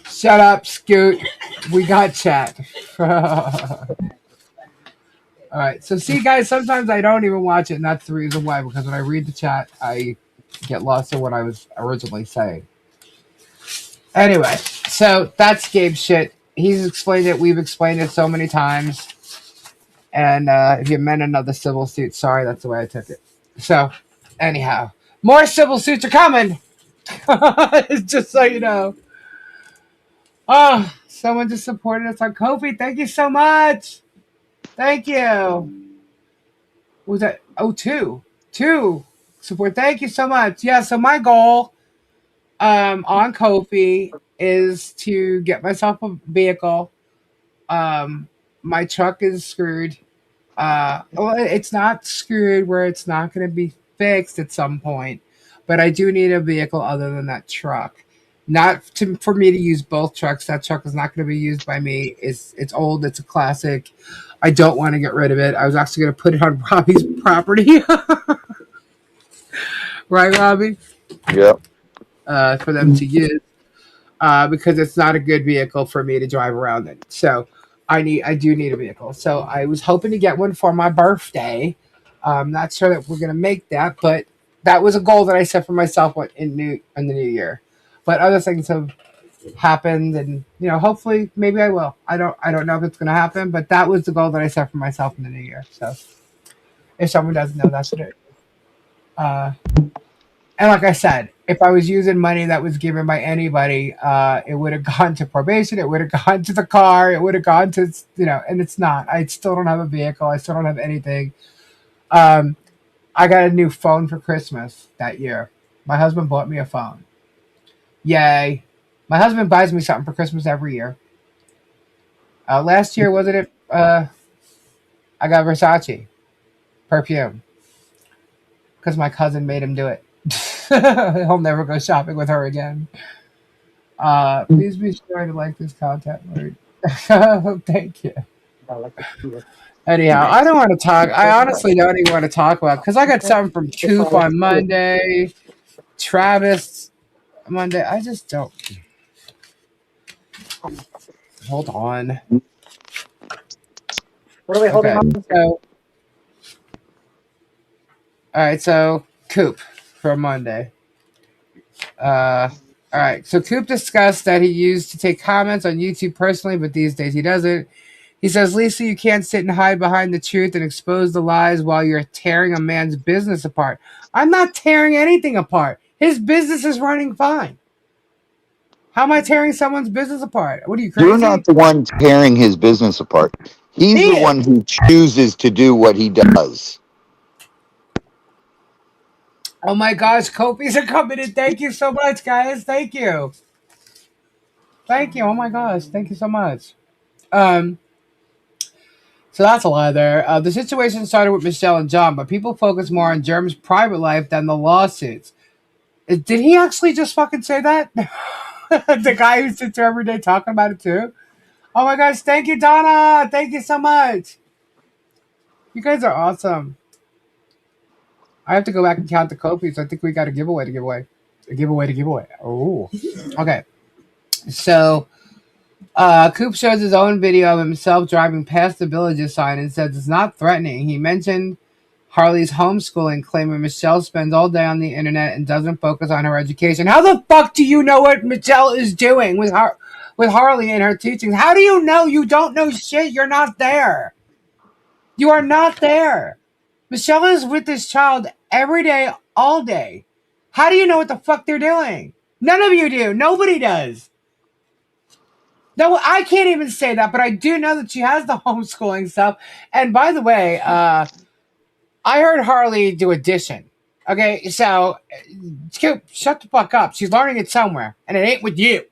Shut up, Scoot. We got chat. All right. So, see, guys, sometimes I don't even watch it, and that's the reason why, because when I read the chat, I get lost in what I was originally saying. Anyway, so that's Gabe's shit. He's explained it. We've explained it so many times. And if you meant another civil suit, sorry, that's the way I took it. So, anyhow, more civil suits are coming. Just so you know. Oh, someone just supported us on Ko-fi. Thank you so much. Thank you. What was that? Oh, two support. Thank you so much. Yeah, so my goal on Ko-fi is to get myself a vehicle. My truck is screwed. Well, it's not screwed where it's not going to be fixed at some point, but I do need a vehicle other than that truck. Not for me to use both trucks. That truck is not going to be used by me. It's old. It's a classic. I don't want to get rid of it. I was actually going to put it on Robbie's property. Right, Robbie? Yep. For them to use. Because it's not a good vehicle for me to drive around in. So I do need a vehicle. So I was hoping to get one for my birthday. I'm not sure that we're going to make that, but that was a goal that I set for myself in the new year. But other things have happened, and hopefully, maybe I will. I don't know if it's going to happen, but that was the goal that I set for myself in the new year. So, if someone doesn't know, that's what it is. And like I said, if I was using money that was given by anybody, it would have gone to probation. It would have gone to the car. It would have gone to and it's not. I still don't have a vehicle. I still don't have anything. I got a new phone for Christmas that year. My husband bought me a phone. Yay. My husband buys me something for Christmas every year. Last year, wasn't it? I got Versace perfume because my cousin made him do it. He'll never go shopping with her again. Please be sure to like this content, Lord. Thank you. Anyhow, I don't want to talk. I honestly don't even want to talk about because I got something from Coop on Monday, Travis Monday. I just don't. Hold on. What are we holding on to? All right, so Coop for Monday. All right, so Coop discussed that he used to take comments on YouTube personally, but these days he doesn't. He says, Lisa, you can't sit and hide behind the truth and expose the lies while you're tearing a man's business apart. I'm not tearing anything apart. His business is running fine. How am I tearing someone's business apart? What are you, crazy? You're not the one tearing his business apart. He's the one who chooses to do what he does. Oh my gosh, Copies are coming in. Thank you so much, guys. Thank you. Thank you. Oh my gosh, thank you so much. Um, so that's a lie there. The situation started with Michelle and John, but people focus more on Germ's private life than the lawsuits. Did he actually just fucking say that? The guy who sits there every day talking about it too? Oh my gosh, thank you, Donna. Thank you so much. You guys are awesome. I have to go back and count the copies. I think we got a giveaway to give away. A giveaway to give away. Oh. Okay. So Coop shows his own video of himself driving past the Villages sign and says it's not threatening. He mentioned Harley's homeschooling, claiming Michelle spends all day on the internet and doesn't focus on her education. How the fuck do you know what Michelle is doing with Harley and her teachings? How do you know? You don't know shit. You're not there. You are not there. Michelle is with this child every day, all day. How do you know what the fuck they're doing? None of you do. Nobody does. No, I can't even say that, but I do know that she has the homeschooling stuff. And by the way, I heard Harley do addition. Okay, so Scoop, shut the fuck up. She's learning it somewhere, and it ain't with you.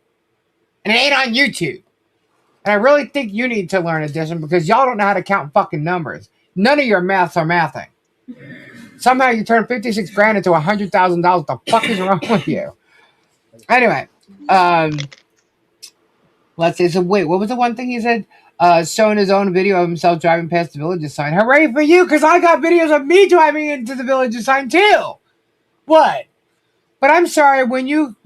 And it ain't on YouTube. And I really think you need to learn addition because y'all don't know how to count fucking numbers. None of your maths are mathing. Somehow you turn 56 grand into $100,000. What the fuck is wrong with you? Anyway, let's see. So wait, what was the one thing he said? Showing his own video of himself driving past the Villages sign. Hooray for you, because I got videos of me driving into the Villages sign too. What? But I'm sorry, when you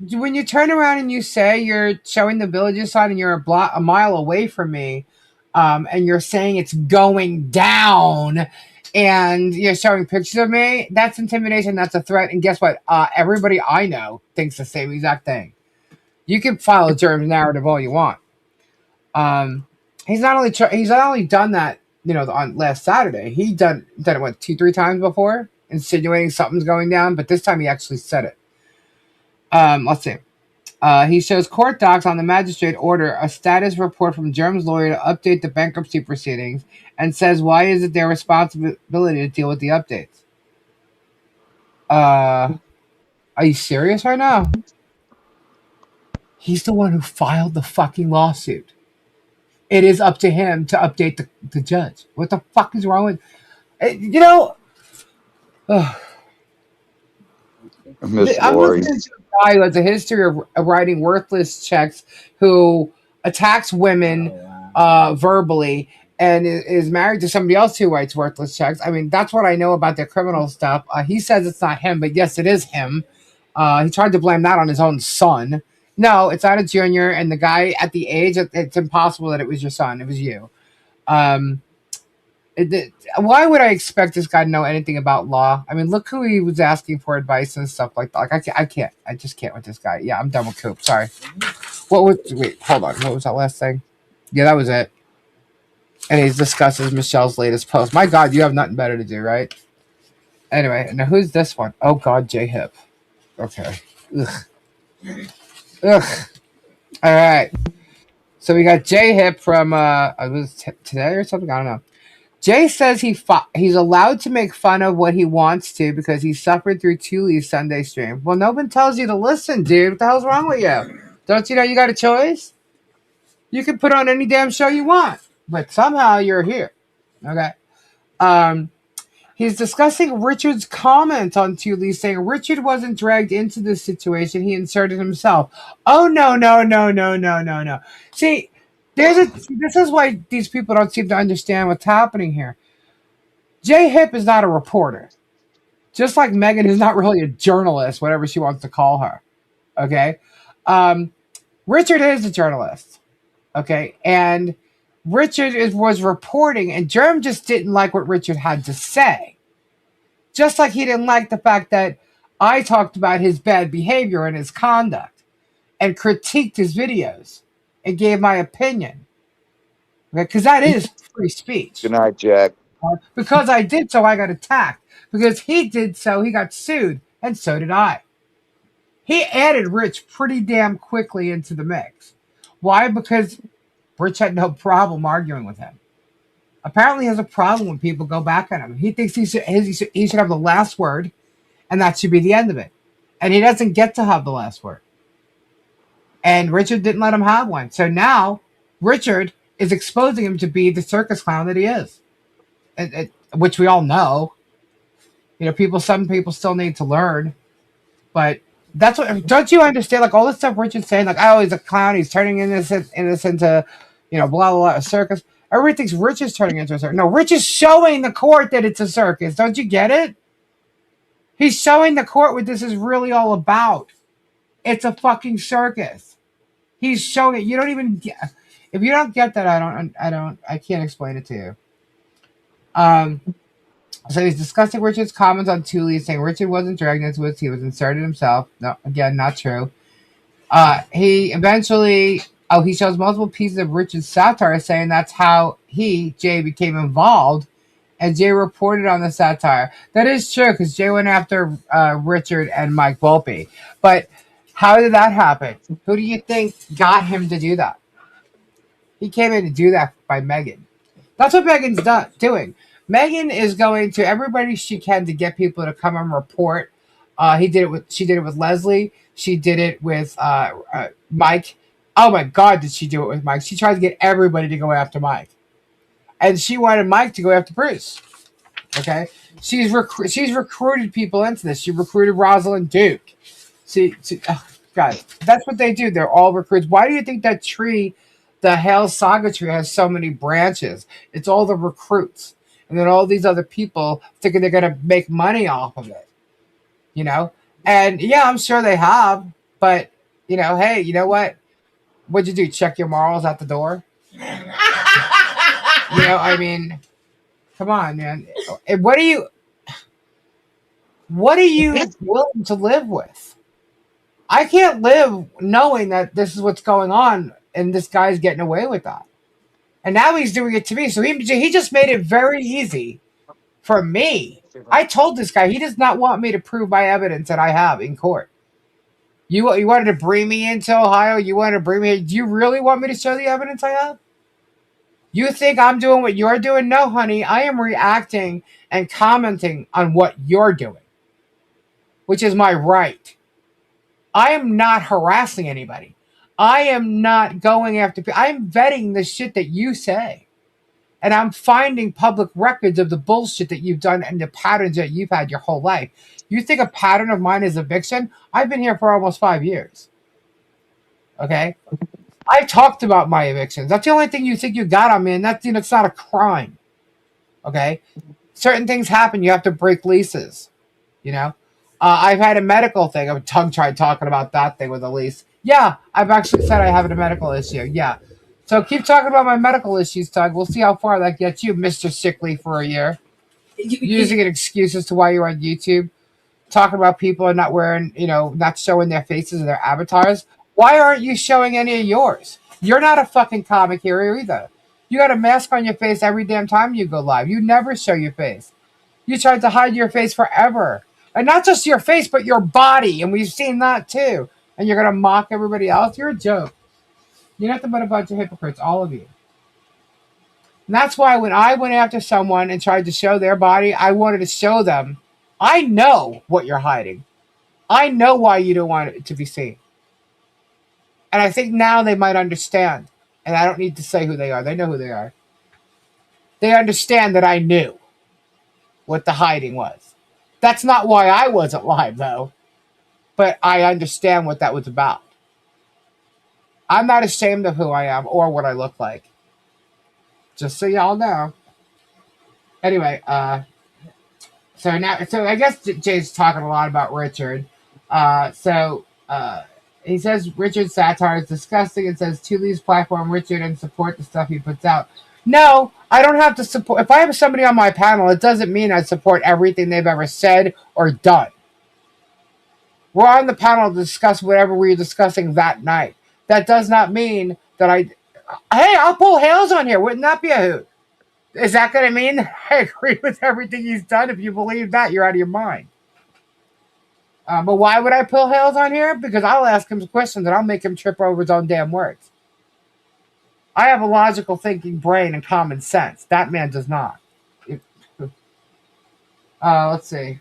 turn around and you say you're showing the Villages sign and you're a mile away from me, and you're saying it's going down, and you're showing pictures of me, that's intimidation, that's a threat, and guess what? Everybody I know thinks the same exact thing. You can file a German narrative all you want. He's not only done that, on last Saturday. He done it what 2-3 times before, insinuating something's going down, but this time he actually said it. Let's see. He shows court docs on the magistrate order a status report from Germ's lawyer to update the bankruptcy proceedings, and says why is it their responsibility to deal with the updates. Are you serious right now? He's the one who filed the fucking lawsuit. It is up to him to update the judge. What the fuck is wrong with... Miss I'm Lori. listening to a guy who has a history of writing worthless checks, who attacks women verbally, and is married to somebody else who writes worthless checks. I mean, that's what I know about their criminal stuff. He says it's not him, but yes, it is him. He tried to blame that on his own son. No, it's not a junior, and the guy at the age, it's impossible that it was your son. It was you. Why would I expect this guy to know anything about law? I mean, look who he was asking for advice and stuff like that. Like, I just can't with this guy. Yeah, I'm done with Coop. Sorry. Wait, hold on. What was that last thing? Yeah, that was it. And he discusses Michelle's latest post. My God, you have nothing better to do, right? Anyway, now who's this one? Oh God, J-Hip. Okay. Ugh. All right. So we got J-Hip from was it today or something? I don't know. Jay says he's allowed to make fun of what he wants to because he suffered through Thule's Sunday stream. Well, no one tells you to listen, dude. What the hell's wrong with you? Don't you know you got a choice? You can put on any damn show you want, but somehow you're here. Okay. He's discussing Richard's comment on Thule, saying Richard wasn't dragged into this situation. He inserted himself. Oh, no. See, this is why these people don't seem to understand what's happening here. J-Hip is not a reporter. Just like Megan is not really a journalist, whatever she wants to call her. Okay? Richard is a journalist. Okay? And Richard was reporting, and Jerm just didn't like what Richard had to say. Just like he didn't like the fact that I talked about his bad behavior and his conduct and critiqued his videos and gave my opinion. Okay? Because that is free speech. Good night, Jack. Because I did so, I got attacked. Because he did so, he got sued. And so did I. He added Rich pretty damn quickly into the mix. Why? Because Rich had no problem arguing with him. Apparently he has a problem when people go back on him. He thinks he should have the last word, and that should be the end of it. And he doesn't get to have the last word. And Richard didn't let him have one. So now Richard is exposing him to be the circus clown that he is, which we all know. Some people still need to learn, but that's what. Don't you understand? Like all this stuff Richard's saying, like, oh, he's a clown. He's turning this into, blah blah blah, a circus. Everybody thinks Rich is turning into a circus. No, Rich is showing the court that it's a circus. Don't you get it? He's showing the court what this is really all about. It's a fucking circus. He's showing it. You don't even get. If you don't get that, I can't explain it to you. So he's discussing Richard's comments on Thule, saying Richard wasn't dragging us with, he was inserted himself. No, again, not true. He eventually, he shows multiple pieces of Richard's satire, saying that's how Jay, became involved, and Jay reported on the satire. That is true, because Jay went after Richard and Mike Volpe. But how did that happen? Who do you think got him to do that? He came in to do that by Megan. That's what Megan's doing. Megan is going to everybody she can to get people to come and report. She did it with Leslie. She did it with Mike. Oh my God, did she do it with Mike? She tried to get everybody to go after Mike, and she wanted Mike to go after Bruce. Okay, she's recruited people into this. She recruited Rosalind Duke. God, that's what they do. They're all recruits. Why do you think that tree, the Hales Saga tree, has so many branches? It's all the recruits. And then all these other people thinking they're going to make money off of it, And yeah, I'm sure they have, but hey, you know what? What'd you do? Check your morals at the door? I mean, come on, man. What are you willing to live with? I can't live knowing that this is what's going on and this guy's getting away with that. And now he's doing it to me. So he just made it very easy for me. I told this guy he does not want me to prove my evidence that I have in court. You wanted to bring me into Ohio? You wanted to bring me? Do you really want me to show the evidence I have? You think I'm doing what you're doing? No, honey. I am reacting and commenting on what you're doing, which is my right. I am not harassing anybody. I am not going after people. I'm vetting the shit that you say. And I'm finding public records of the bullshit that you've done and the patterns that you've had your whole life. You think a pattern of mine is eviction? I've been here for almost 5 years. Okay? I've talked about my evictions. That's the only thing you think you got on me, and it's not a crime. Okay? Certain things happen. You have to break leases. I've had a medical thing. I'm tongue-tied talking about that thing with a lease. Yeah, I've actually said I have a medical issue. Yeah. So keep talking about my medical issues, Tug. We'll see how far that gets you, Mr. Sickly, for a year. Using an excuse as to why you're on YouTube. Talking about people and not wearing, not showing their faces and their avatars. Why aren't you showing any of yours? You're not a fucking comic hero either. You got a mask on your face every damn time you go live. You never show your face. You tried to hide your face forever. And not just your face, but your body. And we've seen that too. And you're going to mock everybody else? You're a joke. You're nothing but a bunch of hypocrites, all of you. And that's why when I went after someone and tried to show their body, I wanted to show them, I know what you're hiding. I know why you don't want it to be seen. And I think now they might understand. And I don't need to say who they are. They know who they are. They understand that I knew what the hiding was. That's not why I wasn't live, though. But I understand what that was about. I'm not ashamed of who I am or what I look like. Just so y'all know. Anyway, so I guess Jay's talking a lot about Richard. He says Richard's satire is disgusting and says to leave platform Richard and support the stuff he puts out. No, I don't have to support. If I have somebody on my panel, it doesn't mean I support everything they've ever said or done. We're on the panel to discuss whatever we were discussing that night. That does not mean that I'll pull Hales on here. Wouldn't that be a hoot? Is that going to mean that I agree with everything he's done? If you believe that, you're out of your mind. But why would I pull Hales on here? Because I'll ask him questions and I'll make him trip over his own damn words. I have a logical thinking brain and common sense. That man does not. Let's see.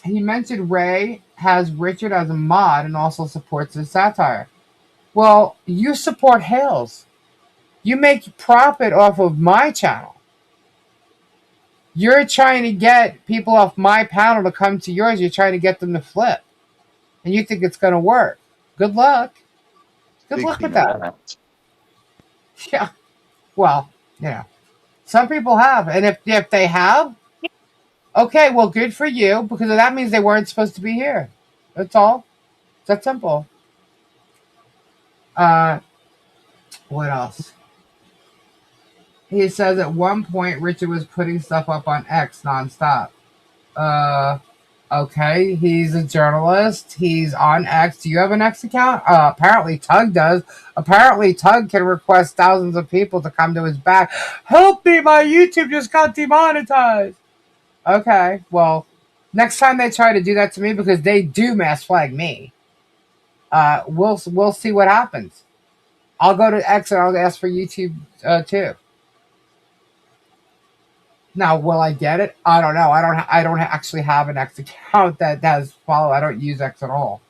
He mentioned Ray has Richard as a mod and also supports his satire. Well, you support Hales. You make profit off of my channel. You're trying to get people off my panel to come to yours. You're trying to get them to flip. And you think it's going to work. Good luck. Good luck with Speaking of that. Yeah. Well, some people have. And if they have, okay, well, good for you, because that means they weren't supposed to be here. That's all. It's that simple. What else? He says at one point Richard was putting stuff up on X nonstop. Okay, he's a journalist. He's on X. Do you have an X account? Apparently Tug does. Apparently Tug can request thousands of people to come to his back. Help me, my YouTube just got demonetized. Okay, well, next time they try to do that to me, because they do mass flag me, we'll see what happens. I'll go to X and I'll ask for YouTube too. Now, will I get it? I don't know. I don't actually have an X account that does follow. I don't use X at all.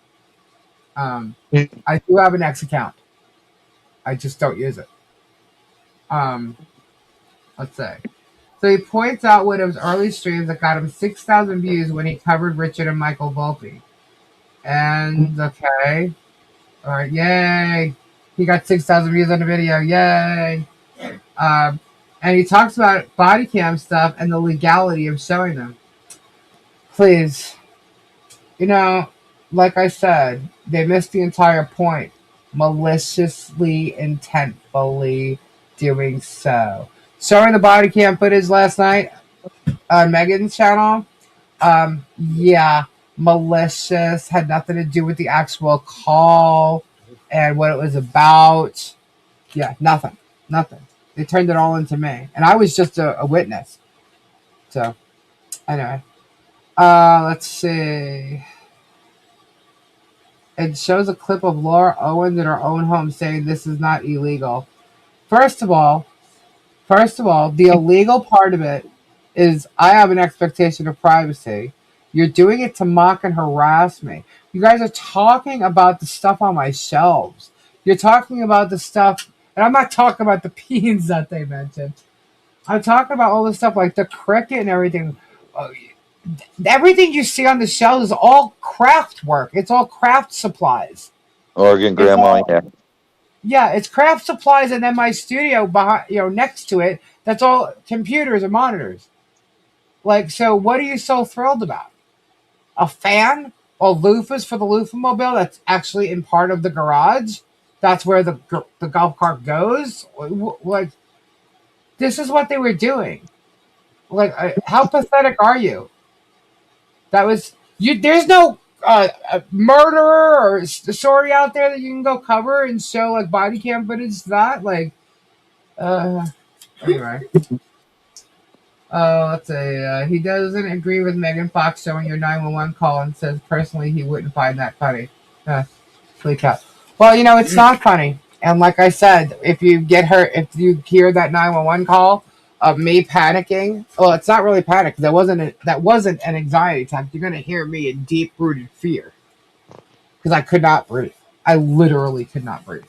I do have an X account. I just don't use it. Let's say. So he points out one of his early streams that got him 6,000 views when he covered Richard and Michael Volpe. And okay, all right, yay! He got 6,000 views on the video, yay! And he talks about body cam stuff and the legality of showing them. Please, like I said, they missed the entire point. Maliciously, intentfully doing so. Showing the body cam footage last night on Megan's channel, yeah, malicious, had nothing to do with the actual call and what it was about. Yeah, nothing. They turned it all into me, and I was just a witness. So, anyway, let's see. It shows a clip of Laura Owens in her own home saying this is not illegal. First of all, the illegal part of it is I have an expectation of privacy. You're doing it to mock and harass me. You guys are talking about the stuff on my shelves. You're talking about the stuff, and I'm not talking about the beans that they mentioned. I'm talking about all the stuff like the cricket and everything. Everything you see on the shelves is all craft work. It's all craft supplies. Oregon Grandma, yeah. Yeah, it's craft supplies, and then my studio behind, next to it. That's all computers and monitors. Like, so what are you so thrilled about? A fan or loofahs for the loofah mobile that's actually in part of the garage? That's where the golf cart goes? Like, this is what they were doing. Like, how pathetic are you? That was you. There's no murderer or story out there that you can go cover and show like body cam footage. That like, anyway. Let's say he doesn't agree with Megan Fox showing your 911 call and says personally he wouldn't find that funny. Freak out. Well, it's not funny. And like I said, if you hear that 911 call of me panicking, well, it's not really panic. That wasn't an anxiety attack. You're gonna hear me in deep-rooted fear because I could not breathe. I literally could not breathe.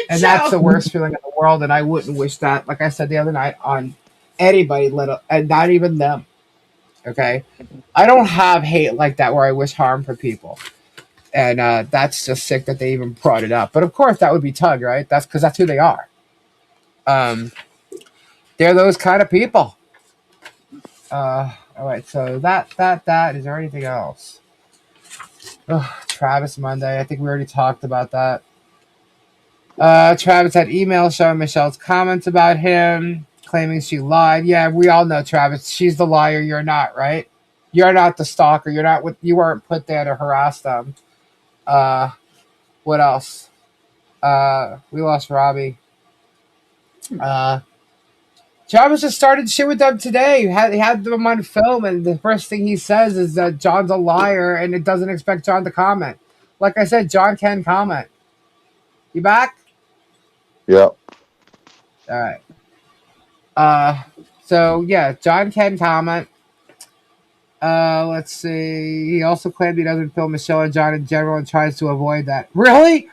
And that's the worst feeling in the world. And I wouldn't wish that, like I said the other night, on anybody, and not even them. Okay, I don't have hate like that where I wish harm for people, and that's just sick that they even brought it up. But of course, that would be Tug, right? That's because that's who they are. They're those kind of people. All right, so that is there anything else? Travis Monday. I think we already talked about that. Travis had email showing Michelle's comments about him, claiming she lied. Yeah, we all know Travis. She's the liar. You're not, right? You're not the stalker. You weren't put there to harass them. What else? We lost Robbie. Travis just started shit with them today. He had them on film, and the first thing he says is that John's a liar, and it doesn't expect John to comment. Like I said, John can comment. You back? Yeah. All right. So yeah, John can comment. Let's see. He also claimed he doesn't film Michelle and John in general and tries to avoid that. Really?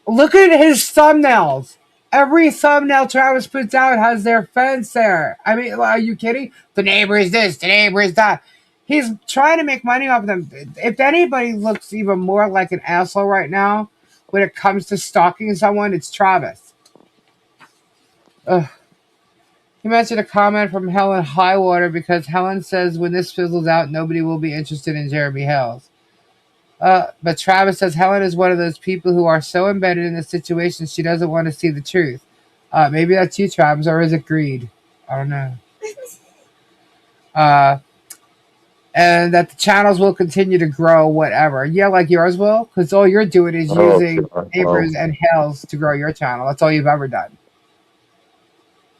Look at his thumbnails. Every thumbnail Travis puts out has their fence there. I mean, are you kidding? The neighbor is this, the neighbor is that. He's trying to make money off of them. If anybody looks even more like an asshole right now when it comes to stalking someone, it's Travis. Ugh. He mentioned a comment from Helen Highwater because Helen says when this fizzles out, nobody will be interested in Jeremy Hales. But Travis says Helen is one of those people who are so embedded in the situation she doesn't want to see the truth. Maybe that's you, Travis, or is it greed? I don't know. And that the channels will continue to grow, whatever. Yeah, like yours will, because all you're doing is using neighbors and Hales to grow your channel. That's all you've ever done.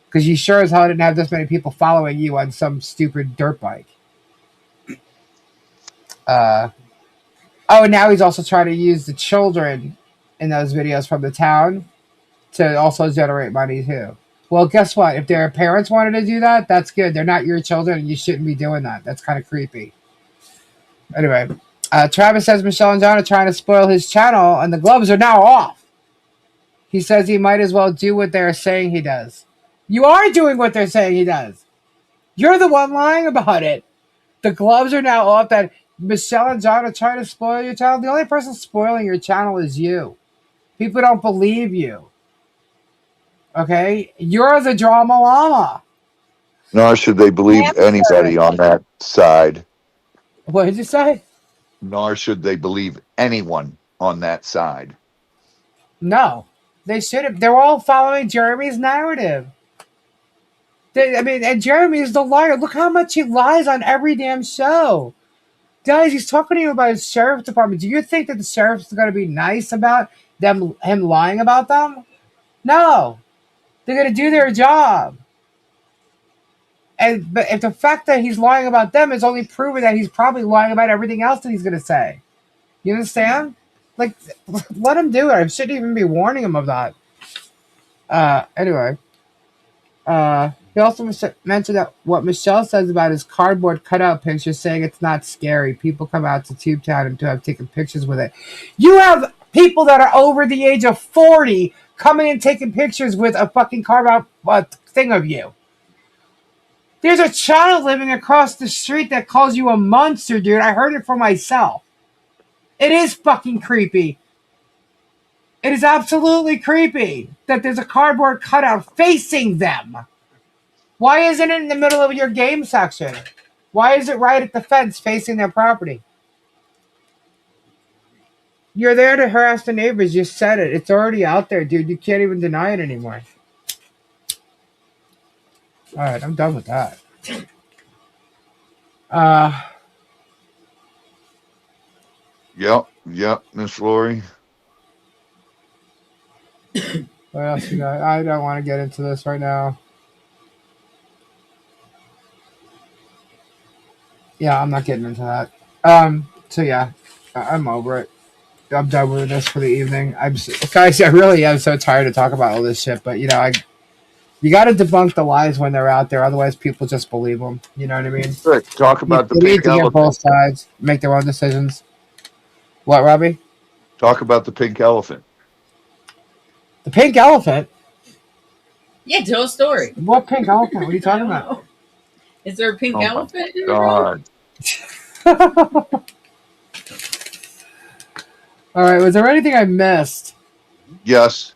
Because you sure as hell didn't have this many people following you on some stupid dirt bike. Oh, and now he's also trying to use the children in those videos from the town to also generate money too. Well, guess what? If their parents wanted to do that, that's good. They're not your children, and you shouldn't be doing that. That's kind of creepy. Anyway, Travis says Michelle and John are trying to spoil his channel, and the gloves are now off. He says he might as well do what they're saying he does. You are doing what they're saying he does. You're the one lying about it. The gloves are now off. That Michelle and John are trying to spoil your channel. The only person spoiling your channel is you. People don't believe you. Okay? You're the drama llama. Nor should they believe anybody on that side. What did you say? Nor should they believe anyone on that side. No. They should have. They're all following Jeremy's narrative. And Jeremy is the liar. Look how much he lies on every damn show. Guys, he's talking to you about his sheriff's department. Do you think that the sheriff's going to be nice about him lying about them? No. They're going to do their job. But if the fact that he's lying about them is only proving that he's probably lying about everything else that he's going to say. You understand? Like, let him do it. I shouldn't even be warning him of that. Anyway. He also mentioned that what Michelle says about his cardboard cutout picture, saying it's not scary. People come out to Tubetown and to have taken pictures with it. You have people that are over the age of 40 coming and taking pictures with a fucking carve-out thing of you. There's a child living across the street that calls you a monster, dude. I heard it for myself. It is fucking creepy. It is absolutely creepy that there's a cardboard cutout facing them. Why isn't it in the middle of your game section? Why is it right at the fence facing their property? You're there to harass the neighbors. You said it. It's already out there, dude. You can't even deny it anymore. All right, I'm done with that. Yep, Miss Lori. What else you got? I don't want to get into this right now. Yeah, I'm not getting into that. So yeah, I'm over it. I'm done with this for the evening. Guys, I really am so tired to talk about all this shit. But you got to debunk the lies when they're out there. Otherwise, people just believe them. You know what I mean? Right. Talk about the pink elephant. They need to get both sides, make their own decisions. What, Robbie? Talk about the pink elephant. The pink elephant? Yeah, tell a story. What pink elephant? What are you talking about? Is there a pink elephant in the God. All right. Was there anything I missed? Yes.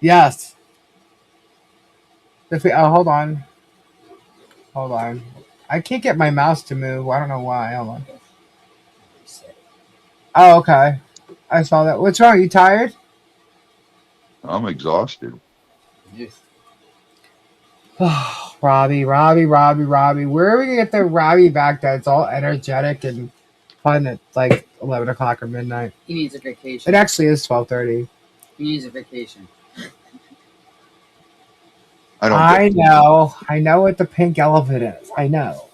Yes. Hold on. I can't get my mouse to move. I don't know why. Hold on. Oh, okay. I saw that. What's wrong? You tired? I'm exhausted. Yes. Robbie. Where are we gonna get the Robbie back that's all energetic and fun at like 11 o'clock or midnight? He needs a vacation. It actually is 12:30. He needs a vacation. I know what the pink elephant is. I know.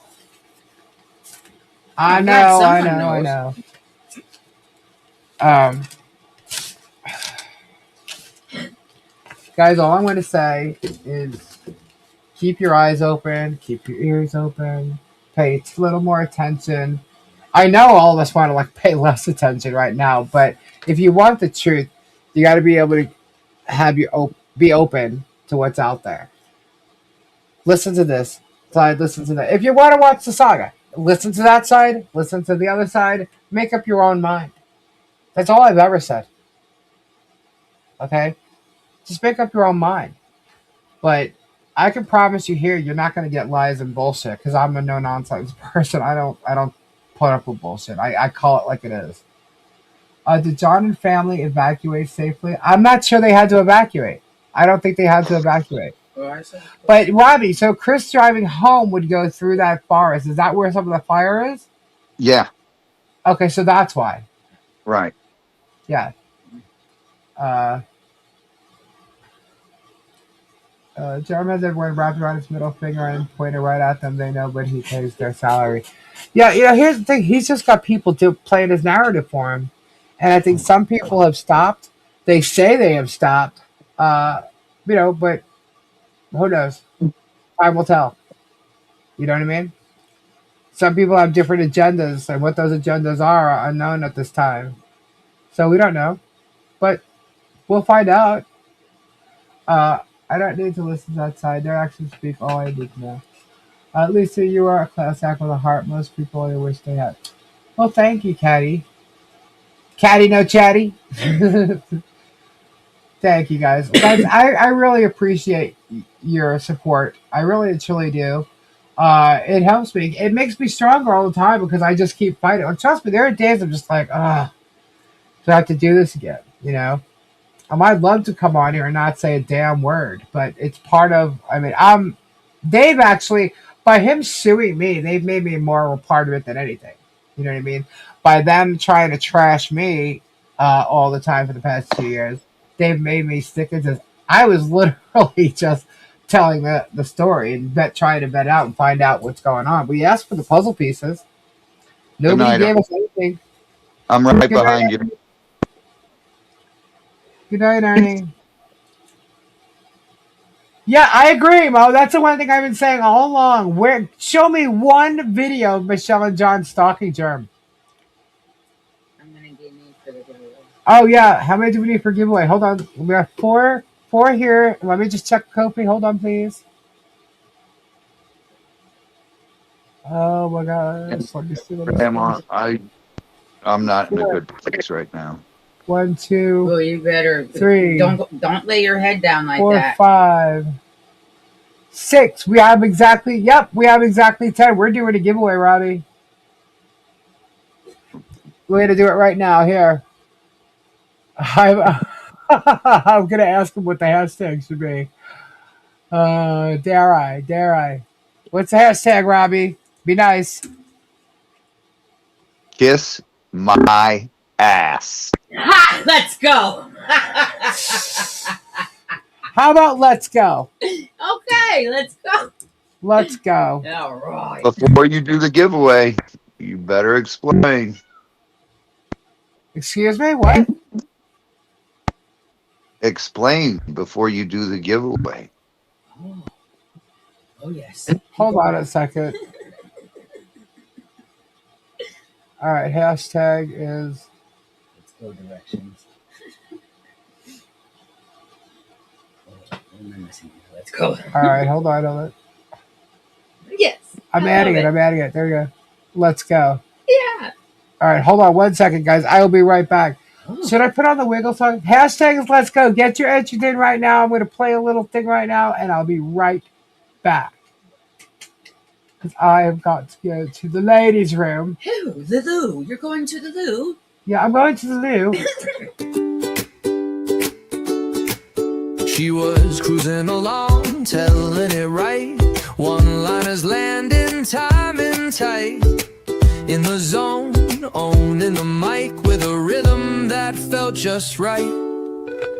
Guys, all I'm going to say is keep your eyes open, keep your ears open, pay a little more attention. I know all of us want to like pay less attention right now, but if you want the truth, you got to be able to have be open to what's out there. Listen to this side, listen to that. If you want to watch the saga, listen to that side, listen to the other side, make up your own mind. That's all I've ever said. Okay? Just make up your own mind. But I can promise you here, you're not going to get lies and bullshit because I'm a no-nonsense person. I don't put up with bullshit. I call it like it is. Did John and family evacuate safely? I'm not sure they had to evacuate. I don't think they had to evacuate. But Robbie, so Chris driving home would go through that forest. Is that where some of the fire is? Yeah. Okay, so that's why. Right. Yeah. Jeremy has everyone wrapped around his middle finger and pointed right at them. They know, but he pays their salary. Yeah, here's the thing. He's just got people playing his narrative for him. And I think some people have stopped. They say they have stopped. But who knows? Time will tell. You know what I mean? Some people have different agendas, and what those agendas are unknown at this time. So we don't know. But we'll find out. I don't need to listen to that side. Their actions speak all I need to know. Lisa, you are a class act with a heart. Most people only wish they had. Well, thank you, Caddy. Caddy, no chatty. Thank you, guys. I really appreciate your support. I really, truly do. It helps me. It makes me stronger all the time because I just keep fighting. And trust me, there are days I'm just like, do I have to do this again? You know? I'd love to come on here and not say a damn word, but it's part of, they've actually, by him suing me, they've made me more of a part of it than anything. You know what I mean? By them trying to trash me all the time for the past 2 years, they've made me stick into this. I was literally just telling the story and trying to vet out and find out what's going on. We asked for the puzzle pieces. Nobody gave us anything. I'm right behind you. Good night, Ernie. Yeah, I agree, Mo. That's the one thing I've been saying all along. Show me one video of Michelle and John stalking Germ. I'm gonna give me for the giveaway. Oh yeah, how many do we need for giveaway? Hold on, we got four here. Let me just check Kofi. Hold on, please. Oh my God! Let me see I'm not in a good place right now. 1, 2. Well, you better 3. Don't lay your head down like 4, that. 5, 6. We have exactly. Yep, we have exactly 10. We're doing a giveaway, Robbie. We're gonna do it right now. Here. I'm gonna ask him what the hashtag should be. Dare I? What's the hashtag, Robbie? Be nice. Kiss my ass. Ha! Let's go. How about let's go? Okay, let's go. Let's go. All right. Before you do the giveaway, you better explain. Excuse me? What? Explain before you do the giveaway. Oh yes. Hold on a second. All right, hashtag is. Let's go directions. Let's go. All right, hold on. Yes. I'm adding it. There you go. Let's go. Yeah. All right, hold on 1 second, guys. I will be right back. Oh. Should I put on the wiggle song? Hashtag is let's go. Get your entries in right now. I'm going to play a little thing right now, and I'll be right back. Because I have got to go to the ladies' room. Who? The loo. You're going to the loo? Yeah, I'm going to the loo. She was cruising along, telling it right. One-liners landing, timing tight. In the zone, owning the mic with a rhythm that felt just right.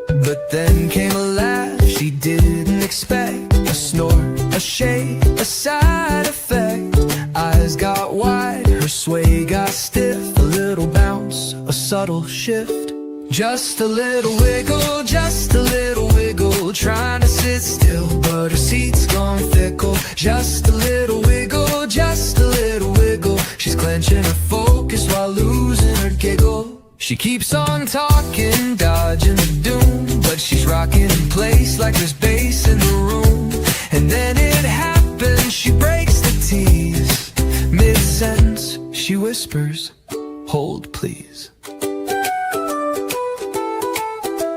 But then came a laugh she didn't expect. A snort, a shake, a side effect. Eyes got wide, her sway got stiff. A little bounce, a subtle shift. Just a little wiggle, just a little wiggle. Trying to sit still, but her seat's gone fickle. Just a little wiggle, wiggle, just a little wiggle. She's clenching her focus while losing her giggle. She keeps on talking, dodging the doom, but she's rocking in place like there's bass in the room. And then it happens, she breaks the tease. Mid-sentence, she whispers, hold please.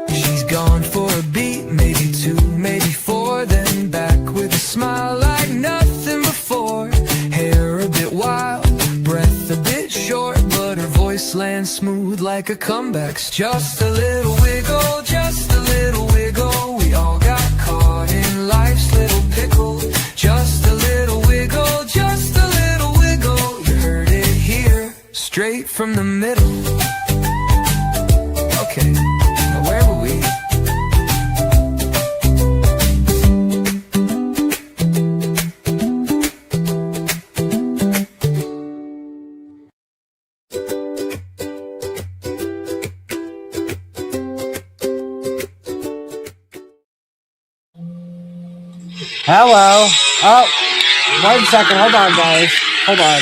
She's gone for a beat, maybe two, maybe four, then back with a smile like nothing before. Hair a bit wild, breath a bit short, but her voice lands smooth like a comeback's. Just a little wiggle, just a little wiggle. We all got caught in life's little pickle. Just a little wiggle, just a little wiggle. You heard it here, straight from the middle. Okay, now where were we? Hello. Oh, 1 second. Hold on, guys. Hold on.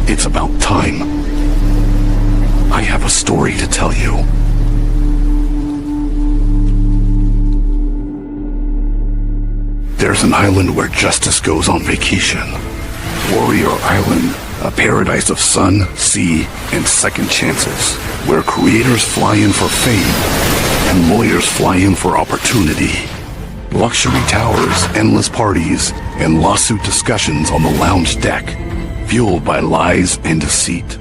It's about time. I have a story to tell you. There's an island where justice goes on vacation. Warrior Island, a paradise of sun, sea, and second chances, where creators fly in for fame and lawyers fly in for opportunity. Luxury towers, endless parties, and lawsuit discussions on the lounge deck, fueled by lies and deceit.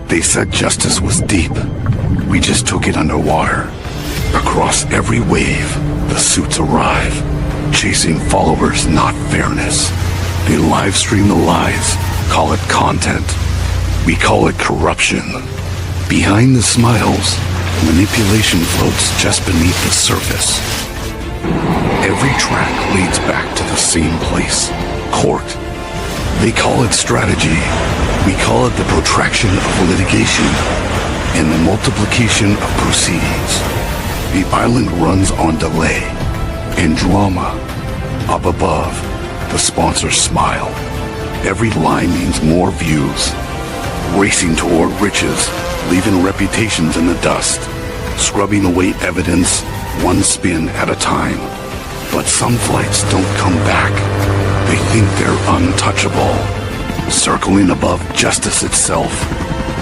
They said justice was deep. We just took it underwater. Across every wave, the suits arrive, chasing followers, not fairness. They live stream the lies, call it content. We call it corruption. Behind the smiles, manipulation floats just beneath the surface. Every track leads back to the same place, court. They call it strategy. We call it the protraction of litigation and the multiplication of proceedings. The island runs on delay and drama. Up above, the sponsors smile. Every line means more views. Racing toward riches, leaving reputations in the dust, scrubbing away evidence one spin at a time. But some flights don't come back. They think they're untouchable, circling above justice itself.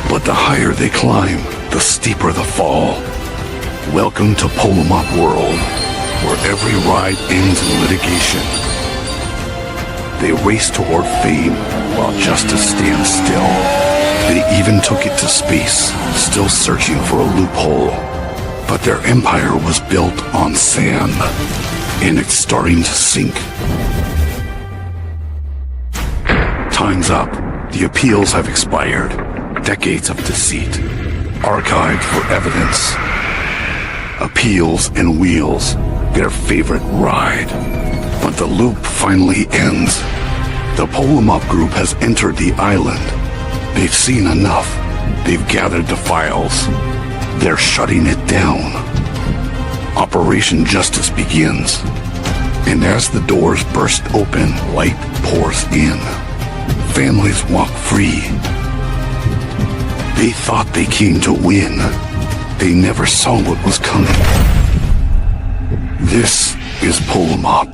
But the higher they climb, the steeper the fall. Welcome to Pull-em-Up World, where every ride ends in litigation. They race toward fame while justice stands still. They even took it to space, still searching for a loophole. But their empire was built on sand, and it's starting to sink. Time's up. The appeals have expired. Decades of deceit, archived for evidence. Appeals and wheels, their favorite ride. But the loop finally ends. The Pull-em-Up group has entered the island. They've seen enough. They've gathered the files. They're shutting it down. Operation Justice begins. And as the doors burst open, light pours in. Families walk free. They thought they came to win. They never saw what was coming. This is Pull-em-Up.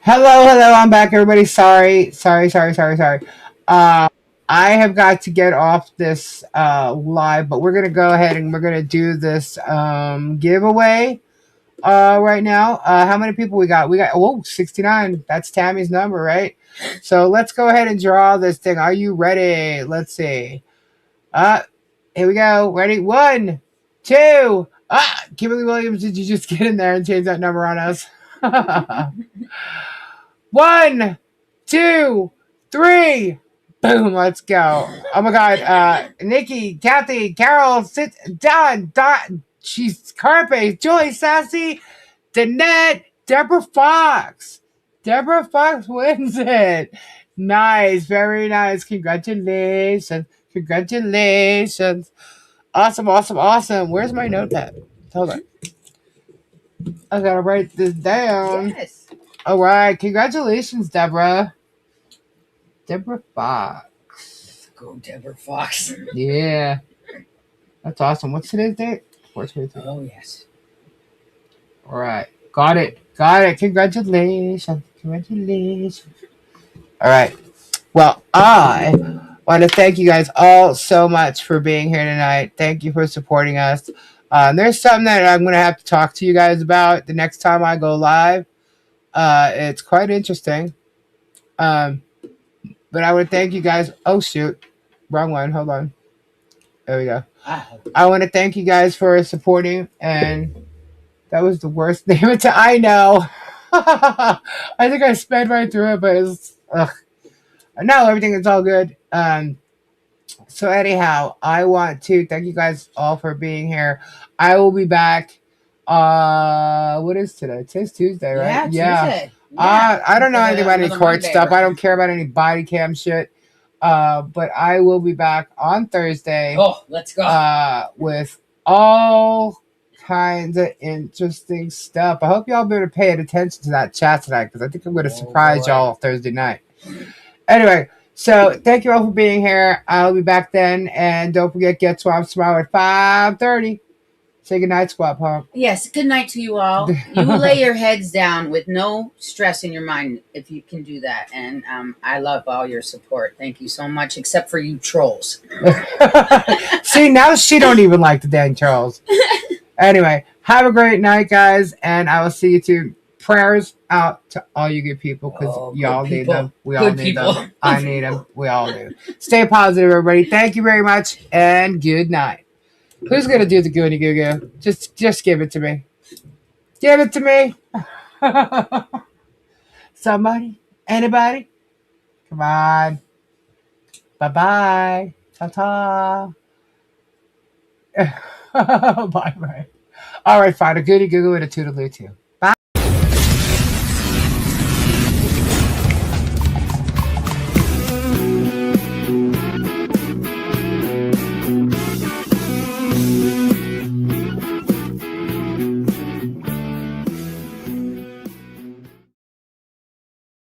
Hello, I'm back, everybody. Sorry. Uh, I have got to get off this live, but we're gonna go ahead and we're gonna do this giveaway right now. How many people we got? We got 69. That's Tammy's number, right? So let's go ahead and draw this thing. Are you ready? Let's see. Here we go. Ready? 1, 2. Kimberly Williams, did you just get in there and change that number on us? 1, 2, 3. Boom, let's go. Oh my God. Nikki, Kathy, Carol, Don, she's Carpe, Joy, Sassy, Danette, Deborah Fox. Deborah Fox wins it. Nice, very nice. Congratulations. Awesome. Where's my notepad? Hold on. I gotta write this down. Yes. All right. Congratulations, Deborah. Deborah Fox. Go, Deborah Fox. Yeah. That's awesome. What's today's date? 4/23. Oh, yes. All right. Got it. Congratulations. All right. Well, I want to thank you guys all so much for being here tonight. Thank you for supporting us. There's something that I'm going to have to talk to you guys about the next time I go live. It's quite interesting. But I want to thank you guys. Oh, shoot. Wrong one. Hold on. There we go. I want to thank you guys for supporting. And that was the worst name. I know. I think I sped right through it, but it's... Ugh. No, everything is all good. So anyhow, I want to thank you guys all for being here. I will be back. What is today? Today's Tuesday, right? Yeah. I don't know anything about any Another court Monday, stuff. right? I don't care about any body cam shit. But I will be back on Thursday. Oh, let's go. With all kinds of interesting stuff. I hope y'all better pay attention to that chat tonight because I think I'm going to surprise y'all Thursday night. Anyway, so thank you all for being here. I'll be back then. And don't forget, get swamped tomorrow at 5:30. Say goodnight, Squat Pump. Yes, good night to you all. You lay your heads down with no stress in your mind if you can do that. And I love all your support. Thank you so much, except for you trolls. See, now she don't even like the dang trolls. Anyway, have a great night, guys. And I will see you soon. Prayers out to all you good people because y'all need them. We all need them. I need them. We all do. Stay positive, everybody. Thank you very much and good night. Who's gonna do the goody goo goo? Just give it to me. Give it to me. Somebody? Anybody? Come on. Bye-bye. Ta-ta. Bye-bye. All right, fine. A goody goo goo and a toodaloo too.